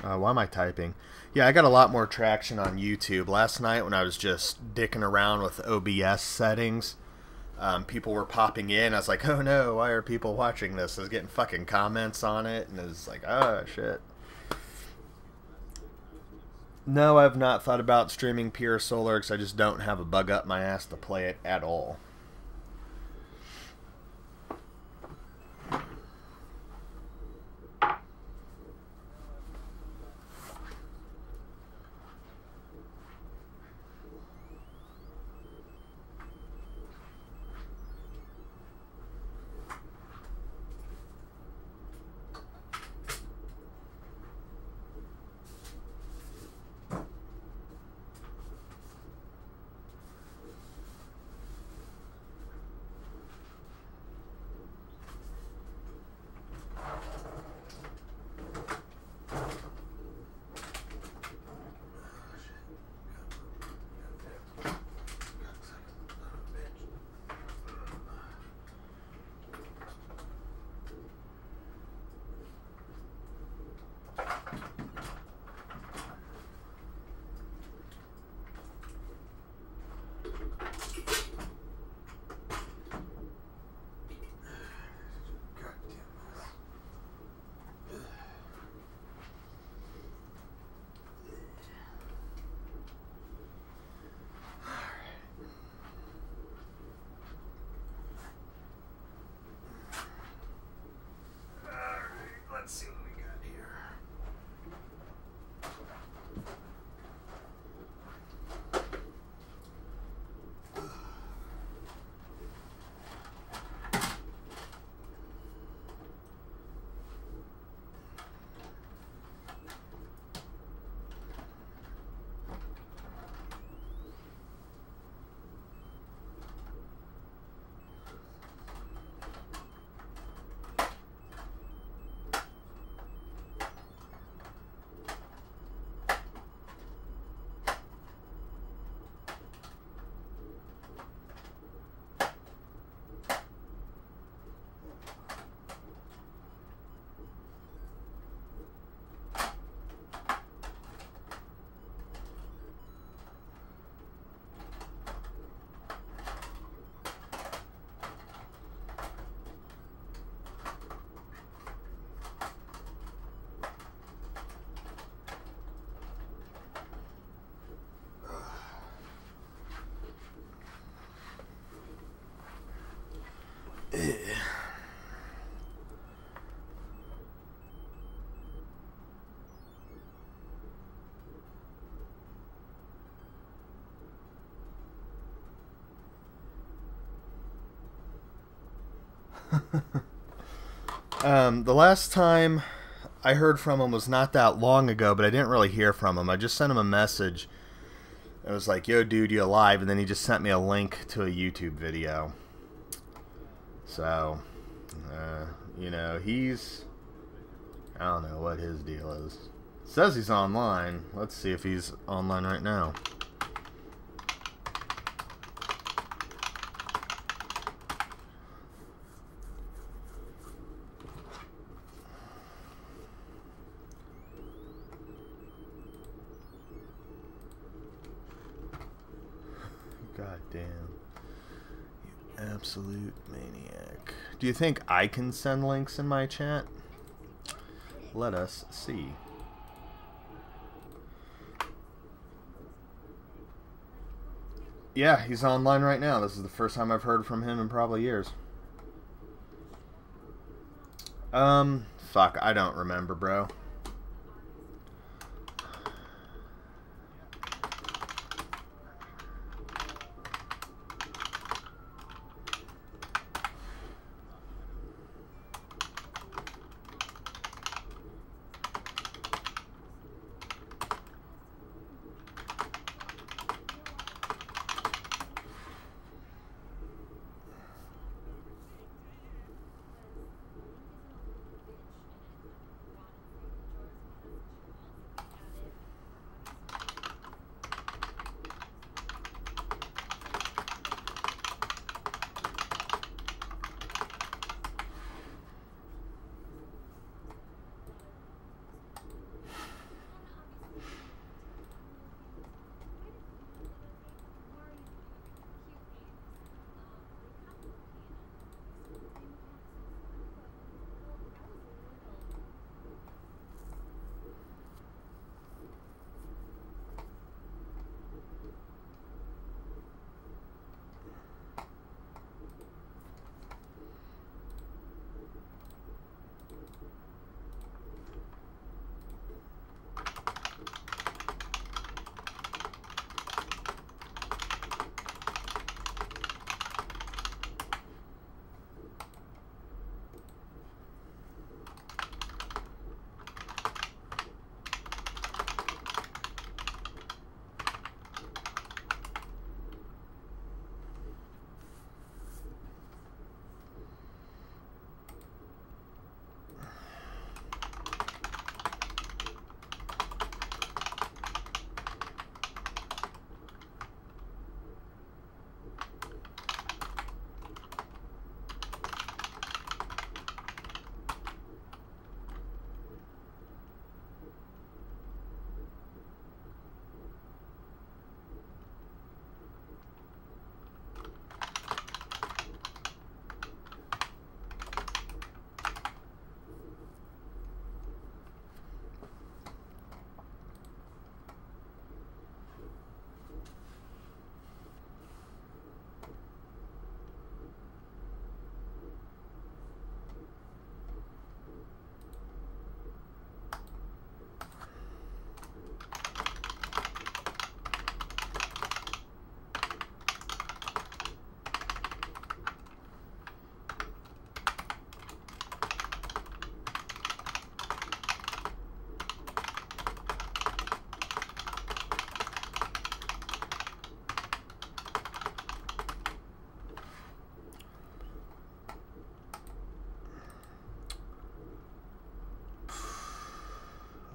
Why am I typing? Yeah, I got a lot more traction on YouTube. Last night when I was just dicking around with OBS settings, people were popping in. I was like, oh no, why are people watching this? I was getting fucking comments on it, and it was like, oh shit. No, I've not thought about streaming Pure Solar because I just don't have a bug up my ass to play it at all. The last time I heard from him was not that long ago, but I didn't really hear from him. I just sent him a message. It was like, yo, dude, you alive? And then he just sent me a link to a YouTube video. So, you know, he's... I don't know what his deal is. It says he's online. Let's see if he's online right now. God damn. You absolute maniac. Do you think I can send links in my chat? Let us see. Yeah, he's online right now. This is the first time I've heard from him in probably years. Fuck, I don't remember, bro.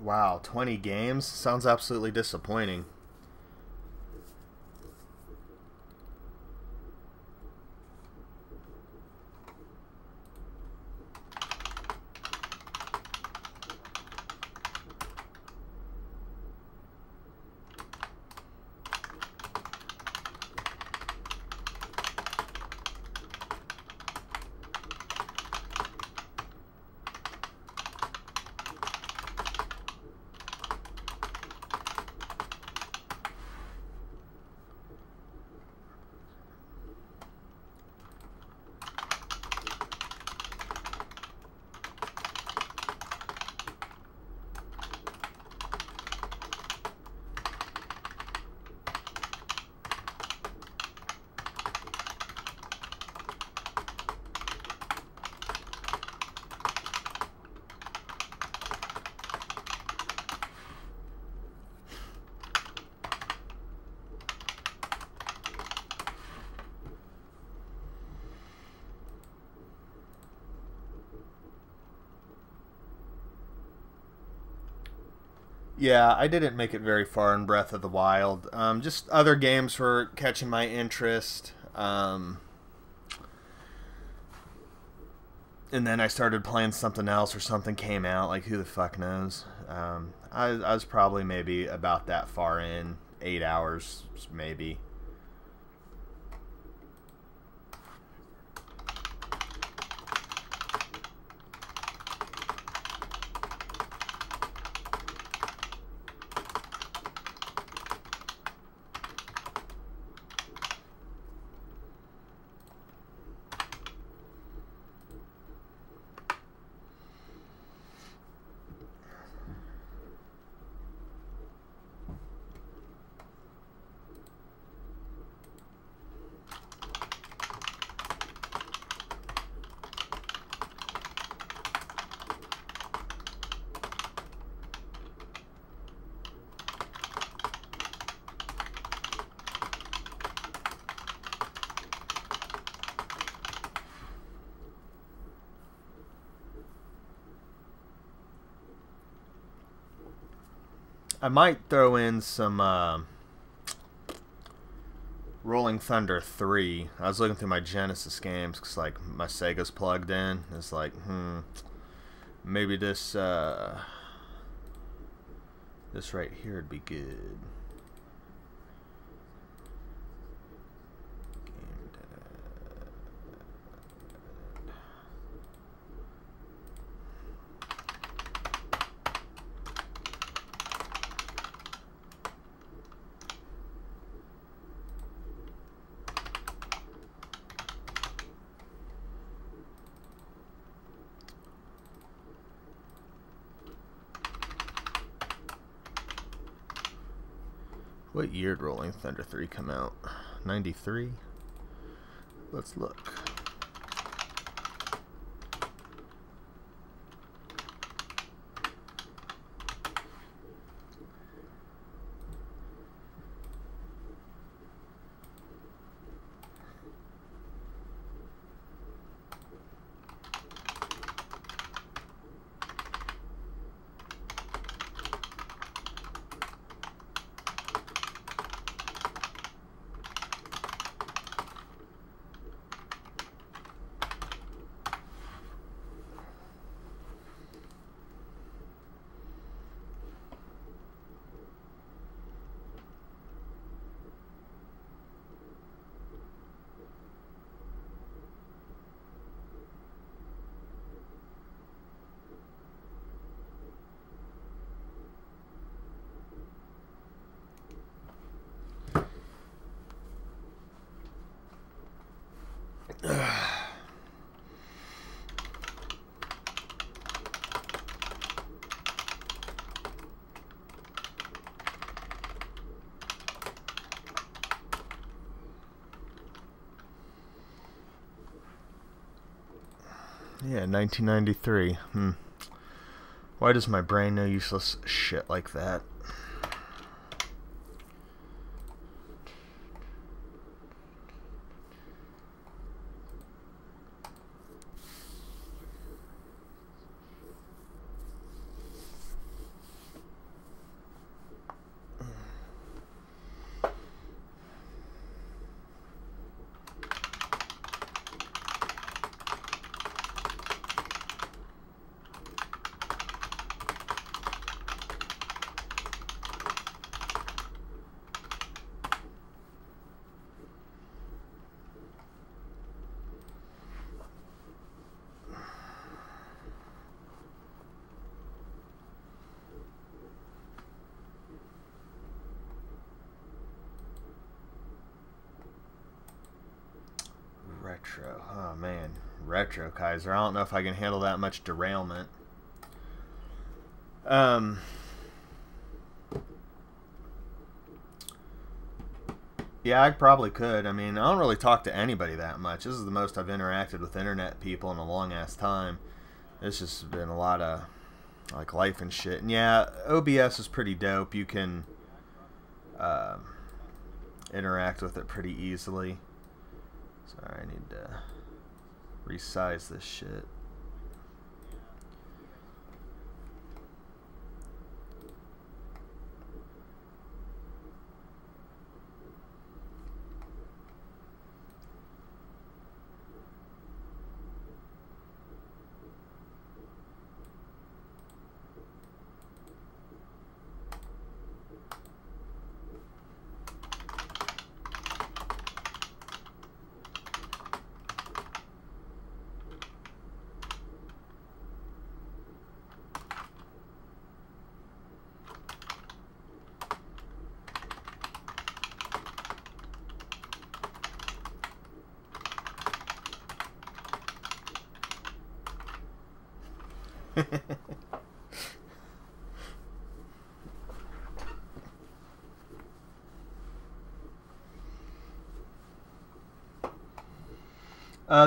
Wow, 20 games? Sounds absolutely disappointing. Yeah, I didn't make it very far in Breath of the Wild. Just other games were catching my interest. And then I started playing something else, or something came out. Like, who the fuck knows? I was probably maybe about that far in. 8 hours, maybe. I might throw in some Rolling Thunder 3. I was looking through my Genesis games because, like, my Sega's plugged in. It's like, maybe this this right here would be good. What year did Rolling Thunder 3 come out? 93? Let's look. Yeah, 1993. Why does my brain know useless shit like that? Retro. Oh man, retro Kaiser. I don't know if I can handle that much derailment. Yeah, I probably could. I mean, I don't really talk to anybody that much. This is the most I've interacted with internet people in a long ass time. It's just been a lot of like life and shit. And yeah, OBS is pretty dope. You can interact with it pretty easily. Sorry, I need to resize this shit.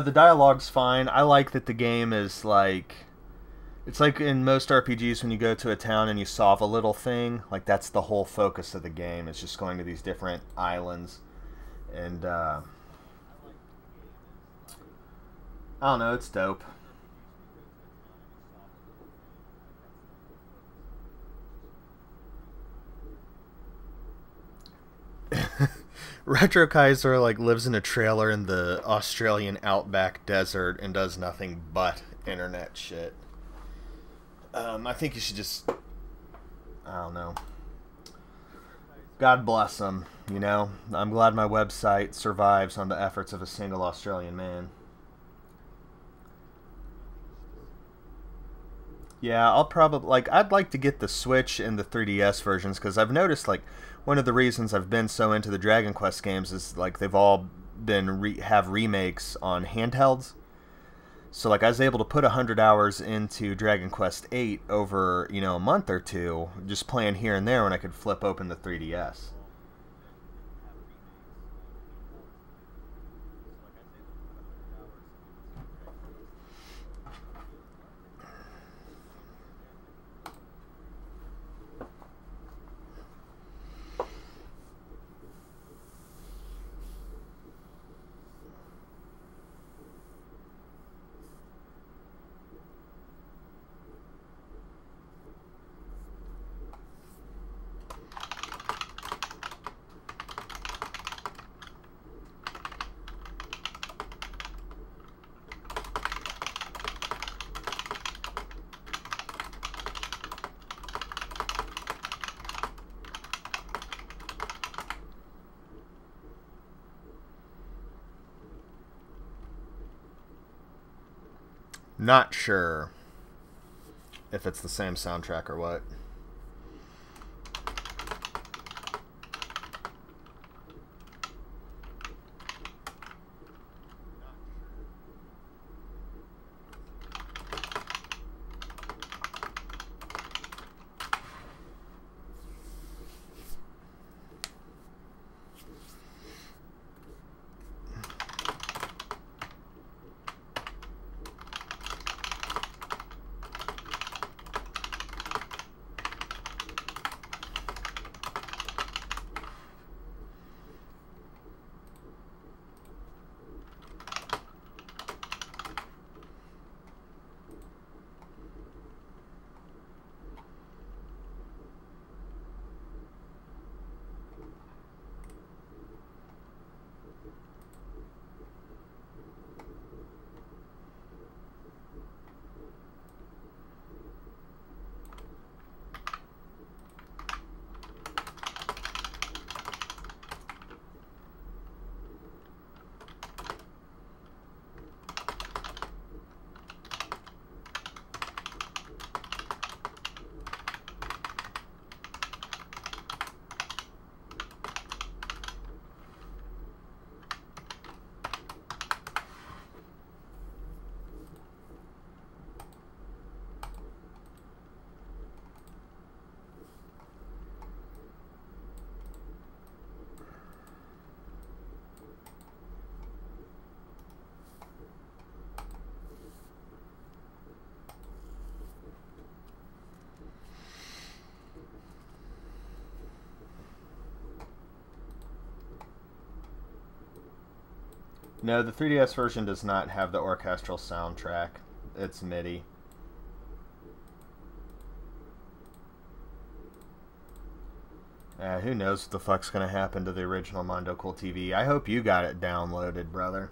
The dialogue's fine. I like that the game is like... It's like in most RPGs when you go to a town and you solve a little thing. Like, that's the whole focus of the game. It's just going to these different islands. And, I don't know, it's dope. Retro Kaiser like lives in a trailer in the Australian outback desert and does nothing but internet shit. I think you should just, I don't know. God bless him, you know. I'm glad my website survives on the efforts of a single Australian man. Yeah, I'll probably, like, I'd like to get the Switch and the 3DS versions, because I've noticed, like, one of the reasons I've been so into the Dragon Quest games is, like, they've all been, have remakes on handhelds. So, like, I was able to put 100 hours into Dragon Quest 8 over, you know, a month or two, just playing here and there when I could flip open the 3DS. Not sure if it's the same soundtrack or what. No, the 3DS version does not have the orchestral soundtrack. It's MIDI. Who knows what the fuck's gonna happen to the original Mondo Cool TV. I hope you got it downloaded, brother.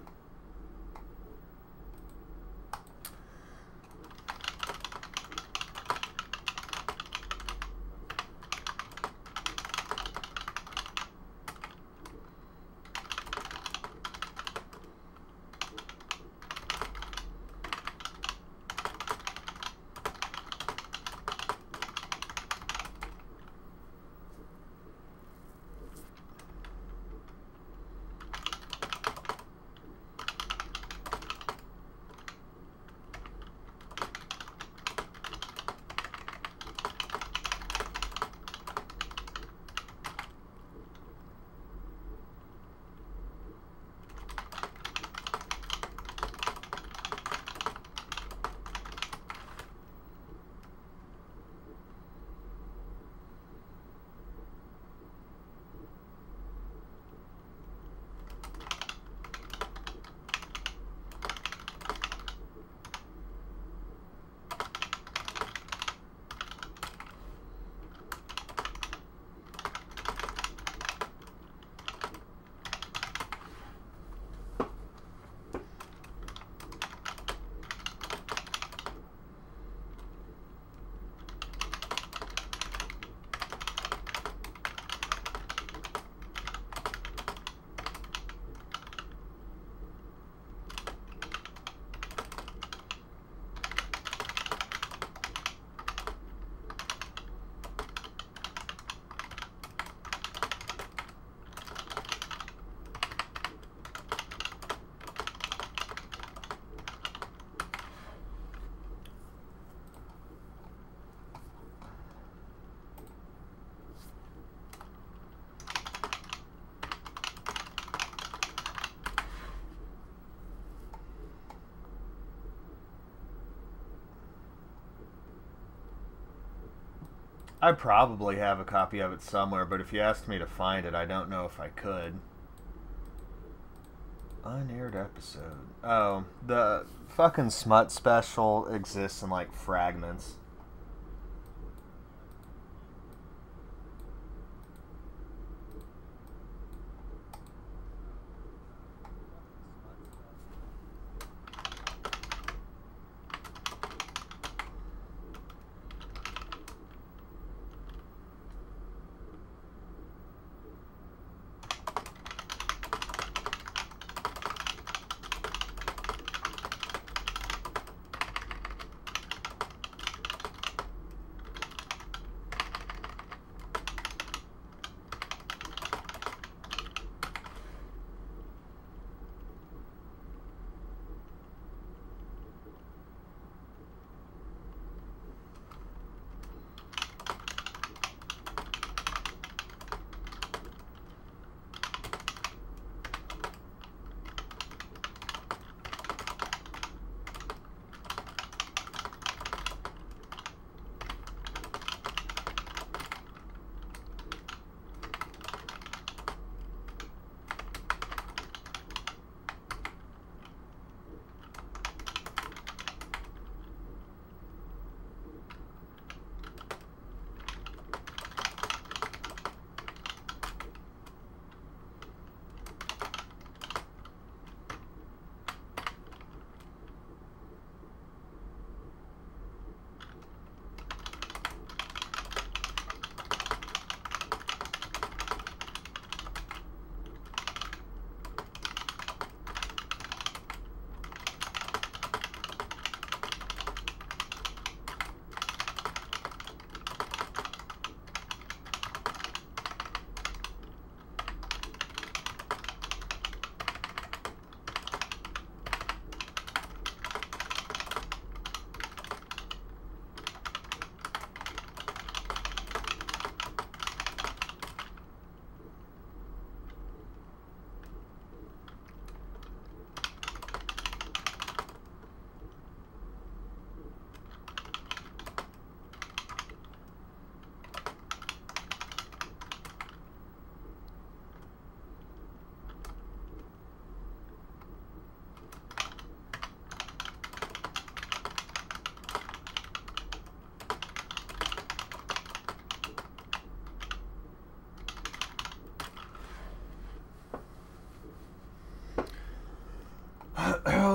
I probably have a copy of it somewhere, but if you asked me to find it, I don't know if I could. Unaired episode. Oh, the fucking Smut special exists in like fragments.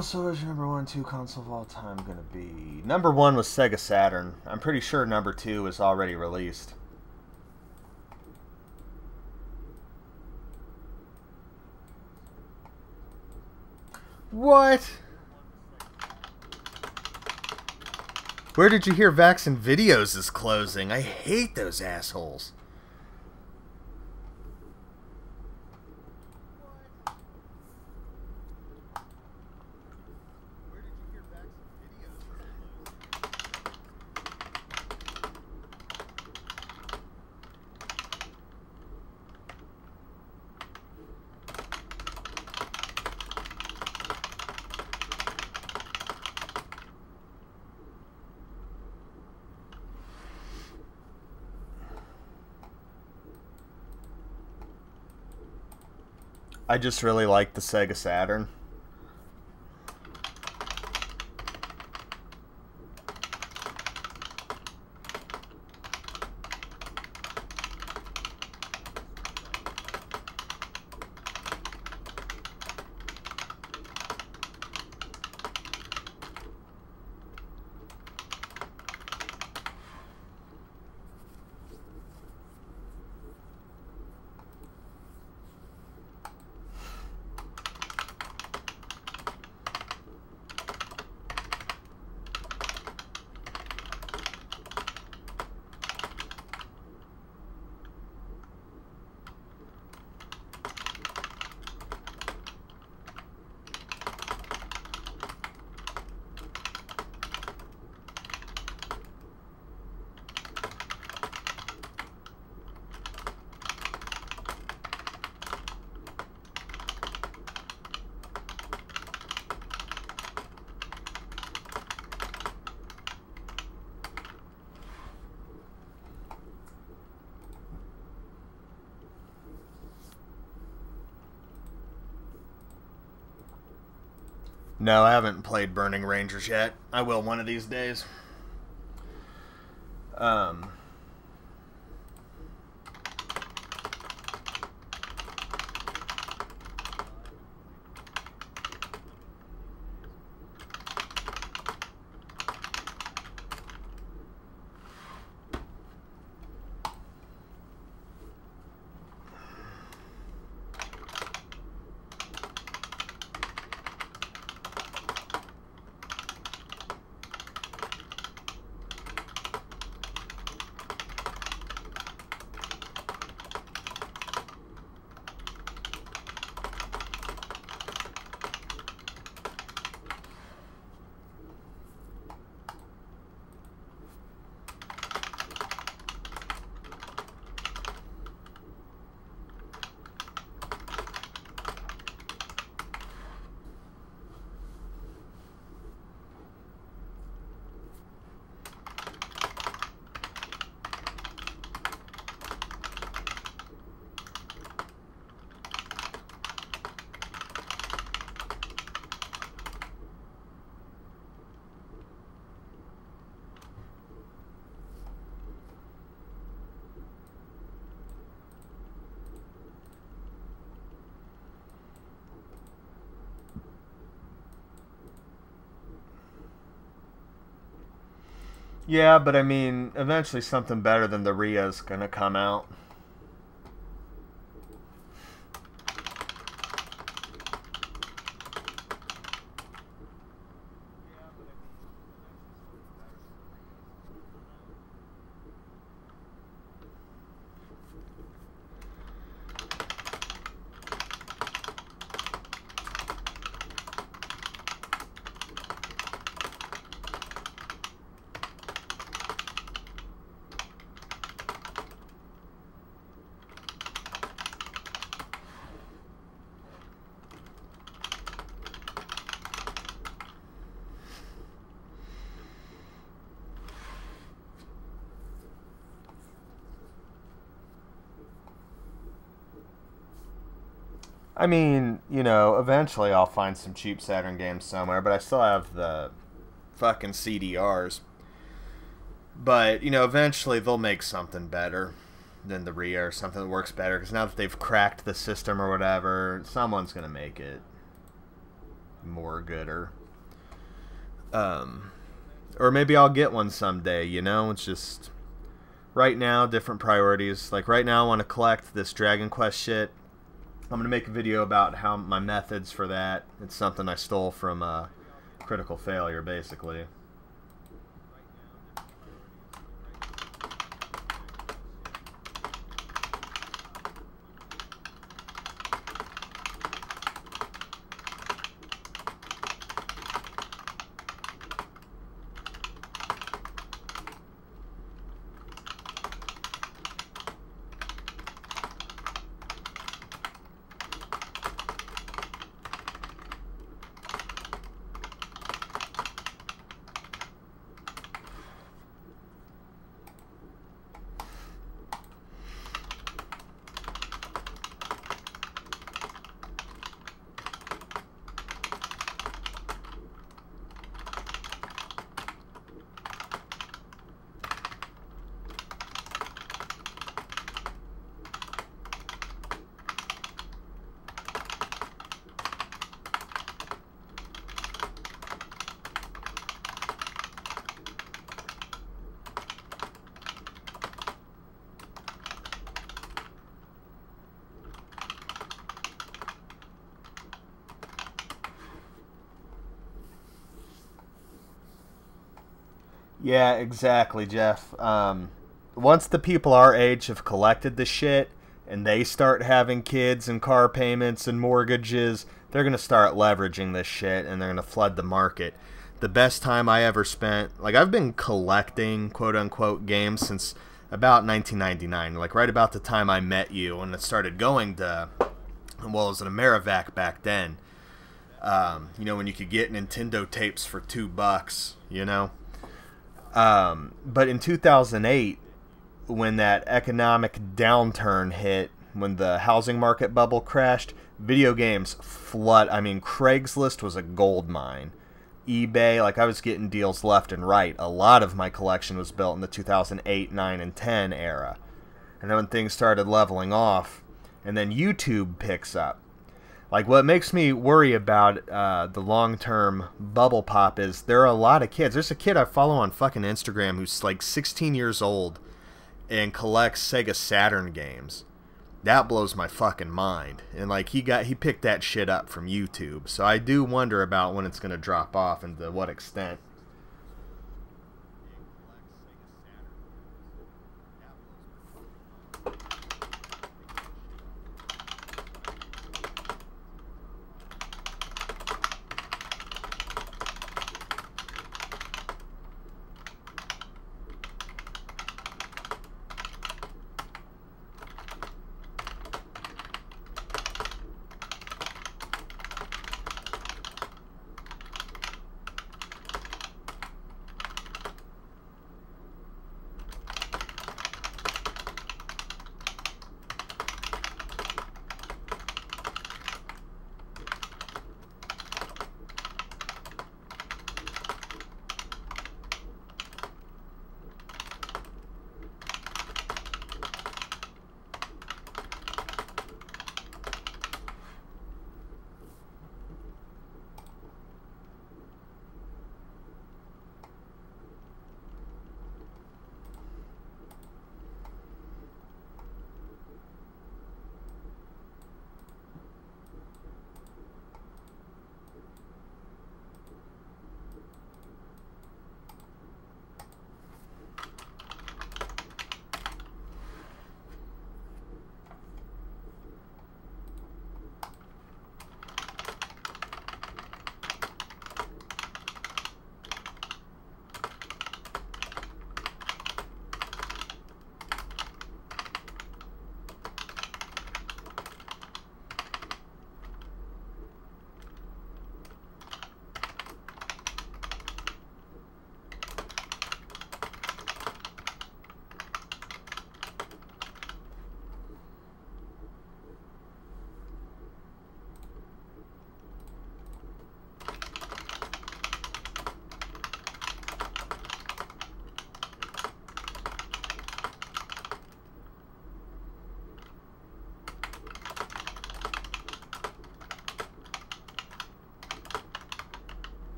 So is your number 1 and 2 console of all time gonna be? Number 1 was Sega Saturn. I'm pretty sure number 2 is already released. What? Where did you hear Vax and Videos is closing? I hate those assholes. I just really like the Sega Saturn. No, I haven't played Burning Rangers yet. I will one of these days. Yeah, but I mean, eventually something better than the Ria's gonna come out. I mean, you know, eventually I'll find some cheap Saturn games somewhere, but I still have the fucking CDRs. But, you know, eventually they'll make something better than the Ria, or something that works better, because now that they've cracked the system or whatever, someone's going to make it more gooder. Or maybe I'll get one someday, you know? It's just, right now, different priorities. Like, right now I want to collect this Dragon Quest shit. I'm going to make a video about how my methods for that. It's something I stole from Critical Failure, basically. Yeah, exactly, Jeff. Once the people our age have collected the shit and they start having kids and car payments and mortgages, they're going to start leveraging this shit and they're going to flood the market. The best time I ever spent, like, I've been collecting quote-unquote games since about 1999, like right about the time I met you, and it started going to, well, it was an Amerivac back then. You know, when you could get Nintendo tapes for $2, you know? But in 2008, when that economic downturn hit when the housing market bubble crashed, video games flood. I mean, Craigslist was a gold mine. eBay, like I was getting deals left and right. A lot of my collection was built in the 2008, 9, and 10 era. And then when things started leveling off, and then YouTube picks up. Like, what makes me worry about the long-term bubble pop is there are a lot of kids. There's a kid I follow on fucking Instagram who's like 16 years old and collects Sega Saturn games. That blows my fucking mind. And like he picked that shit up from YouTube. So I do wonder about when it's going to drop off and to what extent.